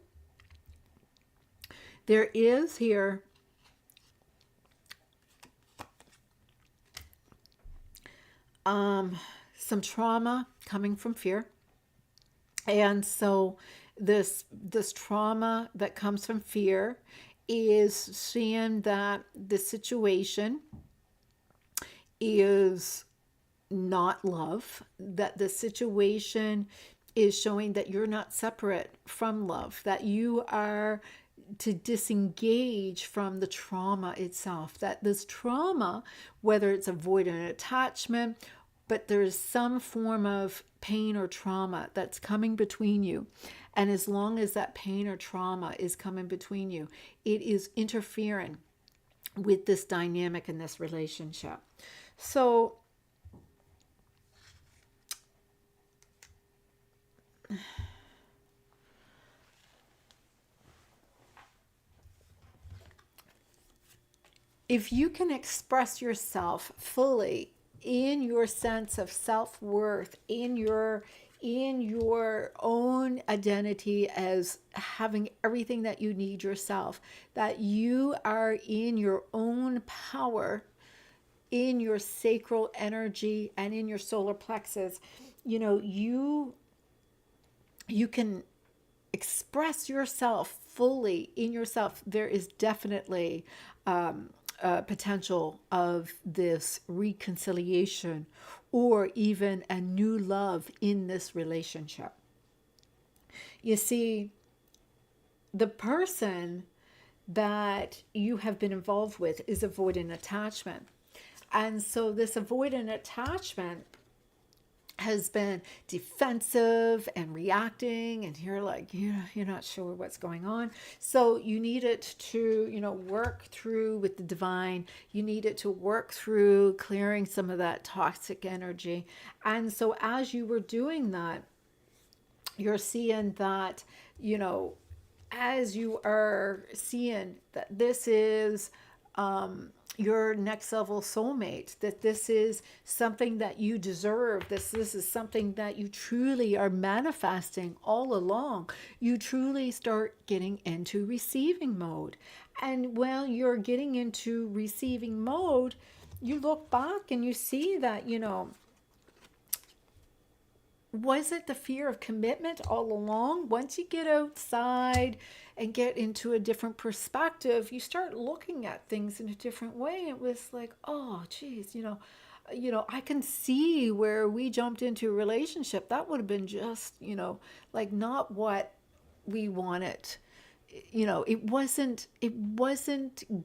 there is here some trauma coming from fear. And so this trauma that comes from fear is seeing that the situation is not love, that the situation is showing that you're not separate from love, that you are to disengage from the trauma itself, that this trauma, whether it's avoidant attachment, but there's some form of pain or trauma that's coming between you. And as long as that pain or trauma is coming between you, it is interfering with this dynamic in this relationship. So if you can express yourself fully in your sense of self-worth, in your own identity as having everything that you need yourself, that you are in your own power, in your sacral energy and in your solar plexus, you can express yourself fully in yourself. There is definitely potential of this reconciliation or even a new love in this relationship. You see, the person that you have been involved with is avoidant attachment. And so this avoidant attachment has been defensive and reacting, and you're like, you're not sure what's going on. So you need it to, work through with the divine. You need it to work through clearing some of that toxic energy. And so as you were doing that, you're seeing that, as you are seeing that this is your next level soulmate, that this is something that you deserve, this is something that you truly are manifesting all along, you truly start getting into receiving mode. And when you're getting into receiving mode, you look back and you see that, was it the fear of commitment all along? Once you get outside and get into a different perspective, you start looking at things in a different way. It was like, oh, geez, I can see where we jumped into a relationship. That would have been just, like not what we wanted. It wasn't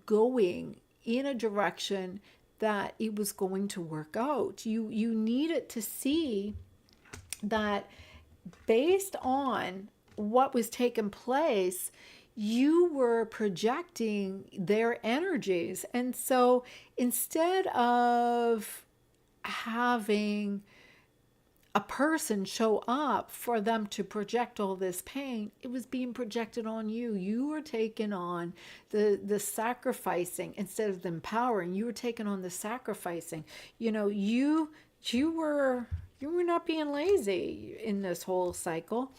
going in a direction that it was going to work out. You needed to see that based on what was taking place, you were projecting their energies. And so instead of having a person show up for them to project all this pain, it was being projected on you. You were taking on the sacrificing instead of the empowering. You were taking on the sacrificing. You were not being lazy in this whole cycle.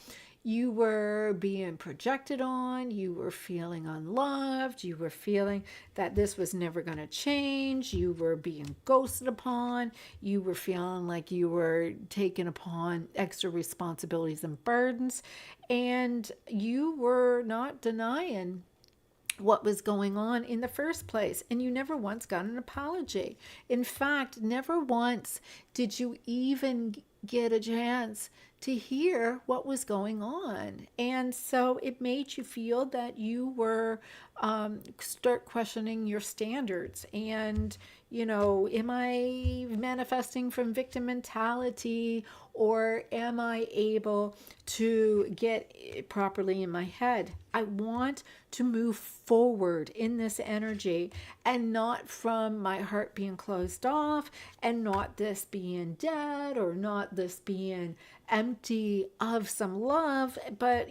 You were being projected on. You were feeling unloved. You were feeling that this was never going to change. You were being ghosted upon. You were feeling like you were taking upon extra responsibilities and burdens. And you were not denying what was going on in the first place. And you never once got an apology. In fact, never once did you even get a chance to hear what was going on. And so it made you feel that you were start questioning your standards. And, am I manifesting from victim mentality, or am I able to get it properly in my head? I want to move forward in this energy, and not from my heart being closed off, and not this being dead, or not this being empty of some love, but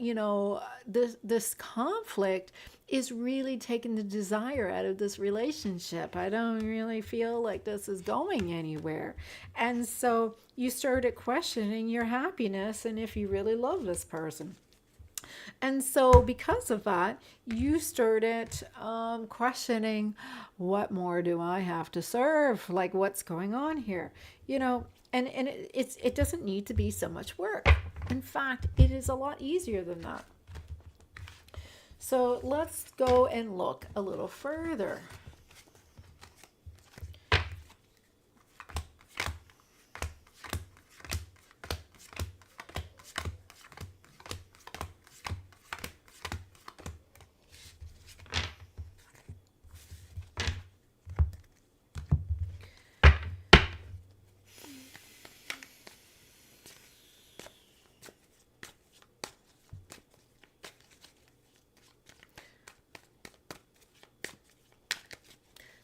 this conflict is really taking the desire out of this relationship. I don't really feel like this is going anywhere. And so you started questioning your happiness and if you really love this person. And so because of that, you started questioning, what more do I have to serve? Like, what's going on here? And it doesn't need to be so much work. In fact, it is a lot easier than that. So let's go and look a little further.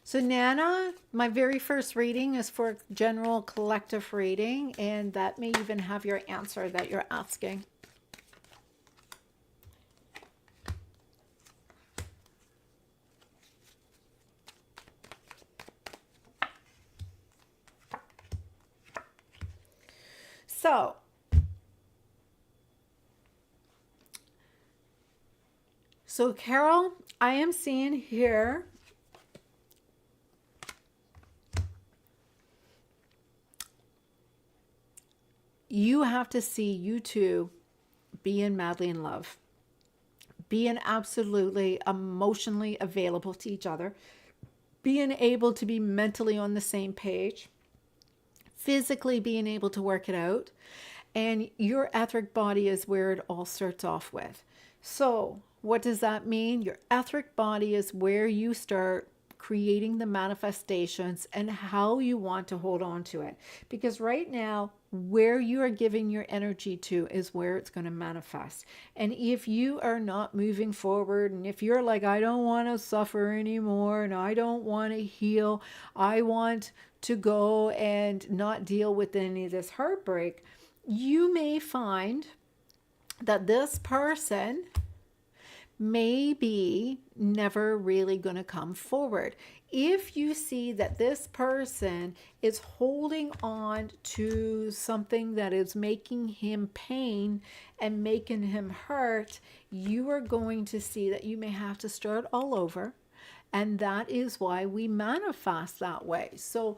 So Nana, my very first reading is for general collective reading, and that may even have your answer that you're asking. So Carol, I am seeing here you have to see you two being madly in love, being absolutely emotionally available to each other, being able to be mentally on the same page, physically being able to work it out. And your etheric body is where it all starts off with. So, what does that mean? Your etheric body is where you start creating the manifestations and how you want to hold on to it. Because right now, where you are giving your energy to is where it's going to manifest. And if you are not moving forward, and if you're like, I don't want to suffer anymore, and I don't want to heal, I want to go and not deal with any of this heartbreak, you may find that this person may be never really going to come forward. If you see that this person is holding on to something that is making him pain and making him hurt, you are going to see that you may have to start all over. And that is why we manifest that way. So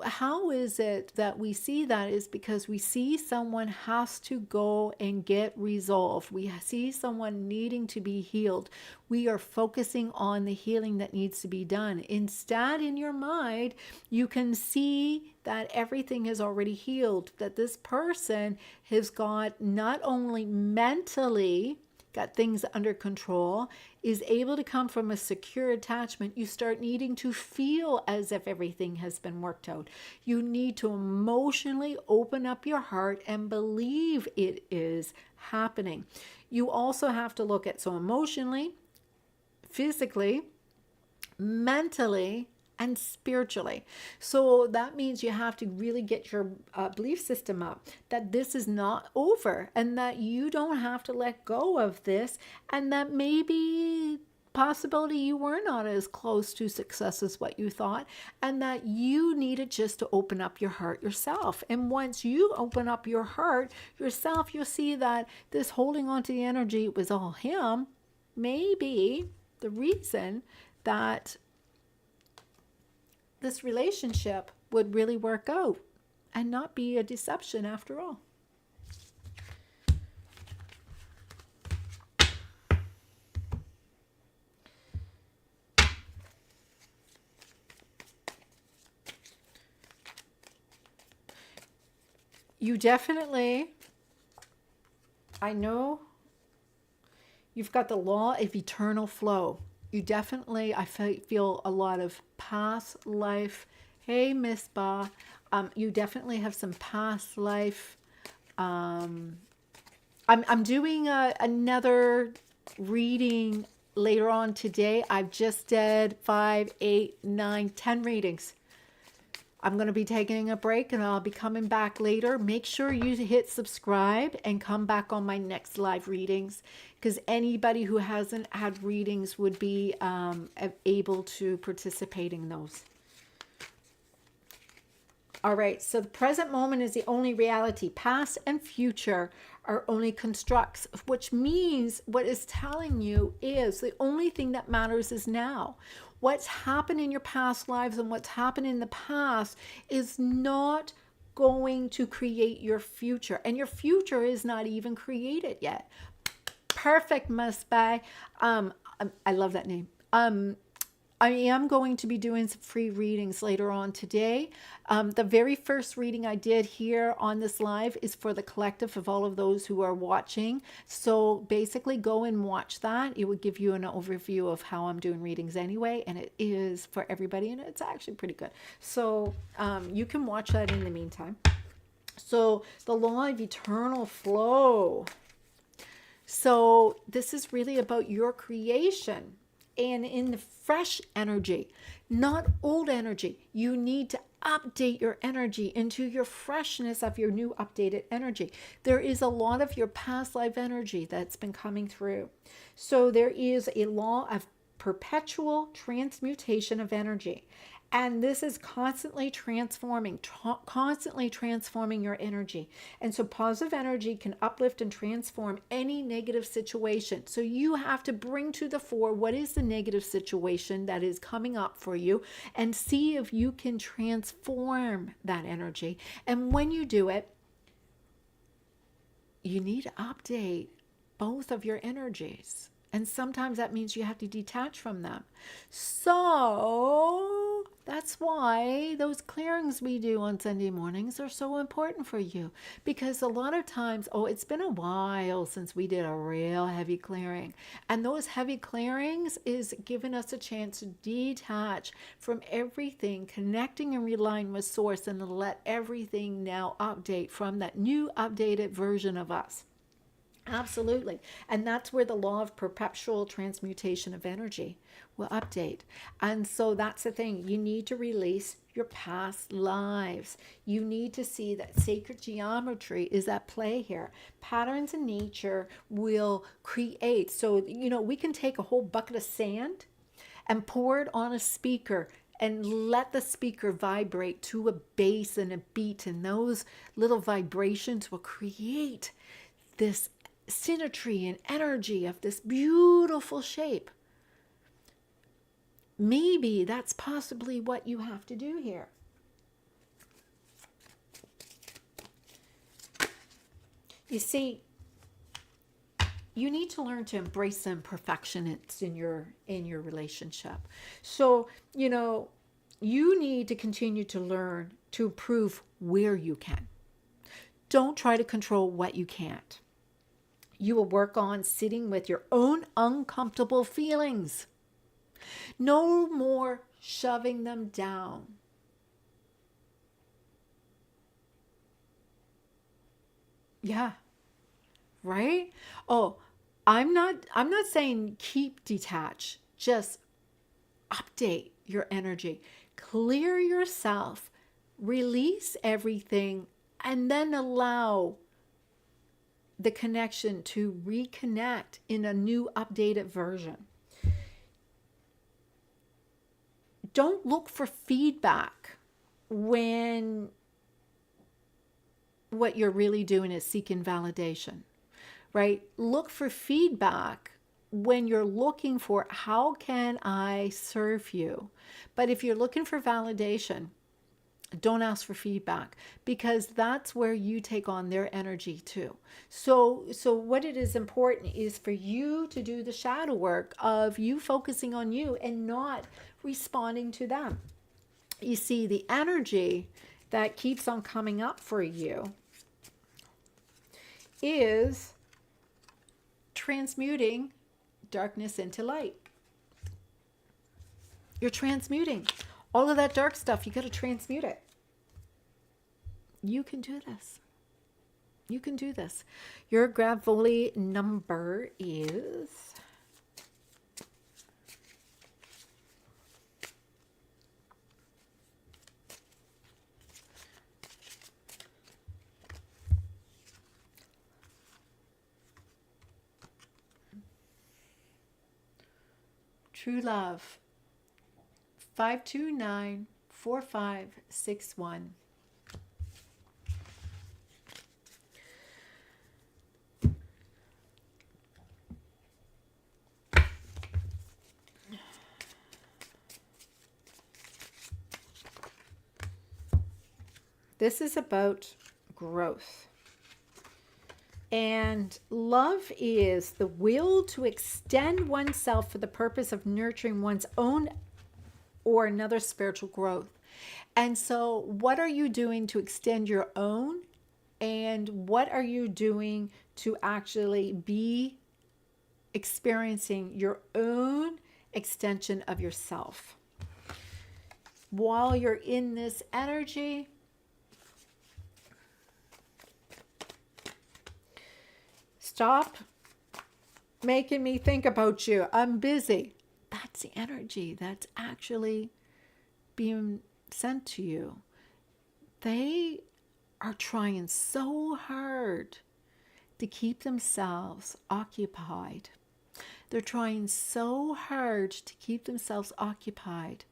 how is it that we see that? Is because we see someone has to go and get resolved. We see someone needing to be healed. We are focusing on the healing that needs to be done. Instead, in your mind, you can see that everything is already healed, that this person has got not only mentally got things under control, is able to come from a secure attachment. You start needing to feel as if everything has been worked out. You need to emotionally open up your heart and believe it is happening. You also have to look at, so emotionally, physically, mentally, and spiritually. So that means you have to really get your belief system up that this is not over, and that you don't have to let go of this, and that maybe possibility you were not as close to success as what you thought, and that you needed just to open up your heart yourself. And once you open up your heart yourself, you'll see that this holding on to the energy was all him may be the reason that this relationship would really work out and not be a deception after all. You definitely, I know you've got the law of eternal flow. You definitely, I feel a lot of past life. Hey, Miss Ba, you definitely have some past life. I'm doing another reading later on today. I've just did 5, 8, 9, 10 readings. I'm going to be taking a break and I'll be coming back later. Make sure you hit subscribe and come back on my next live readings, because anybody who hasn't had readings would be able to participate in those. All right, so the present moment is the only reality. Past and future are only constructs, which means what it's telling you is the only thing that matters is now. What's happened in your past lives and what's happened in the past is not going to create your future. And your future is not even created yet. Perfect, Miss Bay. I love that name. I am going to be doing some free readings later on today. The very first reading I did here on this live is for the collective of all of those who are watching. So basically go and watch that. It would give you an overview of how I'm doing readings anyway, and it is for everybody, and it's actually pretty good. So you can watch that in the meantime. So the law of eternal flow. So this is really about your creation. And in the fresh energy, not old energy. You need to update your energy into your freshness of your new updated energy. There is a lot of your past life energy that's been coming through. So there is a law of perpetual transmutation of energy. And this is constantly transforming your energy. And so positive energy can uplift and transform any negative situation. So you have to bring to the fore what is the negative situation that is coming up for you and see if you can transform that energy. And when you do it, you need to update both of your energies. And sometimes that means you have to detach from them. So that's why those clearings we do on Sunday mornings are so important for you. Because a lot of times, it's been a while since we did a real heavy clearing. And those heavy clearings is giving us a chance to detach from everything, connecting and relying with source, and to let everything now update from that new updated version of us. Absolutely. And that's where the law of perpetual transmutation of energy will update. And so that's the thing. You need to release your past lives. You need to see that sacred geometry is at play here. Patterns in nature will create. So, we can take a whole bucket of sand and pour it on a speaker and let the speaker vibrate to a bass and a beat. And those little vibrations will create this symmetry and energy of this beautiful shape. Maybe that's possibly what you have to do here. You see, you need to learn to embrace the imperfections in your relationship. So, you need to continue to learn to improve where you can. Don't try to control what you can't. You will work on sitting with your own uncomfortable feelings. No more shoving them down. Yeah, right? I'm not saying keep detached. Just update your energy. Clear yourself. Release everything and then allow the connection to reconnect in a new updated version. Don't look for feedback when what you're really doing is seeking validation, right? Look for feedback when you're looking for how can I serve you. But if you're looking for validation, don't ask for feedback, because that's where you take on their energy too. So what it is important is for you to do the shadow work of you focusing on you and not responding to them. You see, the energy that keeps on coming up for you is transmuting darkness into light. You're transmuting all of that dark stuff. You got to transmute it. You can do this. You can do this. Your Gravoli number is 5294561. This is about growth. And love is the will to extend oneself for the purpose of nurturing one's own or another spiritual growth. And so what are you doing to extend your own? And what are you doing to actually be experiencing your own extension of yourself? While you're in this energy, stop making me think about you. I'm busy. That's the energy that's actually being sent to you. They are trying so hard to keep themselves occupied. They're trying so hard to keep themselves occupied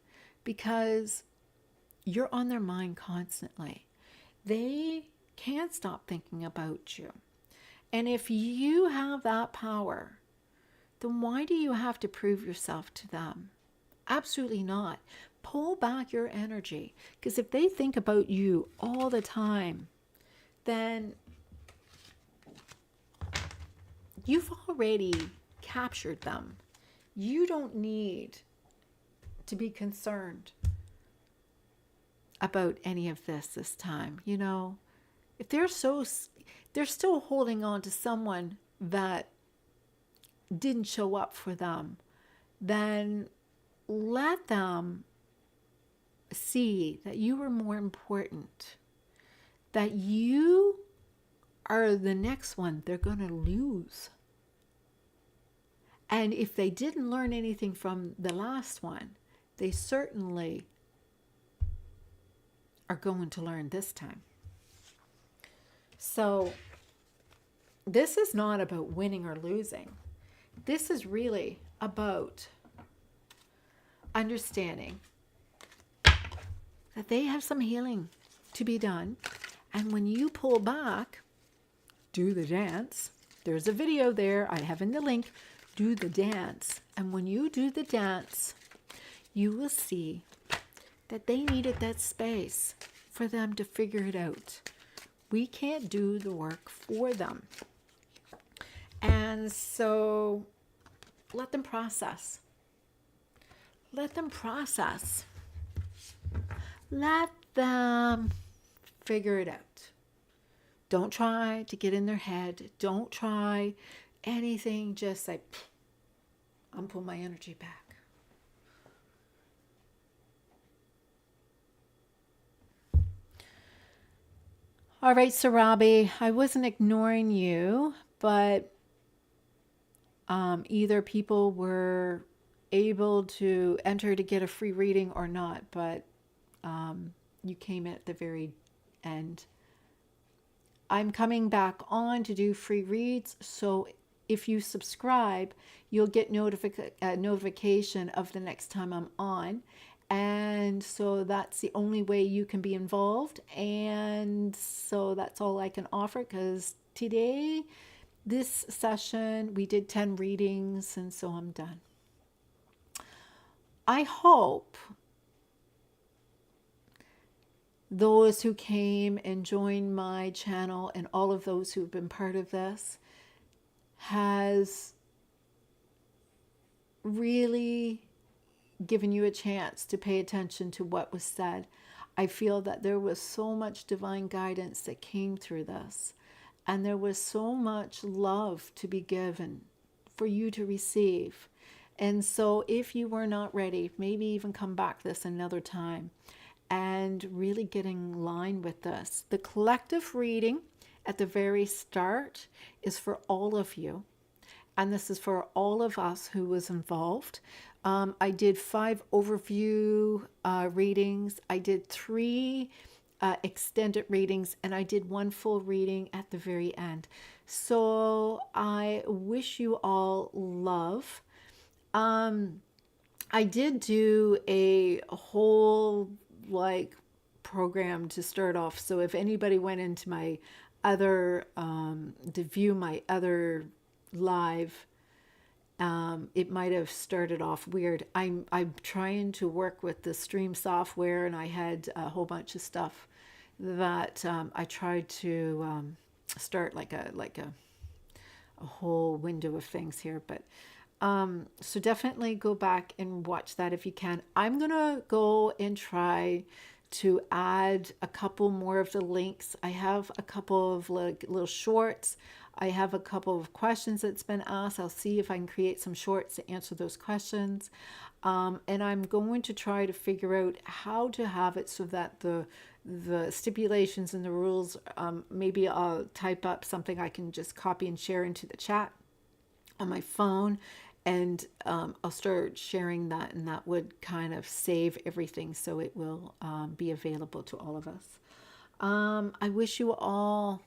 because you're on their mind constantly. They can't stop thinking about you. And if you have that power, then why do you have to prove yourself to them? Absolutely not. Pull back your energy, because if they think about you all the time, then you've already captured them. You don't need to be concerned about any of this time. You know, if they're still holding on to someone that didn't show up for them, then let them see that you are more important, that you are the next one they're going to lose. And if they didn't learn anything from the last one, they certainly are going to learn this time. So this is not about winning or losing. This is really about understanding that they have some healing to be done. And when you pull back, do the dance. There's a video there. I have in the link. Do the dance. And when you do the dance, you will see that they needed that space for them to figure it out. We can't do the work for them. And so let them process. Let them process. Let them figure it out. Don't try to get in their head. Don't try anything. Just say, I'm pulling my energy back. All right, Sarabi, I wasn't ignoring you, but either people were able to enter to get a free reading or not, but you came at the very end. I'm coming back on to do free reads, so if you subscribe, you'll get notification of the next time I'm on. And so that's the only way you can be involved. And so that's all I can offer, because today, this session, we did 10 readings, and so I'm done. I hope those who came and joined my channel and all of those who've been part of this has really given you a chance to pay attention to what was said. I feel that there was so much divine guidance that came through this, and there was so much love to be given for you to receive. And so if you were not ready, maybe even come back this another time and really get in line with this. The collective reading at the very start is for all of you. And this is for all of us who was involved. I did 5 overview readings. I did 3 extended readings, and I did 1 full reading at the very end. So I wish you all love. I did do a whole program to start off. So if anybody went into my other, to view my other live, it might have started off weird. I'm trying to work with the stream software, and I had a whole bunch of stuff that I tried to start like a whole window of things here. But so definitely go back and watch that if you can. I'm gonna go and try to add a couple more of the links. I have a couple of little shorts. I have a couple of questions that's been asked. I'll see if I can create some shorts to answer those questions. And I'm going to try to figure out how to have it so that the stipulations and the rules, maybe I'll type up something I can just copy and share into the chat on my phone, and I'll start sharing that, and that would kind of save everything so it will be available to all of us. I wish you all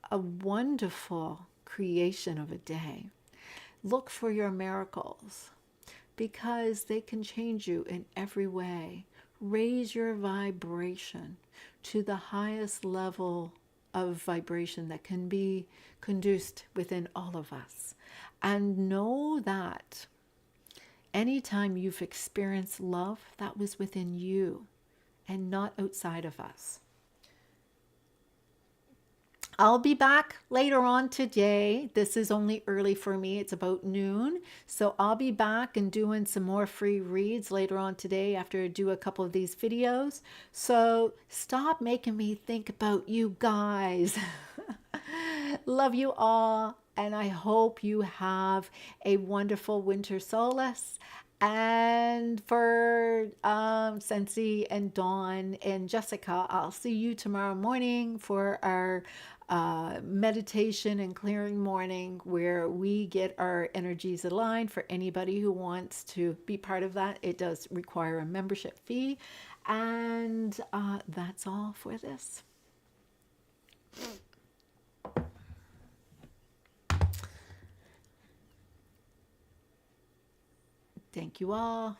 a wonderful creation of a day. Look for your miracles. because they can change you in every way. Raise your vibration to the highest level of vibration that can be conduced within all of us. And know that anytime you've experienced love, that was within you and not outside of us. I'll be back later on today. This is only early for me. It's about noon. So I'll be back and doing some more free reads later on today after I do a couple of these videos. So stop making me think about you guys. Love you all. And I hope you have a wonderful winter solace. And for Sensi and Dawn and Jessica, I'll see you tomorrow morning for our meditation and clearing morning, where we get our energies aligned. For anybody who wants to be part of that, it does require a membership fee. And that's all for this. Thank you all.